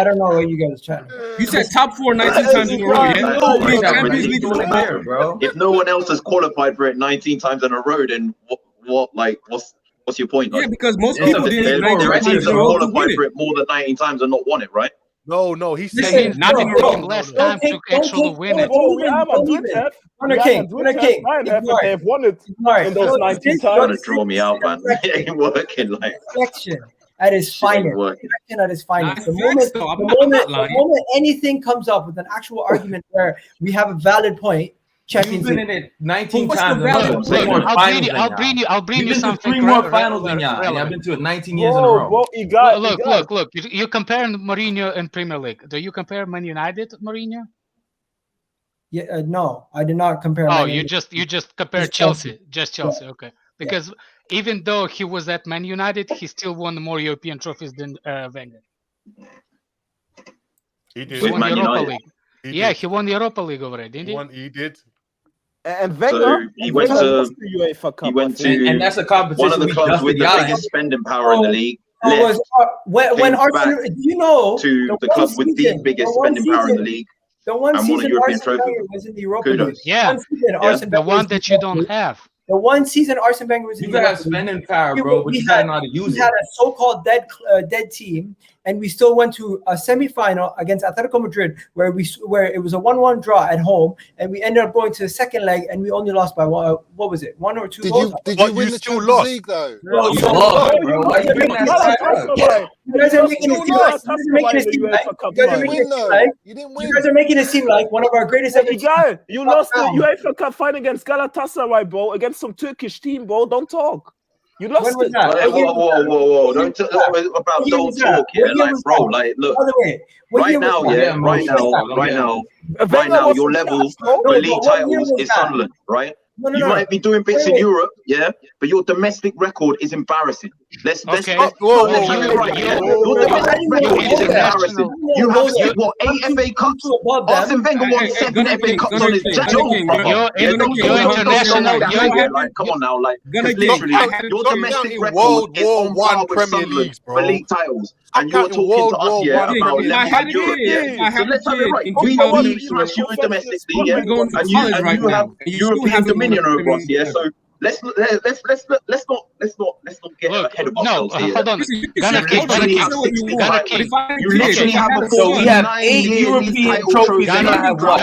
don't know what you guys are trying to. You said top 4 19 times in a row. If no one else has qualified for it 19 times in a row, then what's your point? Yeah, because most people didn't. There are teams that have qualified for it more than 19 times and not won it, right? No, he's saying not in a row. Less time to actually win it. GunnerKing, they've won it in those 19 times. Trying to draw me out, man. It ain't working. Like reflection at his finest. The moment anything comes up with an actual argument where we have a valid point. Champions League. You've been in it 19 times. I'll bring you something. 3 more finals than y'all. And I've been to it 19 years in a row. Look. You compare Mourinho and Premier League. Do you compare Man United to Mourinho? Yeah, no, I did not compare. Oh, you just compare Chelsea. Just Chelsea, okay. Because even though he was at Man United, he still won more European trophies than Wenger. He did. He won the Europa League. He won the Europa League already, didn't he? He did. And Wenger, he went to UEFA Cup. He went to and that's a competition. One of the clubs with the biggest spending power in the league. When Arsenal, to the club with the biggest spending power in the league. The one season Arsene Wenger was in the Europa League. Yeah, the one that you don't have. The one season Arsene Wenger was in You got spending power, bro, but you gotta know how to use we it. had a so-called dead team, and we still went to a semi-final against Atletico Madrid, where it was a 1-1 draw at home, and we ended up going to the second leg, and we only lost by one. What was it? 1 or 2 goals? Did you win the Champions League though? No, you lost, bro. Why you bring that stuff up? You guys are making it seem like one of our greatest ever teams. You lost the UEFA Cup final against Galatasaray, bro, against some Turkish team, bro. Don't talk. You lost it. Whoa. Don't talk here. Like, bro, like, look. Right now, your level for league titles is Sunderland, right? You might be doing bits in Europe, yeah, but your domestic record is embarrassing. Let's Your domestic record is embarrassing. You have what 8 FA Cups? Arsene Wenger won 7 FA Cups on his Come on now, like literally, your domestic record is on par with Sunderland for league titles, and you're talking to us here about Europe. So let's have it right. We smash you domestically, yeah, and you have European dominion over us, yeah. So let's not get ahead of ourselves here. Hold on. You literally have a 49 European trophies and I have what?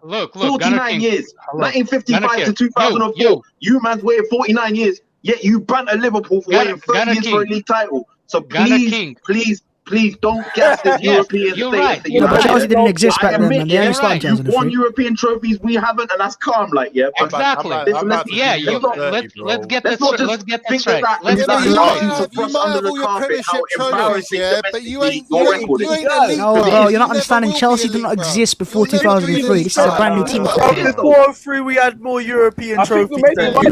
Look, 49 years. 1955 to 2004. You man's waited 49 years, yet you banter Liverpool for waiting 30 years for a league title. So please don't gas this European status. But Chelsea didn't exist back then, man. They only started in 2003. You've won European trophies, we haven't, and that's calm, like, yeah. Exactly. Let's get this right. You might have all your Premiership trophies, yeah, but you ain't elite. No, bro, you're not understanding. Chelsea did not exist before 2003. This is a brand new team. Before 2003, we had more European trophies.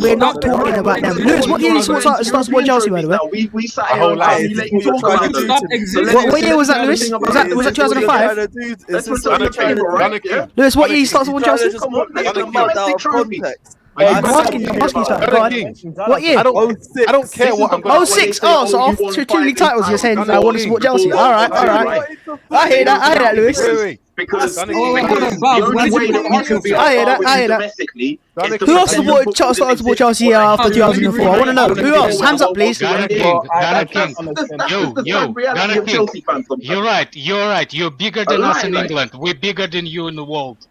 We're not talking about them. Lewis, what year did you start supporting Chelsea, by the way? We sat here and let you talk about them. What year was that, Lewis? Was that 2005? Lewis, what year you started supporting Chelsea? I'm asking you something. Go on. What year? I don't care what I'm going to 06. Oh, so after 2 league titles, you're saying I want to support Chelsea. All right. I hear that, Lewis. Because I hear that. Who else started to support Chelsea after 2004? I want to know. Who else? Hands up, please. GunnerKing. You're right. You're bigger than us in England. We're bigger than you in the world.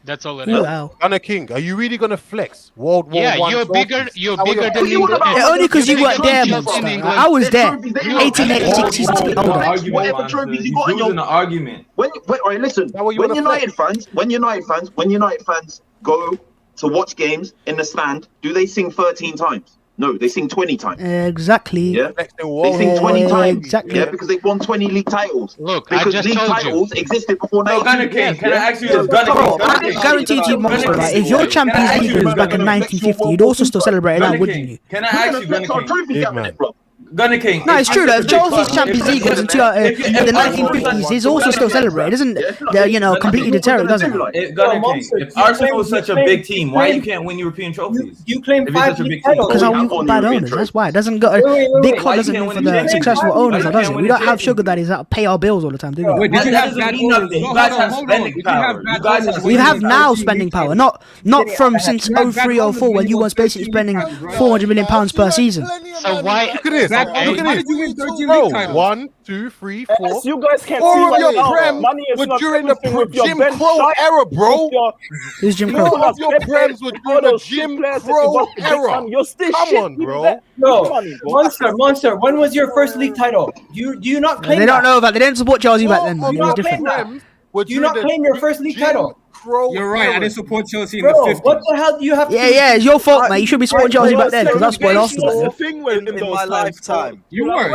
That's all it is. GunnerKing, are you really gonna flex World War Yeah, One you're bigger than England. Yeah, only because you weren't there, monster. I was there. 1886 season ticket holder. Whatever trophies you got in your argument. Listen, when United fans go to watch games in the stand, do they sing 13 times? No, they sing 20 times. Exactly. Yeah, they sing 20 times. Exactly. Yeah, because they've won 20 league titles. Look, because I just league told titles existed before. GunnerKing, can I ask you this? I guaranteed you, monster, right? If your Champions League was back in 1950, you'd also still celebrate that, wouldn't you? Can I ask you, GunnerKing? GunnerKing. No, it's true though. If Chelsea's Champions League was in the 1950s, it's also still celebrated, isn't it? Completely deterred, doesn't it? GunnerKing, if Arsenal was such a big team, why you can't win European trophies? You claim 5 league titles. Because we've got bad owners. That's why. It doesn't go. Big club doesn't mean for the successful owners, does it? We don't have sugar daddies that pay our bills all the time, do we? That doesn't mean nothing. You guys have spending power. We have now spending power, not from since 03-04 when you was basically spending £400 million per season. So why? Look at this. Look at this. Bro, 1, 2, 3, 4. You guys can't 4 of your prem were during the Jim Crow era, bro. Who's Jim Crow? 4 of your prems were during the Jim Crow era. Come on, bro. No, Monster. When was your first league title? Do you not claim? They don't know that. They didn't support Chelsea back then, man. It was different. Do you not claim your first league title? You're right. I didn't support Chelsea in the 50s. What the hell do you have to do? Yeah, it's your fault, man. You should be supporting Chelsea back then because I supported Arsenal back then. In my lifetime. You were.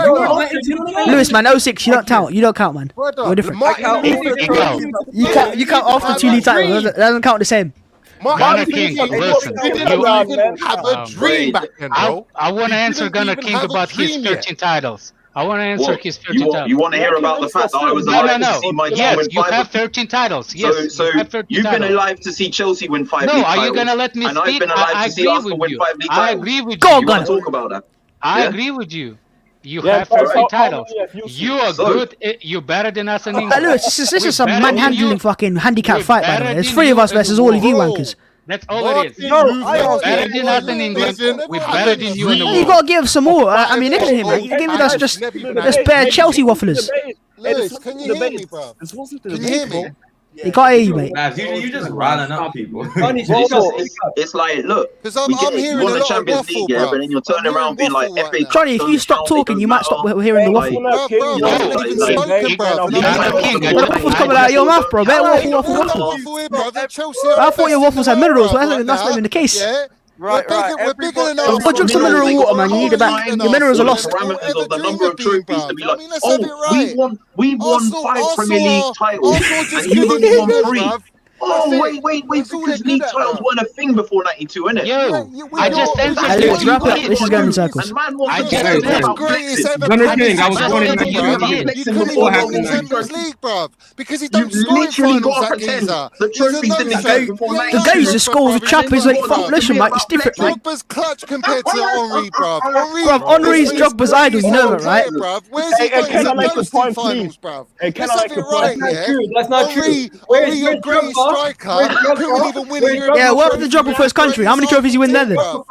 Lewis, man, 06, you don't count. You don't count, man. You're different. You count after 2 league titles. It doesn't count the same. GunnerKing, listen. Have a dream back then, bro. I want to answer GunnerKing about his 13 titles. I want to answer his 13 titles. You want to hear about the fact that I was alive to see my team yes, win 5? You have 13 titles. Yes, so you've been alive to see Chelsea win 5 league titles. No, are you going to let me speak? And I've been alive to see Arsenal win 5 league titles. I agree with you. Go on, you want to talk about that? I agree with you. You have 13 titles. You are good. You're better than us in England. Lewis, this is some manhandling fucking handicap fight, by the way. There's 3 of us versus all of you wankers. That's all it is. We're better than us in England. We're better than you in the world. You gotta give some more ammunition here, man. You gave us just bare Chelsea wafflers. Lewis, can you hear me, bro? Can you hear me? He can't hear you, mate. You just riling up people. It's like, look, because I'm hearing a lot of Champions League, waffle, but then you're turning around being like, Johnny, if you stop talking, you might stop hearing the waffle. The waffle's coming out of your mouth, bro. Waffle. I thought your waffles had minerals, but that's not even the case. Right. We're bigger enough. Go drink some mineral water, man. You need it back. Your minerals are lost. Parameters of the number of trophies to be like, we won 5 Premier League titles, and you only won 3. Oh, wait, because league titles weren't a thing before 92, innit? I just answered Let's wrap it up. This is going in circles. I just said GunnerKing, I was born in 92. You couldn't even win the Champions League, bruv, because he don't score in finals, that geezer. The guy who scores a chap is like, fuck, listen, mate, it's different, mate. Drogba's clutch compared to Henry, bruv. Henry's Drogba's idol, you know that, right? Where's he got his first finals, bruv? Let's have it right, yeah? That's not true. Henry, your greatest striker, couldn't even win it. Yeah, what happened to Drogba for his country? How many trophies he win there then? Huh?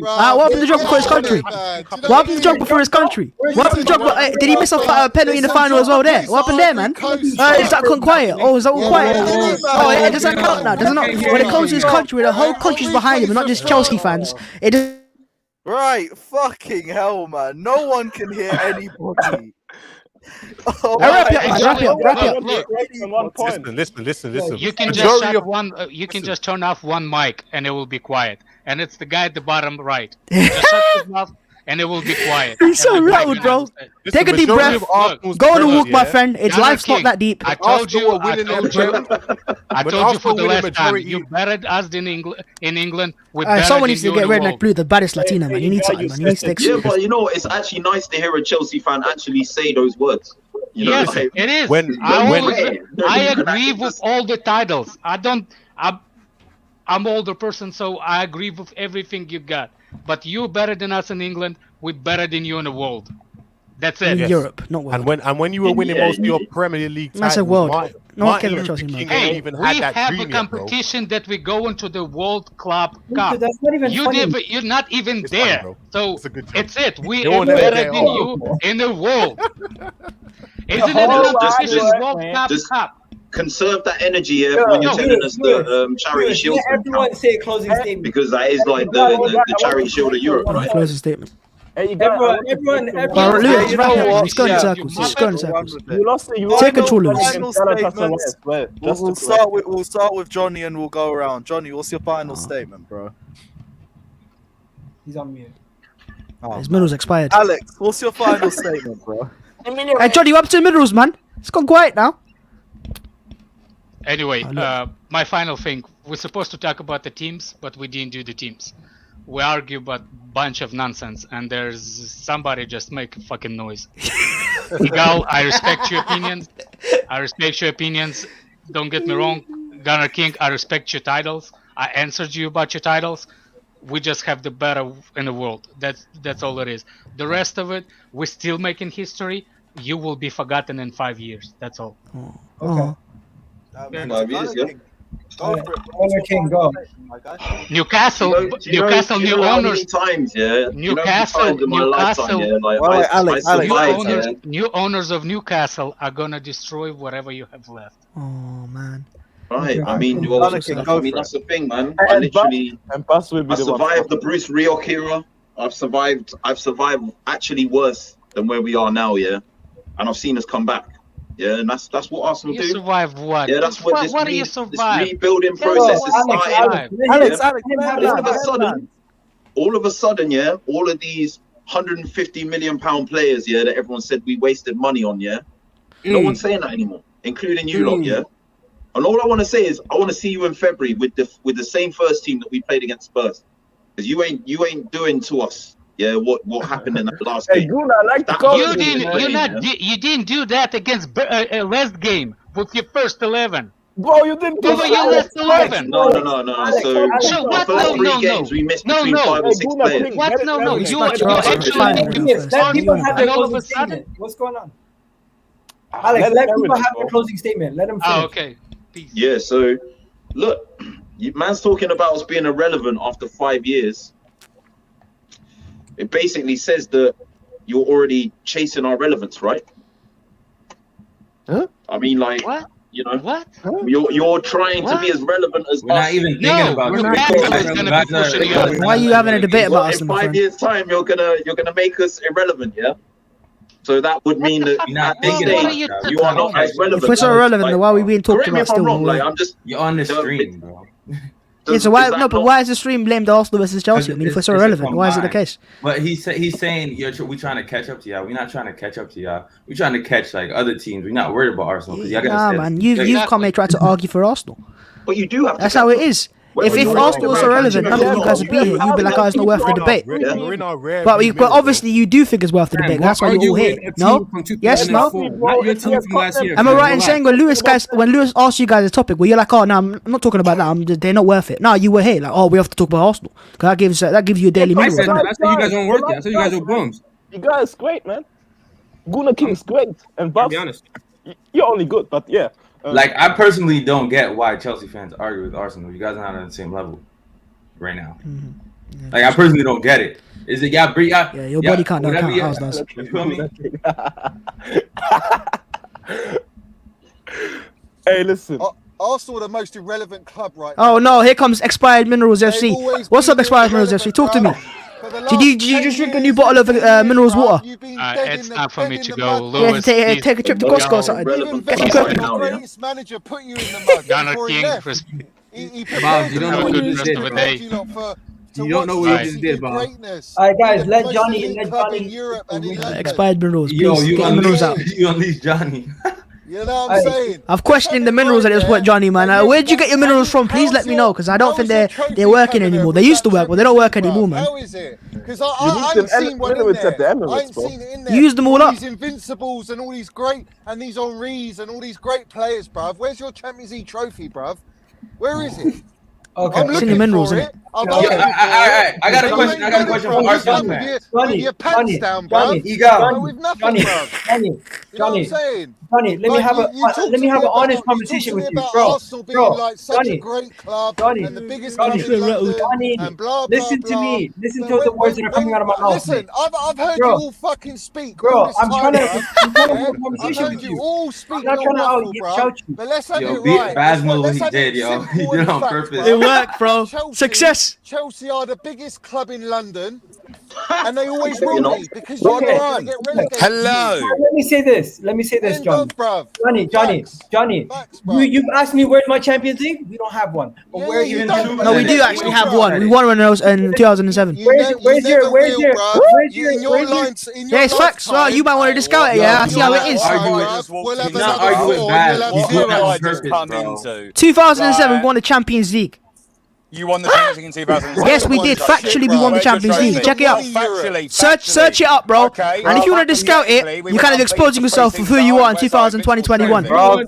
What happened to Drogba for his country? What happened to Drogba for his country? What happened to Drogba? Did he miss a penalty in the final as well there? What happened there, man? Is that gone quiet? Oh, is that all quiet? Oh, it doesn't count now, does it not? When it comes to his country, the whole country's behind him, and not just Chelsea fans. It does. Right, fucking hell, man. No one can hear anybody. Wrap it up. Listen. You can just shut one. You can just turn off one mic, and it will be quiet. And it's the guy at the bottom right. Just shut his mouth, and it will be quiet. He's so rattled, bro. Take a deep breath. Go on a walk, my friend. It's life's not that deep. I told you for the last time. You bettered us in England. Someone needs to get Redneck Blue, the baddest Latina, man. You need something, man. You need to take Yeah, but you know, it's actually nice to hear a Chelsea fan actually say those words. You know, yes, like, it is. I agree with all the titles. I'm older person, so I agree with everything you got. But you better than us in England. We're better than you in the world. That's it. In Europe, not world. And when you were winning most of your Premier League titles, I said world. No one cares about Chelsea. Hey, we have a competition that we go into the World Club Cup. That's not even funny. You're not even there. Funny, so it's it. We are better than you in the world. Isn't it a competition? World Cup. Conserve that energy when you're telling us the charity shield. Everyone say a closing statement. Because that is like the charity shield of Europe, right? Closing statement. Everyone. Let's wrap it up. Let's go in circles. Let's go in circles. Take control, Lewis. We'll start with Johnny and we'll go around. Johnny, what's your final statement, bro? He's on mute. His minerals expired. Alex, what's your final statement, bro? Hey, Johnny, what up to the minerals, man? It's gone quiet now. Anyway, my final thing. We're supposed to talk about the teams, but we didn't do the teams. We argue about bunch of nonsense, and there's somebody just make fucking noise. Igal, I respect your opinions. Don't get me wrong. GunnerKing, I respect your titles. I answered you about your titles. We just have the better in the world. That's all it is. The rest of it, we're still making history. You will be forgotten in 5 years. That's all. Okay. 5 years, yeah. GunnerKing, go. Newcastle, new owners. New owners of Newcastle are gonna destroy whatever you have left. Oh man. Right. I mean, that's the thing, man. I survived the Bruce Rioch era. I've survived actually worse than where we are now, yeah. And I've seen us come back. Yeah, and that's what Arsenal do. You survived what? Yeah, that's what do you survive? This rebuilding process is starting. Alex, all of a sudden, yeah, all of these £150 million players, yeah, that everyone said we wasted money on, yeah. No one's saying that anymore, including you lot, yeah. And all I want to say is, I want to see you in February with the same first team that we played against Spurs, because you ain't doing to us. Yeah, what happened in that last game? You didn't do that against last game with your first 11. Bro, you didn't do that. Your last 11. No. So what? the first three games we missed between 5 or 6 players. What? No. You actually all of a sudden. What's going on? Alex, let people have the closing statement. Let them finish. Okay. Yeah. So look, Man's talking about us being irrelevant after 5 years. It basically says that you're already chasing our relevance, right? Huh? I mean, like, what? You know, what? You're trying to be as relevant as we're us. not even thinking about it. Why are you having a debate about us? In 5 years' time, you're gonna make us irrelevant, yeah. So that would mean that at this stage you are not as relevant. If we're so irrelevant, then why are we being talked Correct me about if I'm still? wrong. Like, I'm just you're on the stream, bro. Yeah, so why no? But why is the stream blamed Arsenal versus Chelsea? I mean, if we're so irrelevant, why is it the case? But he's saying we trying to catch up to y'all. We're not trying to catch up to y'all. We're trying to catch like other teams. We're not worried about Arsenal because y'all got. Nah, man, you've come here trying to argue for Arsenal. But you do have. That's how it is. If Arsenal was so relevant, none of you guys would be here. You'd be like, "Oh, it's not worth the debate." But obviously, you do think it's worth the debate. That's why you're all here. No? Yes? No? Am I right in saying when Lewis asked you guys a topic, where you're like, "Oh, no, I'm not talking about that. They're not worth it." No, you were here. Like, "Oh, we have to talk about Arsenal because that gives you a daily minimum." That's why you guys don't work it. That's why you guys are bums. You guys great, man. GunnerKing's great, and Buff, be honest, you're only good, but yeah. Like, I personally don't get why Chelsea fans argue with Arsenal. You guys are not on the same level right now. Mm-hmm. Like, I personally don't get it. Is it your body can't count. Ours does. You feel me? Hey, listen. Arsenal are the most irrelevant club right now. Oh no! Here comes Expired Minerals FC. What's up, Expired Minerals FC? Talk to me. Did you just drink a new bottle of minerals water? It's time for me to go. Lewis, yeah, take a trip to Costco or something. Greatest manager put you in the mud. GunnerKing, Bob, you don't know what you just did. You don't know what you just did, Bob. Alright, guys, let Johnny. Expired minerals. Yo, you unleash Johnny. You know what I'm saying? I've questioned the minerals at this point, Johnny, man. Where'd you get your minerals from? Please let me know, because I don't think they're working anymore. They used to work, but they don't work anymore, man. How is it? Because I ain't seen one in there. I ain't seen it in there. Use them all up. These Invincibles and all these great, and these Henrys and all these great players, bruv. Where's your Champions League trophy, bruv? Where is it? Okay. I'm looking minerals in it. I got a question. I got a question for Arsenal fans. With your pants down, bro. With nothing, bro. Johnny, let me have an honest conversation with you, bro. Like such a great club and the biggest club in London and blah, blah, listen to me. Listen to the words that are coming out of my mouth. Listen, I've heard you all fucking speak. Bro, I'm trying to have a conversation with you. You all speak. I'm not trying to out-shout you. But let's have it right. Basmo what he did, yo. He did it on purpose. It worked, bro. Success. Chelsea are the biggest club in London, and they always will be because you're going to get relegated. Hello. Let me say this, Johnny. You've asked me where's my Champions League. We don't have one. But no, we do actually have one. We won one of those in 2007. Where's your? Yeah, it's facts. Well, you might want to discount it. Yeah, I see how it is. Not argue with bad. He's doing that on purpose, 2007, we won the Champions League. You won the Champions League in 2007. Yes, we did. Factually, we won the Champions League. Check it out. Search it up, bro. Okay. And if you want to discount it, you're kind of exposing yourself for who you are in 2020-21. Bro,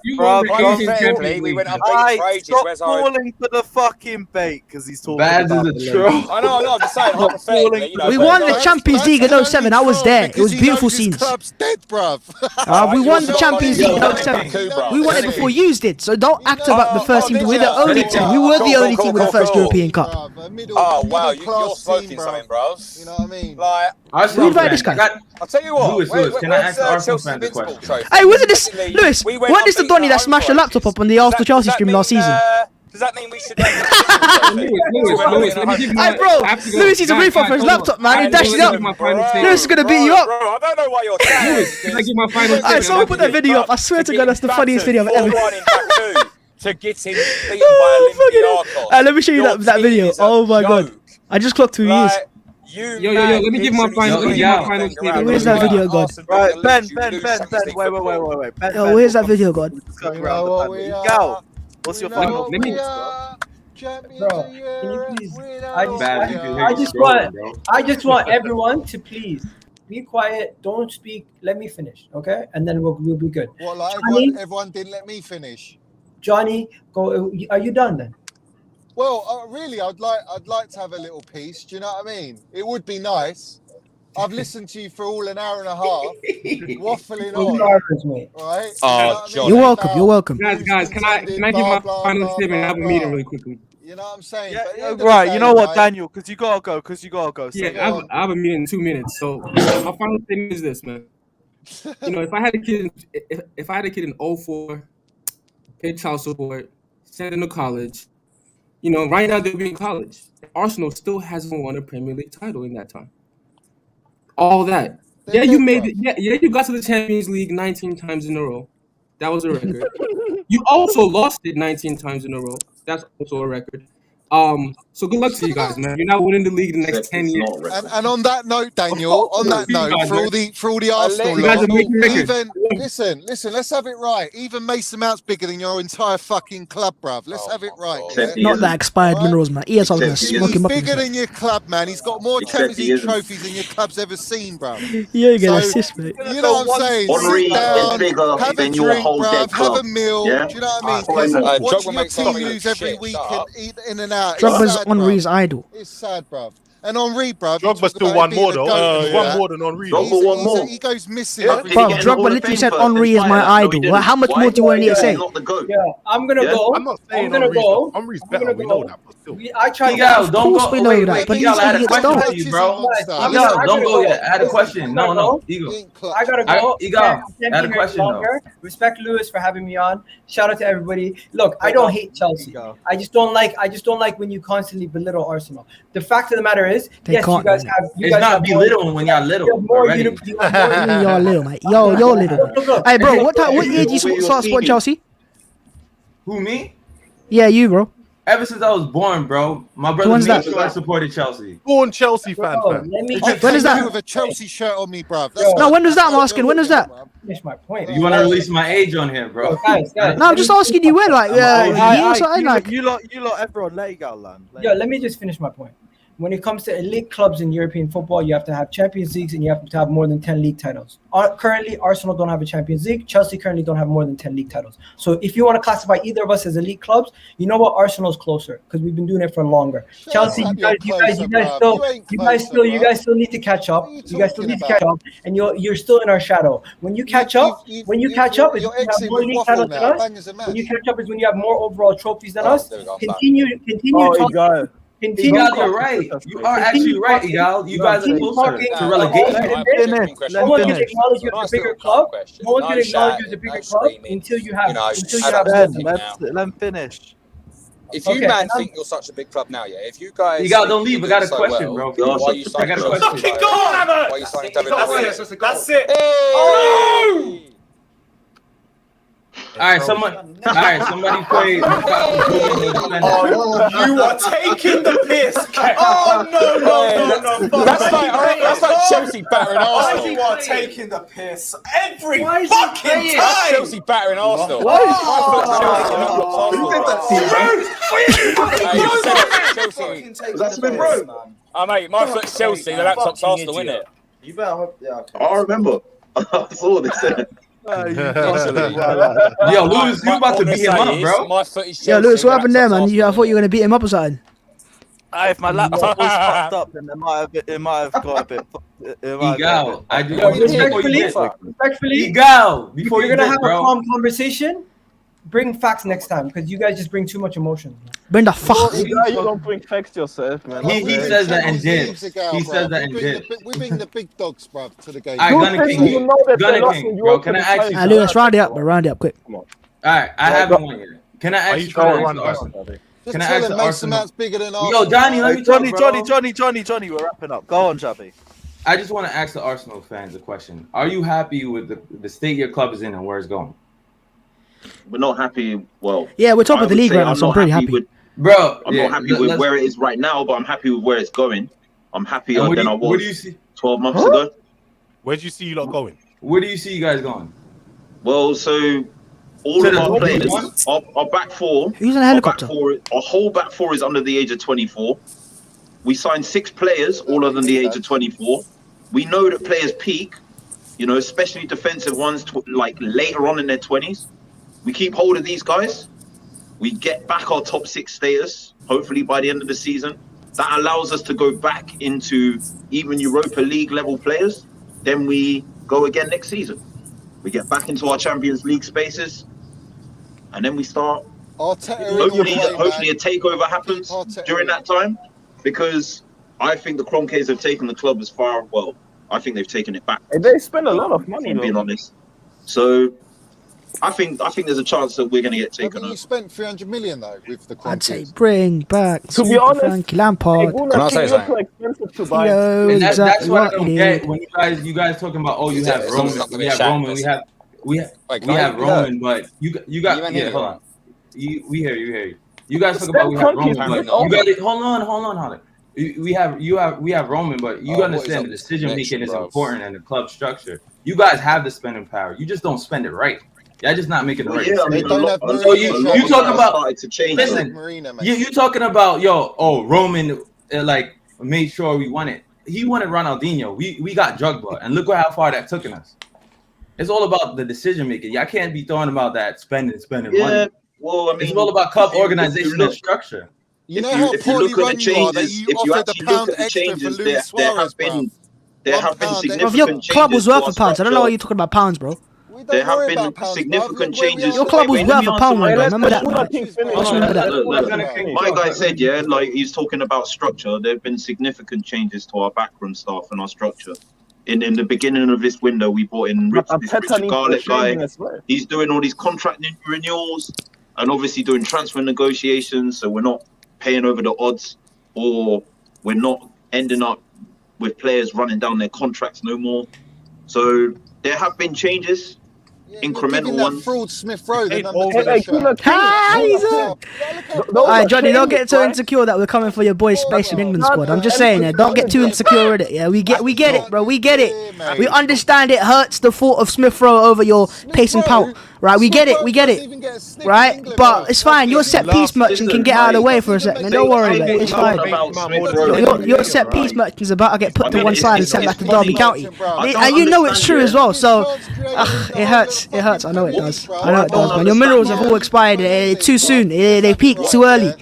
we went up for ages. Stop falling for the fucking bait because he's talking Bad about is a troll. I know, I'm just saying, hypothetically, We won the Champions League in 07. I was there. It was beautiful scenes. Club's dead, bruv. We won the Champions League in 07. We won it before you did, so don't act about the first team. We're the only team. We were the only team with the first European Cup. Oh wow, you're smoking something, bros. You know what I mean? Like, we invite this guy. I'll tell you what. Lewis, can I ask Arsenal fans a question? Hey, wasn't this Lewis? Wasn't this the Donny that smashed the laptop up on the Arsenal Chelsea stream last season? Does that mean we should? Hey, bro, Lewis needs a refund for his laptop, man. He dashed it up. Lewis is gonna beat you up. Bro, I don't know why you're saying. Can I give my final? Alright, someone put that video up. I swear to God, that's the funniest video I've ever. To get him beaten by Olympiacos. Let me show you that video. Oh my God, I just clocked 2 years. Yo, let me give my final. Where's that video, God? Right, Ben. Wait. Ben, Yo, where's that video, God? Gal, what's your final? Bro, can you please? I just want everyone to please be quiet. Don't speak. Let me finish, okay? And then we'll be good. What, like everyone didn't let me finish? Johnny, go. Are you done then? Well, really, I'd like to have a little piece. Do you know what I mean? It would be nice. I've listened to you for all an hour and a half, waffling on. Right? You're welcome. Guys, can I give my final statement? I have a meeting really quickly. You know what I'm saying? Yeah, right. You know what, Daniel? Because you gotta go. Yeah, I have a meeting in 2 minutes. So my final thing is this, man. If I had a kid, if I had a kid in 04, paid child support, sent him to college. Right now they'll be in college. Arsenal still hasn't won a Premier League title in that time. All that. You made it. Yeah, you got to the Champions League 19 times in a row. That was a record. You also lost it 19 times in a row. That's also a record. So good luck to you guys, man. You're not winning the league the next 10 years. And on that note, Daniel, for all the Arsenal listen, let's have it right. Even Mason Mount's bigger than your entire fucking club, bruv. Let's have it right. Yeah? Not that expired minerals, man. He's bigger than your club, man. He's got more Champions League trophies than your club's ever seen, bruv. Yeah, you get assist, mate. You know what I'm saying? Henry Sit down, is bigger have a than your drink, whole bruv. dead club. Have a meal. Yeah? Do you know what I mean? Because watching your team lose every week in and out. Drogba's Henry's idol. It's sad, bruv. And Henry, bruv. Drogba still won more though. One more than Henry. Drogba won more. He goes missing. Drogba literally said Henry is my idol. Well, how much more do you want to say? Yeah, I'm gonna go. I'm not saying Henry's better. We know that, but still. I tried. Don't go. We know that, but I had a question for you, bro. Don't go yet. I had a question. No, Eagle. I gotta go. Eagle, I had a question though. Respect Lewis for having me on. Shout out to everybody. Look, I don't hate Chelsea. I just don't like when you constantly belittle Arsenal. The fact of the matter is, yes, you guys have. It's not belittling when y'all little. Y'all little, mate. You're little. Hey, bro, what year did you start supporting Chelsea? Who, me? Yeah, you, bro. Ever since I was born, bro. My brother made sure I supported Chelsea. Born Chelsea fan. When is that? With a Chelsea shirt on me, bruv. No, when was that, I'm asking? When was that? Finish my point. You want to release my age on here, bro? Guys. No, I'm just asking you when, like, year or something, like. You lot, everyone, let it go, land. Yeah, let me just finish my point. When it comes to elite clubs in European football, you have to have Champions Leagues and you have to have more than 10 league titles. Currently, Arsenal don't have a Champions League. Chelsea currently don't have more than 10 league titles. So if you want to classify either of us as elite clubs, you know what? Arsenal's closer because we've been doing it for longer. Chelsea, you guys still need to catch up. You guys still need to catch up, and you're still in our shadow. When you catch up, is when you have more league titles than us. When you catch up is when you have more overall trophies than us. Continue. Igal, you're right. You are actually right, Igal. You guys are closer to relegation. No one can acknowledge you as a bigger club. No one can acknowledge you as a bigger club until you have. Let him finish. If you think you're such a big club now, if you guys, don't leave. I got a question, bro. I got a question. Fucking go, Why are you signing David Moyes? That's it. Oh! All right, somebody play. Oh, you are taking the piss. Oh no. That's like Chelsea battering Arsenal. You are taking the piss every fucking time. Chelsea battering Arsenal. That's been bro. Mate, my foot's Chelsea. The laptop's Arsenal, isn't it? You better. Yeah. I remember. I saw this. Yo, Lewis, you about to beat him up, bro? My foot is Chelsea. Yo, Lewis, what happened there, man? I thought you were going to beat him up or something. If my laptop was fucked up, then it might have got a bit. Igal, I do. Respectfully, Igal, before you're gonna have a calm conversation, bring facts next time because you guys just bring too much emotion. Bring the facts. You don't bring facts yourself, man. He says that and did. He says that and did. We bring the big dogs, bruv, to the game. All right, GunnerKing, bro. Can I ask you? Lewis, round it up, bro. Round it up, quick. All right, I haven't one yet. Can I ask you? Can I ask Arsenal? Bigger than Arsenal. Yo, Johnny, let me talk, bro. Johnny, we're wrapping up. Go on, Jabby. I just want to ask the Arsenal fans a question. Are you happy with the state your club is in and where it's going? We're not happy. Well, yeah, we're top of the league right now, so I'm pretty happy. Bro, I'm not happy with where it is right now, but I'm happy with where it's going. I'm happier than I was 12 months ago. Where do you see you lot going? Where do you see you guys going? Well, so all of our players, our back four, who's in a helicopter? Our whole back four is under the age of 24. We signed 6 players, all under the age of 24. We know that players peak, especially defensive ones, like later on in their 20s. We keep hold of these guys. We get back our top 6 status, hopefully by the end of the season. That allows us to go back into even Europa League level players. Then we go again next season. We get back into our Champions League spaces. And then we start Hopefully a takeover happens during that time, because I think the Kroenkes have taken the club as far. Well, I think they've taken it back. They spend a lot of money, being honest. So I think there's a chance that we're going to get taken over. You spent 300 million though with the Kroenkes. I'd say bring back To be honest, Frankie Lampard. Can I say something? Too expensive to buy. And that's what I don't get when you guys talking about, oh, you have Roman, we have Roman, but you got hold on. We hear you. You guys talk about we have Roman, but you got it. Hold on. We have Roman, but you understand the decision making is important and the club structure. You guys have the spending power. You just don't spend it right. Y'all just not making it right. Yeah, you talking about listen. You talking about Roman like made sure we won it. He wanted Ronaldinho. We got Drogba, and look how far that took us. It's all about the decision making. Y'all can't be throwing about that spending money. Well, I mean, it's all about club organization and structure. You know how poorly run you are that you offered the pound extra for Luis Suarez, there have been significant changes. Your club was worth a pound. I don't know why you're talking about pounds, bro. There have been significant changes. Your club was worth a pound, man. Remember that. My guy said, like he's talking about structure. There have been significant changes to our backroom staff and our structure. In the beginning of this window, we brought in Richard Garlic guy. He's doing all these contract renewals and obviously doing transfer negotiations. So we're not paying over the odds, or we're not ending up with players running down their contracts no more. So there have been changes. Incremental ones. Fraud Smith Rowe. Alright, Johnny, don't get too insecure that we're coming for your boys' space in England squad. I'm just saying it. Don't get too insecure with it. Yeah, we get it, bro. We get it. We understand it hurts the thought of Smith Rowe over your pace and pout. Right, we get it. Right, but it's fine. Your set piece merchant can get out of the way for a second. Don't worry, mate. It's fine. Your set piece merchant is about to get put to one side and sent back to Derby County, and you know it's true as well. So it hurts. It hurts. I know it does. Man. Your minerals have all expired too soon. They peaked too early.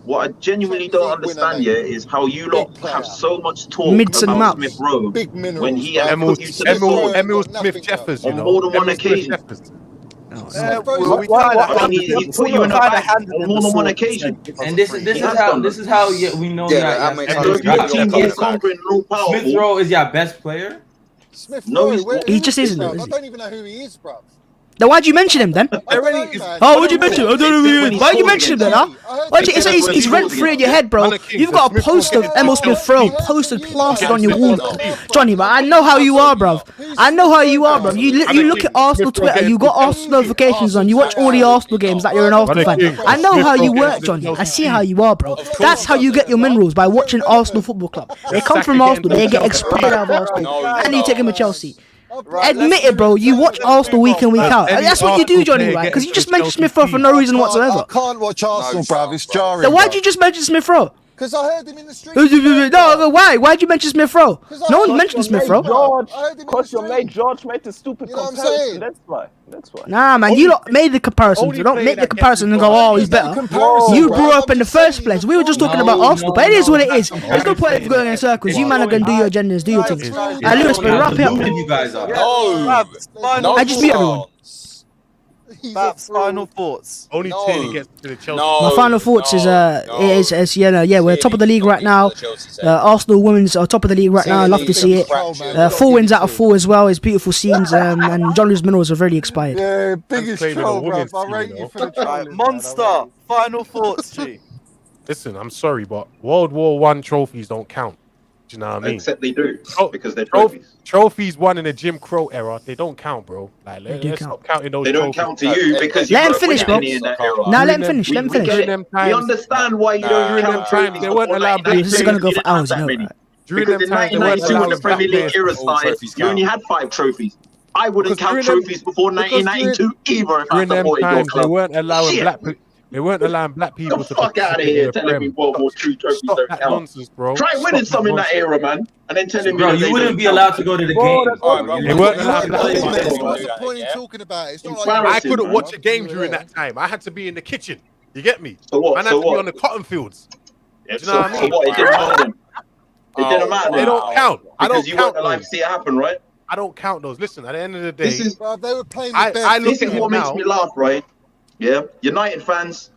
What I genuinely don't understand is how you lot have so much talk about Smith Rowe when he has put you to the Emil Smith Jeffers, on more than one occasion. He's put you in the back on more than one occasion. And this is how we know that Smith Rowe is your best player. He just isn't. I don't even know who he is, bro. Then why'd you mention him then? Why'd you mention him? I don't know who he is. Why'd you mention him then, huh? He's rent free in your head, bro. You've got a poster of Emil Smith Rowe posted plastered on your wall, Johnny. But I know how you are, bro. You look at Arsenal Twitter. You got Arsenal notifications on. You watch all the Arsenal games like you're an Arsenal fan. I know how you work, Johnny. I see how you are, bro. That's how you get your minerals, by watching Arsenal Football Club. They come from Arsenal. They get expired out of Arsenal, and you take them to Chelsea. Admit it, bro. You watch Arsenal week in, week out. That's what you do, Johnny, right? Because you just mentioned Smith Rowe for no reason whatsoever. I can't watch Arsenal, bruv. It's jarring. Then why'd you just mention Smith Rowe? Because I heard him in the street. No, why? Why'd you mention Smith Rowe? No one mentioned Smith Rowe. Because your mate George made a stupid comparison. That's why. Nah, man, you lot made the comparison. You don't make the comparison and go, oh, he's better. You grew up in the first place. We were just talking about Arsenal, but it is what it is. There's no point in going in circles. You man are gonna do your agendas, do your things. Lewis, but wrap it up. You guys are. I just beat everyone. Babs, final thoughts. Only Tierney gets to the Chelsea. My final thoughts is we're top of the league right now. Arsenal women's are top of the league right now. I love to see it. 4 wins out of 4 as well. It's beautiful scenes. And John Lewis minerals are very expired. Yeah, biggest troll, bruv. I rate you for the troll. Monster, final thoughts, G. Listen, I'm sorry, but World War I trophies don't count. Do you know what I mean? Except they do, because they're trophies. Trophies won in the Jim Crow era, they don't count, bro. Like, let's stop counting those. They don't count to you because let him finish, bro. Now let him finish. Let him finish. We understand why you don't count trophies. They weren't allowed. This is gonna go for hours, you know, right? Because in 1992, when the Premier League era started, you only had 5 trophies. I wouldn't count trophies before 1992 either if I supported your club. They weren't allowing black people. They weren't allowing black people to fuck out of here telling me World War II trophies don't count. Nonsense, bro. Try winning some in that era, man, and then telling me bro, you wouldn't be allowed to go to the game. They weren't allowed black people. What's the point in talking about it? It's not like I couldn't watch a game during that time. I had to be in the kitchen. You get me? So what? I had to be on the cotton fields. Yeah, do you know what I mean? It didn't matter. It didn't matter. They don't count. I don't count. Because you weren't alive to see it happen, right? I don't count those. Listen, at the end of the day, they were playing this is what makes me laugh, right? Yeah, United fans,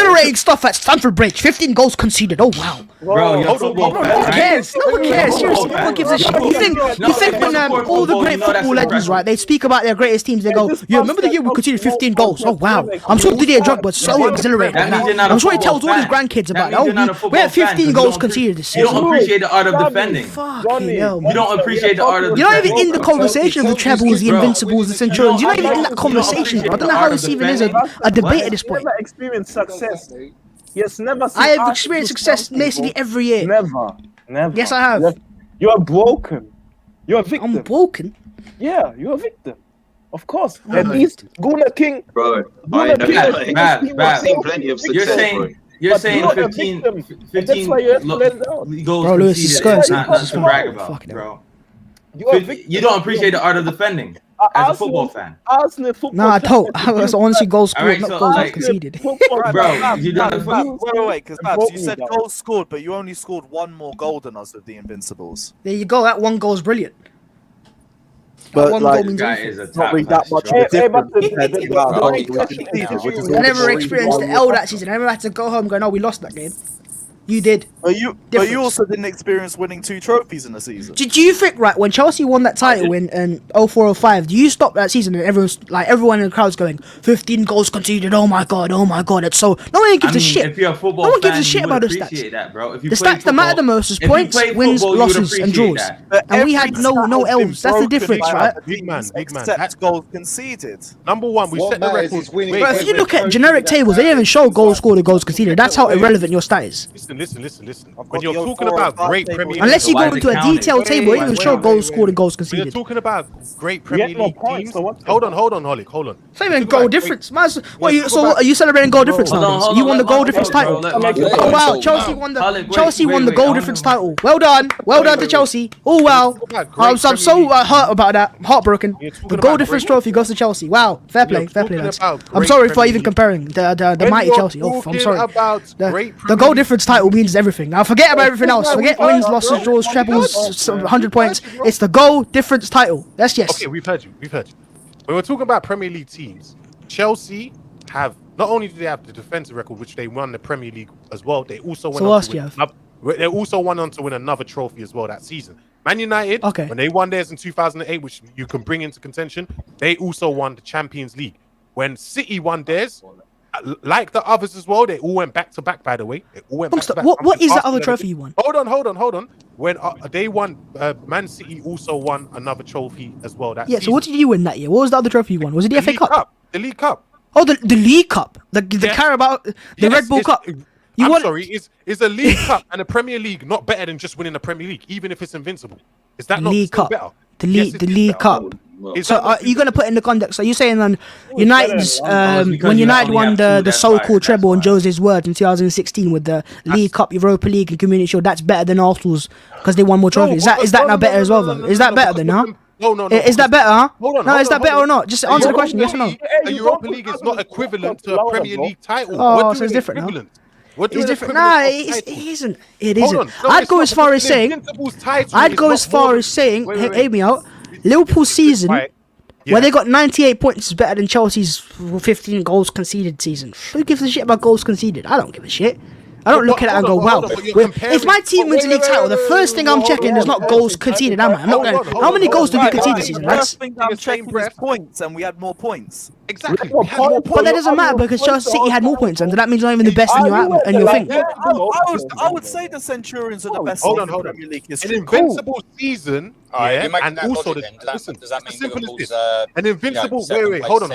exhilarating stuff at Stamford Bridge. 15 goals conceded. Oh wow. Bro, no one cares. No one cares. Seriously, no one gives a shit. You think when all the great football legends, right? They speak about their greatest teams. They go, "Yeah, remember the year we conceded 15 goals? Oh wow, I'm sure Didier Drogba's so exhilarated. I'm sure he tells all his grandkids about that. We had 15 goals conceded this season. You don't appreciate the art of defending. Fucking hell, You don't appreciate the art of You're not even in the conversation of the trebles, the Invincibles, the Centurions. You're not even in that conversation, bro. I don't know how this even is a debate at this point. Never experienced success. Yes, never. I have experienced success basically every year. Never. Yes, I have. You are broken. You're a victim. I'm broken. Yeah, you're a victim. Of course. At least GunnerKing. Bro, I've seen plenty of success. You're saying 15 goals bro, Lewis, conceded is not to brag about, bro. You don't appreciate the art of defending as a football fan. Arsenal football. Nah, I don't. It's honestly goals scored, not goals conceded. Bro, you done wait, because Babs, you said goals scored, but you only scored one more goal than us with the Invincibles. There you go. That one goal's brilliant. But one like, goal means it's not really that much of a difference. I never experienced the L that season. I never had to go home going, "Oh, we lost that game." You did. But you also didn't experience winning 2 trophies in the season. Do you think, right, when Chelsea won that title in 04-05, do you stop that season and everyone in the crowd's going, 15 goals conceded, oh my god, it's so... No one gives a shit. If you're a football no one gives fan, a shit about those stats. That, bro. The stats that matter the most is points, wins, losses, and draws. And we had no L's. That's the difference, right? Big man. Except goals conceded. Number one, we set the record. But if you look at generic tables, they don't even show goals scored or goals conceded. That's how irrelevant your stat is. Listen. When you're talking about great Premier League, unless you go into a detailed table, it even show goals scored and goals conceded. When you're talking about great Premier League teams, hold on, Holic, hold on. It's not even goal difference. What are you celebrating goal difference now? You won the goal difference title. Oh wow, Chelsea won the goal difference title. Well done to Chelsea. Oh wow, I'm so hurt about that. Heartbroken. The goal difference trophy goes to Chelsea. Wow, fair play, lads. I'm sorry for even comparing the mighty Chelsea. Oh, I'm sorry. The goal difference title means everything. Now forget about everything else. Forget wins, losses, draws, trebles, 100 points. It's the goal difference title. That's yes. Okay, we've heard you. When we're talking about Premier League teams, Chelsea have not only do they have the defensive record, which they won the Premier League as well, they also went on to win another trophy as well that season. Man United, when they won theirs in 2008, which you can bring into contention, they also won the Champions League. When City won theirs, like the others as well, they all went back to back. By the way, they all went back to back. What is that other trophy you won? Hold on. When they won, Man City also won another trophy as well. That season. So what did you win that year? What was the other trophy you won? Was it the FA Cup? The League Cup. Oh, the League Cup, the Carabao, the Red Bull Cup. Is a League Cup and a Premier League not better than just winning the Premier League, even if it's invincible? Is that not League Cup better? The League Cup. So are you going to put in the context? Are you saying then United's when United won the so-called treble in Jose's words in 2016 with the League Cup, Europa League, and Community Shield, that's better than Arsenal's because they won more trophies? Is that now better as well? Then is that better then? Huh? No. Is that better? Huh? No, is that better or not? Just answer the question. Yes or no? The Europa League is not equivalent to a Premier League title. Oh, so it's different. It's different. Nah, it isn't. It isn't. I'd go as far as saying. Hear me out. Liverpool's season, where they got 98 points, is better than Chelsea's 15 goals conceded season. Who gives a shit about goals conceded? I don't give a shit. I don't look at it and go, wow. If my team wins the league title, the first thing I'm checking is not goals conceded, am I? I'm not going, how many goals did we concede this season? The first thing I'm checking is points, and we had more points. Exactly. But that doesn't matter because Chelsea City had more points, and that means not even the best in your thing. I would say the Centurions are the best in the Premier League history. An invincible season, and also listen, as simple as this. An invincible. Wait, hold on.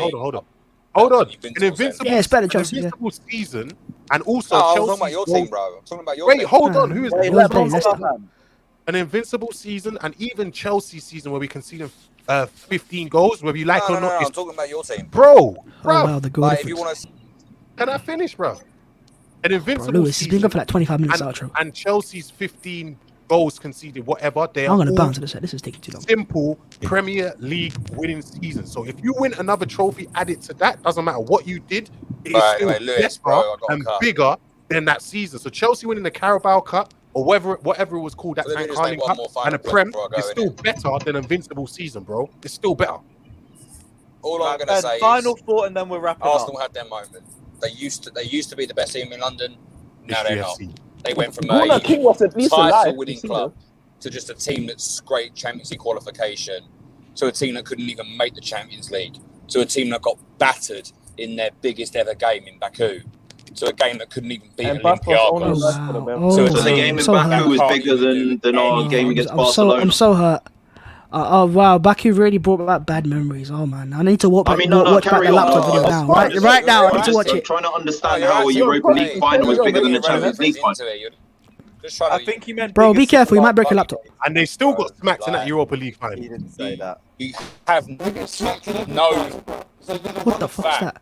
An invincible. Yeah, it's better Chelsea. Invincible season, and also Chelsea. I'm talking about your team, bro. I'm talking about your Wait, team. hold on. Who is that? An invincible season, and even Chelsea season where we conceded 15 goals, whether you like or not. I'm talking about your team, bro. Wow, the goal if you want to, can I finish, bro? An invincible Lewis, he's been going for like 25 minutes outro. And Chelsea's 15 goals conceded, whatever. They I'm are going to bounce to this. This is taking too long. Simple Premier League winning season. So if you win another trophy added to that, doesn't matter what you did, it is still better and bigger than that season. So Chelsea winning the Carabao Cup or whatever it was called, that time Carling Cup and a Prem is still better than Invincible season, bro. It's still better. All I'm going to say final thought, and then we're wrapping Arsenal up. had their moment. They used to be the best team in London. Now they're not. GFC. They went from GunnerKing was at least alive. title-winning club to just a team that's great Champions League qualification, to a team that couldn't even make the Champions League, to a team that got battered in their biggest ever game in Baku. To a game that couldn't even beat And Barca's only Olympiacos. left for them. So the game in Baku was bigger than our game against Barcelona. I'm so hurt. Oh wow, Baku really brought back bad memories. Oh man, I need to watch back the laptop video now. Right now, I need to watch it. Trying to understand how a Europa League final is bigger than the Champions League final. I think he meant. Bro, be careful, you might break your laptop. And they still got smacked in that Europa League final. He didn't say that. You have no. What the fuck's that?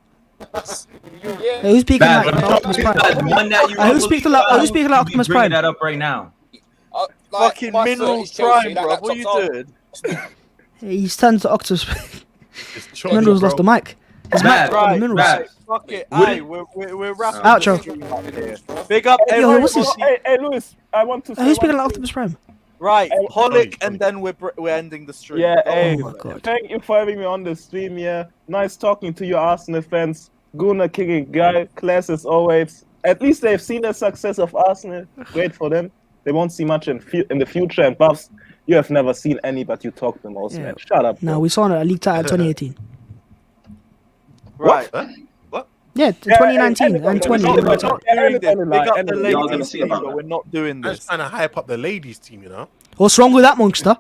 Hey, who's speaking like Optimus Prime? Who's speaking like Optimus Prime? Bringing that up right now. Fucking Minerals Prime, bro. What are you doing? He's turned to Optimus. Minerals lost the mic. His mic from Minerals. Fuck it. Aye, we're wrapping Outro. Big up Yo, everyone. what's this? Hey, Lewis, I want to say. Who's speaking like Optimus Prime? Right, Holic, and then we're ending the stream. Yeah, hey, oh my God. Thank you for having me on the stream. Yeah, nice talking to you, Arsenal fans. GunnerKing guy, class as always. At least they've seen the success of Arsenal. Great for them. They won't see much in the future. And Buffs, you have never seen any, but you talk the most, man. Shut up. No, we saw a league title 2018. Right. What? Yeah, 2019 and 20. We're not doing this. Big up the ladies team, but we're not doing I'm just this. trying to hype up the ladies team, you know. What's wrong with that, Monster?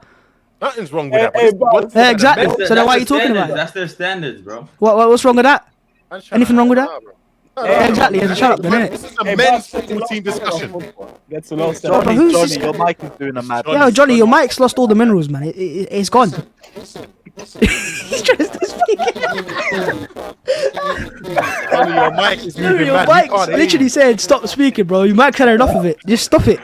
Nothing's wrong with that. But Yeah, exactly. So then why are you talking about it? That's their standards, bro. What's wrong with that? Anything wrong with that? Yeah, exactly. Shut up, then, innit? This is a men's football team discussion. That's a low Johnny, who's your mic is doing a mad. Yo, Johnny, your mic's lost all the minerals, man. It's gone. He's trying to speak. Johnny, your mic is moving Your mad. mic's literally said, stop speaking, bro. Your mic's had enough of it. Just stop it.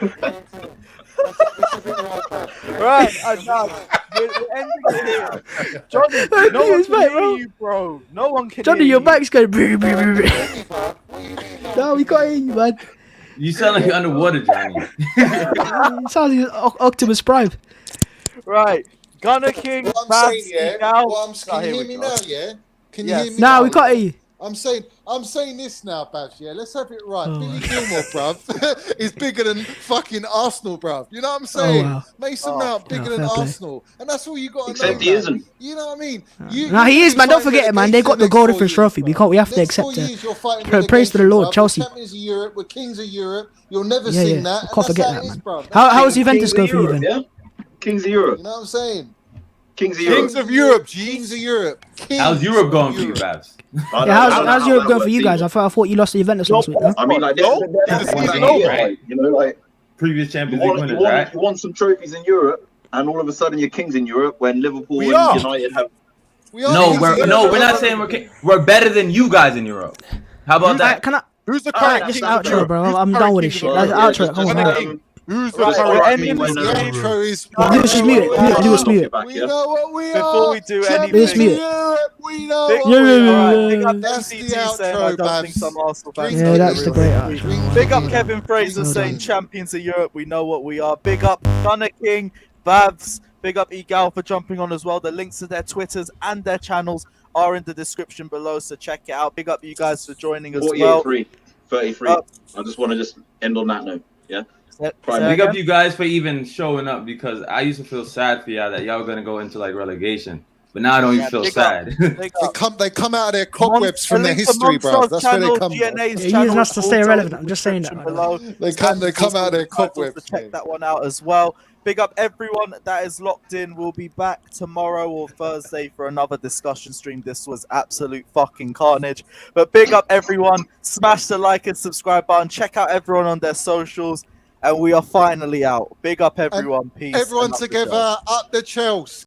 Right, we're ending it here. Johnny, no one can hear you, bro. No one can Johnny, hear your you. mic's going. No, we can't hear you, man. You sound like you're underwater, Johnny. It sounds like Optimus Prime. Right, GunnerKing. What I'm saying, yeah. Can you hear me now, yeah? Can you hear me Nah, now? we can't hear you. I'm saying this now, Babs, yeah? Let's have it right. Billy Gilmore, bruv, is bigger than fucking Arsenal, bruv. You know what I'm saying? wow. Mason Mount bigger than fair play. Arsenal. And that's all you got to know. Except he isn't. You know what I mean? Nah, he is, man. Don't forget it, man. They got the golden fish trophy. We have to accept it. Praise to the Lord, Chelsea. Champions of Europe, we're kings of Europe. You'll never Yeah, sing yeah. that. Can't forget how that, it is, man. bruv. How's Juventus go for you, then? Yeah? Kings of Europe. You know what I'm saying? Kings of Europe. Kings of Europe, Kings of Europe. How's Europe going for you, Babs? Yeah, how's Europe going for you guys? I thought you lost to Juventus last week, no? I mean, like, this Right. you know, like Previous Champions League winners, right? you want some trophies in Europe, and all of a sudden you're kings in Europe when Liverpool We and are. United have. No, we're not saying we're better than you guys in Europe. How about that? Can I? Who's the Alright, current just king of outro, Europe? bro. Who's the I'm current done with this king shit. of That's Europe? outro. Come on, man. Who's the Right, current we're king ending of the Europe? stream. Intro is Lewis, just mute it. Lewis, mute it. We know what we are. Before we do Lewis, anything, mute it. Europe, we know Big, what we are. alright, big up That's the MCT saying I outro, don't think Babs. some Arsenal fans. Yeah, that's the great outro. Big up Kevin Fraser Well saying done. champions of Europe. We know what we are. Big up GunnerKing, Babs. Big up Egal for jumping on as well. The links to their Twitters and their channels are in the description below, so check it out. Big up you guys for joining as well. 33. I just want to end on that note. Yeah. Big up you guys for even showing up, because I used to feel sad for y'all that y'all were gonna go into like relegation, but now I don't even feel sad. They come out of their cobwebs from their history, bro. That's where they come from. You're using us to stay relevant. I'm just saying that. Below. They come out of their cobwebs. Check that one out as well. Big up everyone that is locked in. We'll be back tomorrow or Thursday for another discussion stream. This was absolute fucking carnage. But big up everyone. Smash the like and subscribe button. Check out everyone on their socials. And we are finally out. Big up everyone. Peace. Everyone together, up the Chelsea.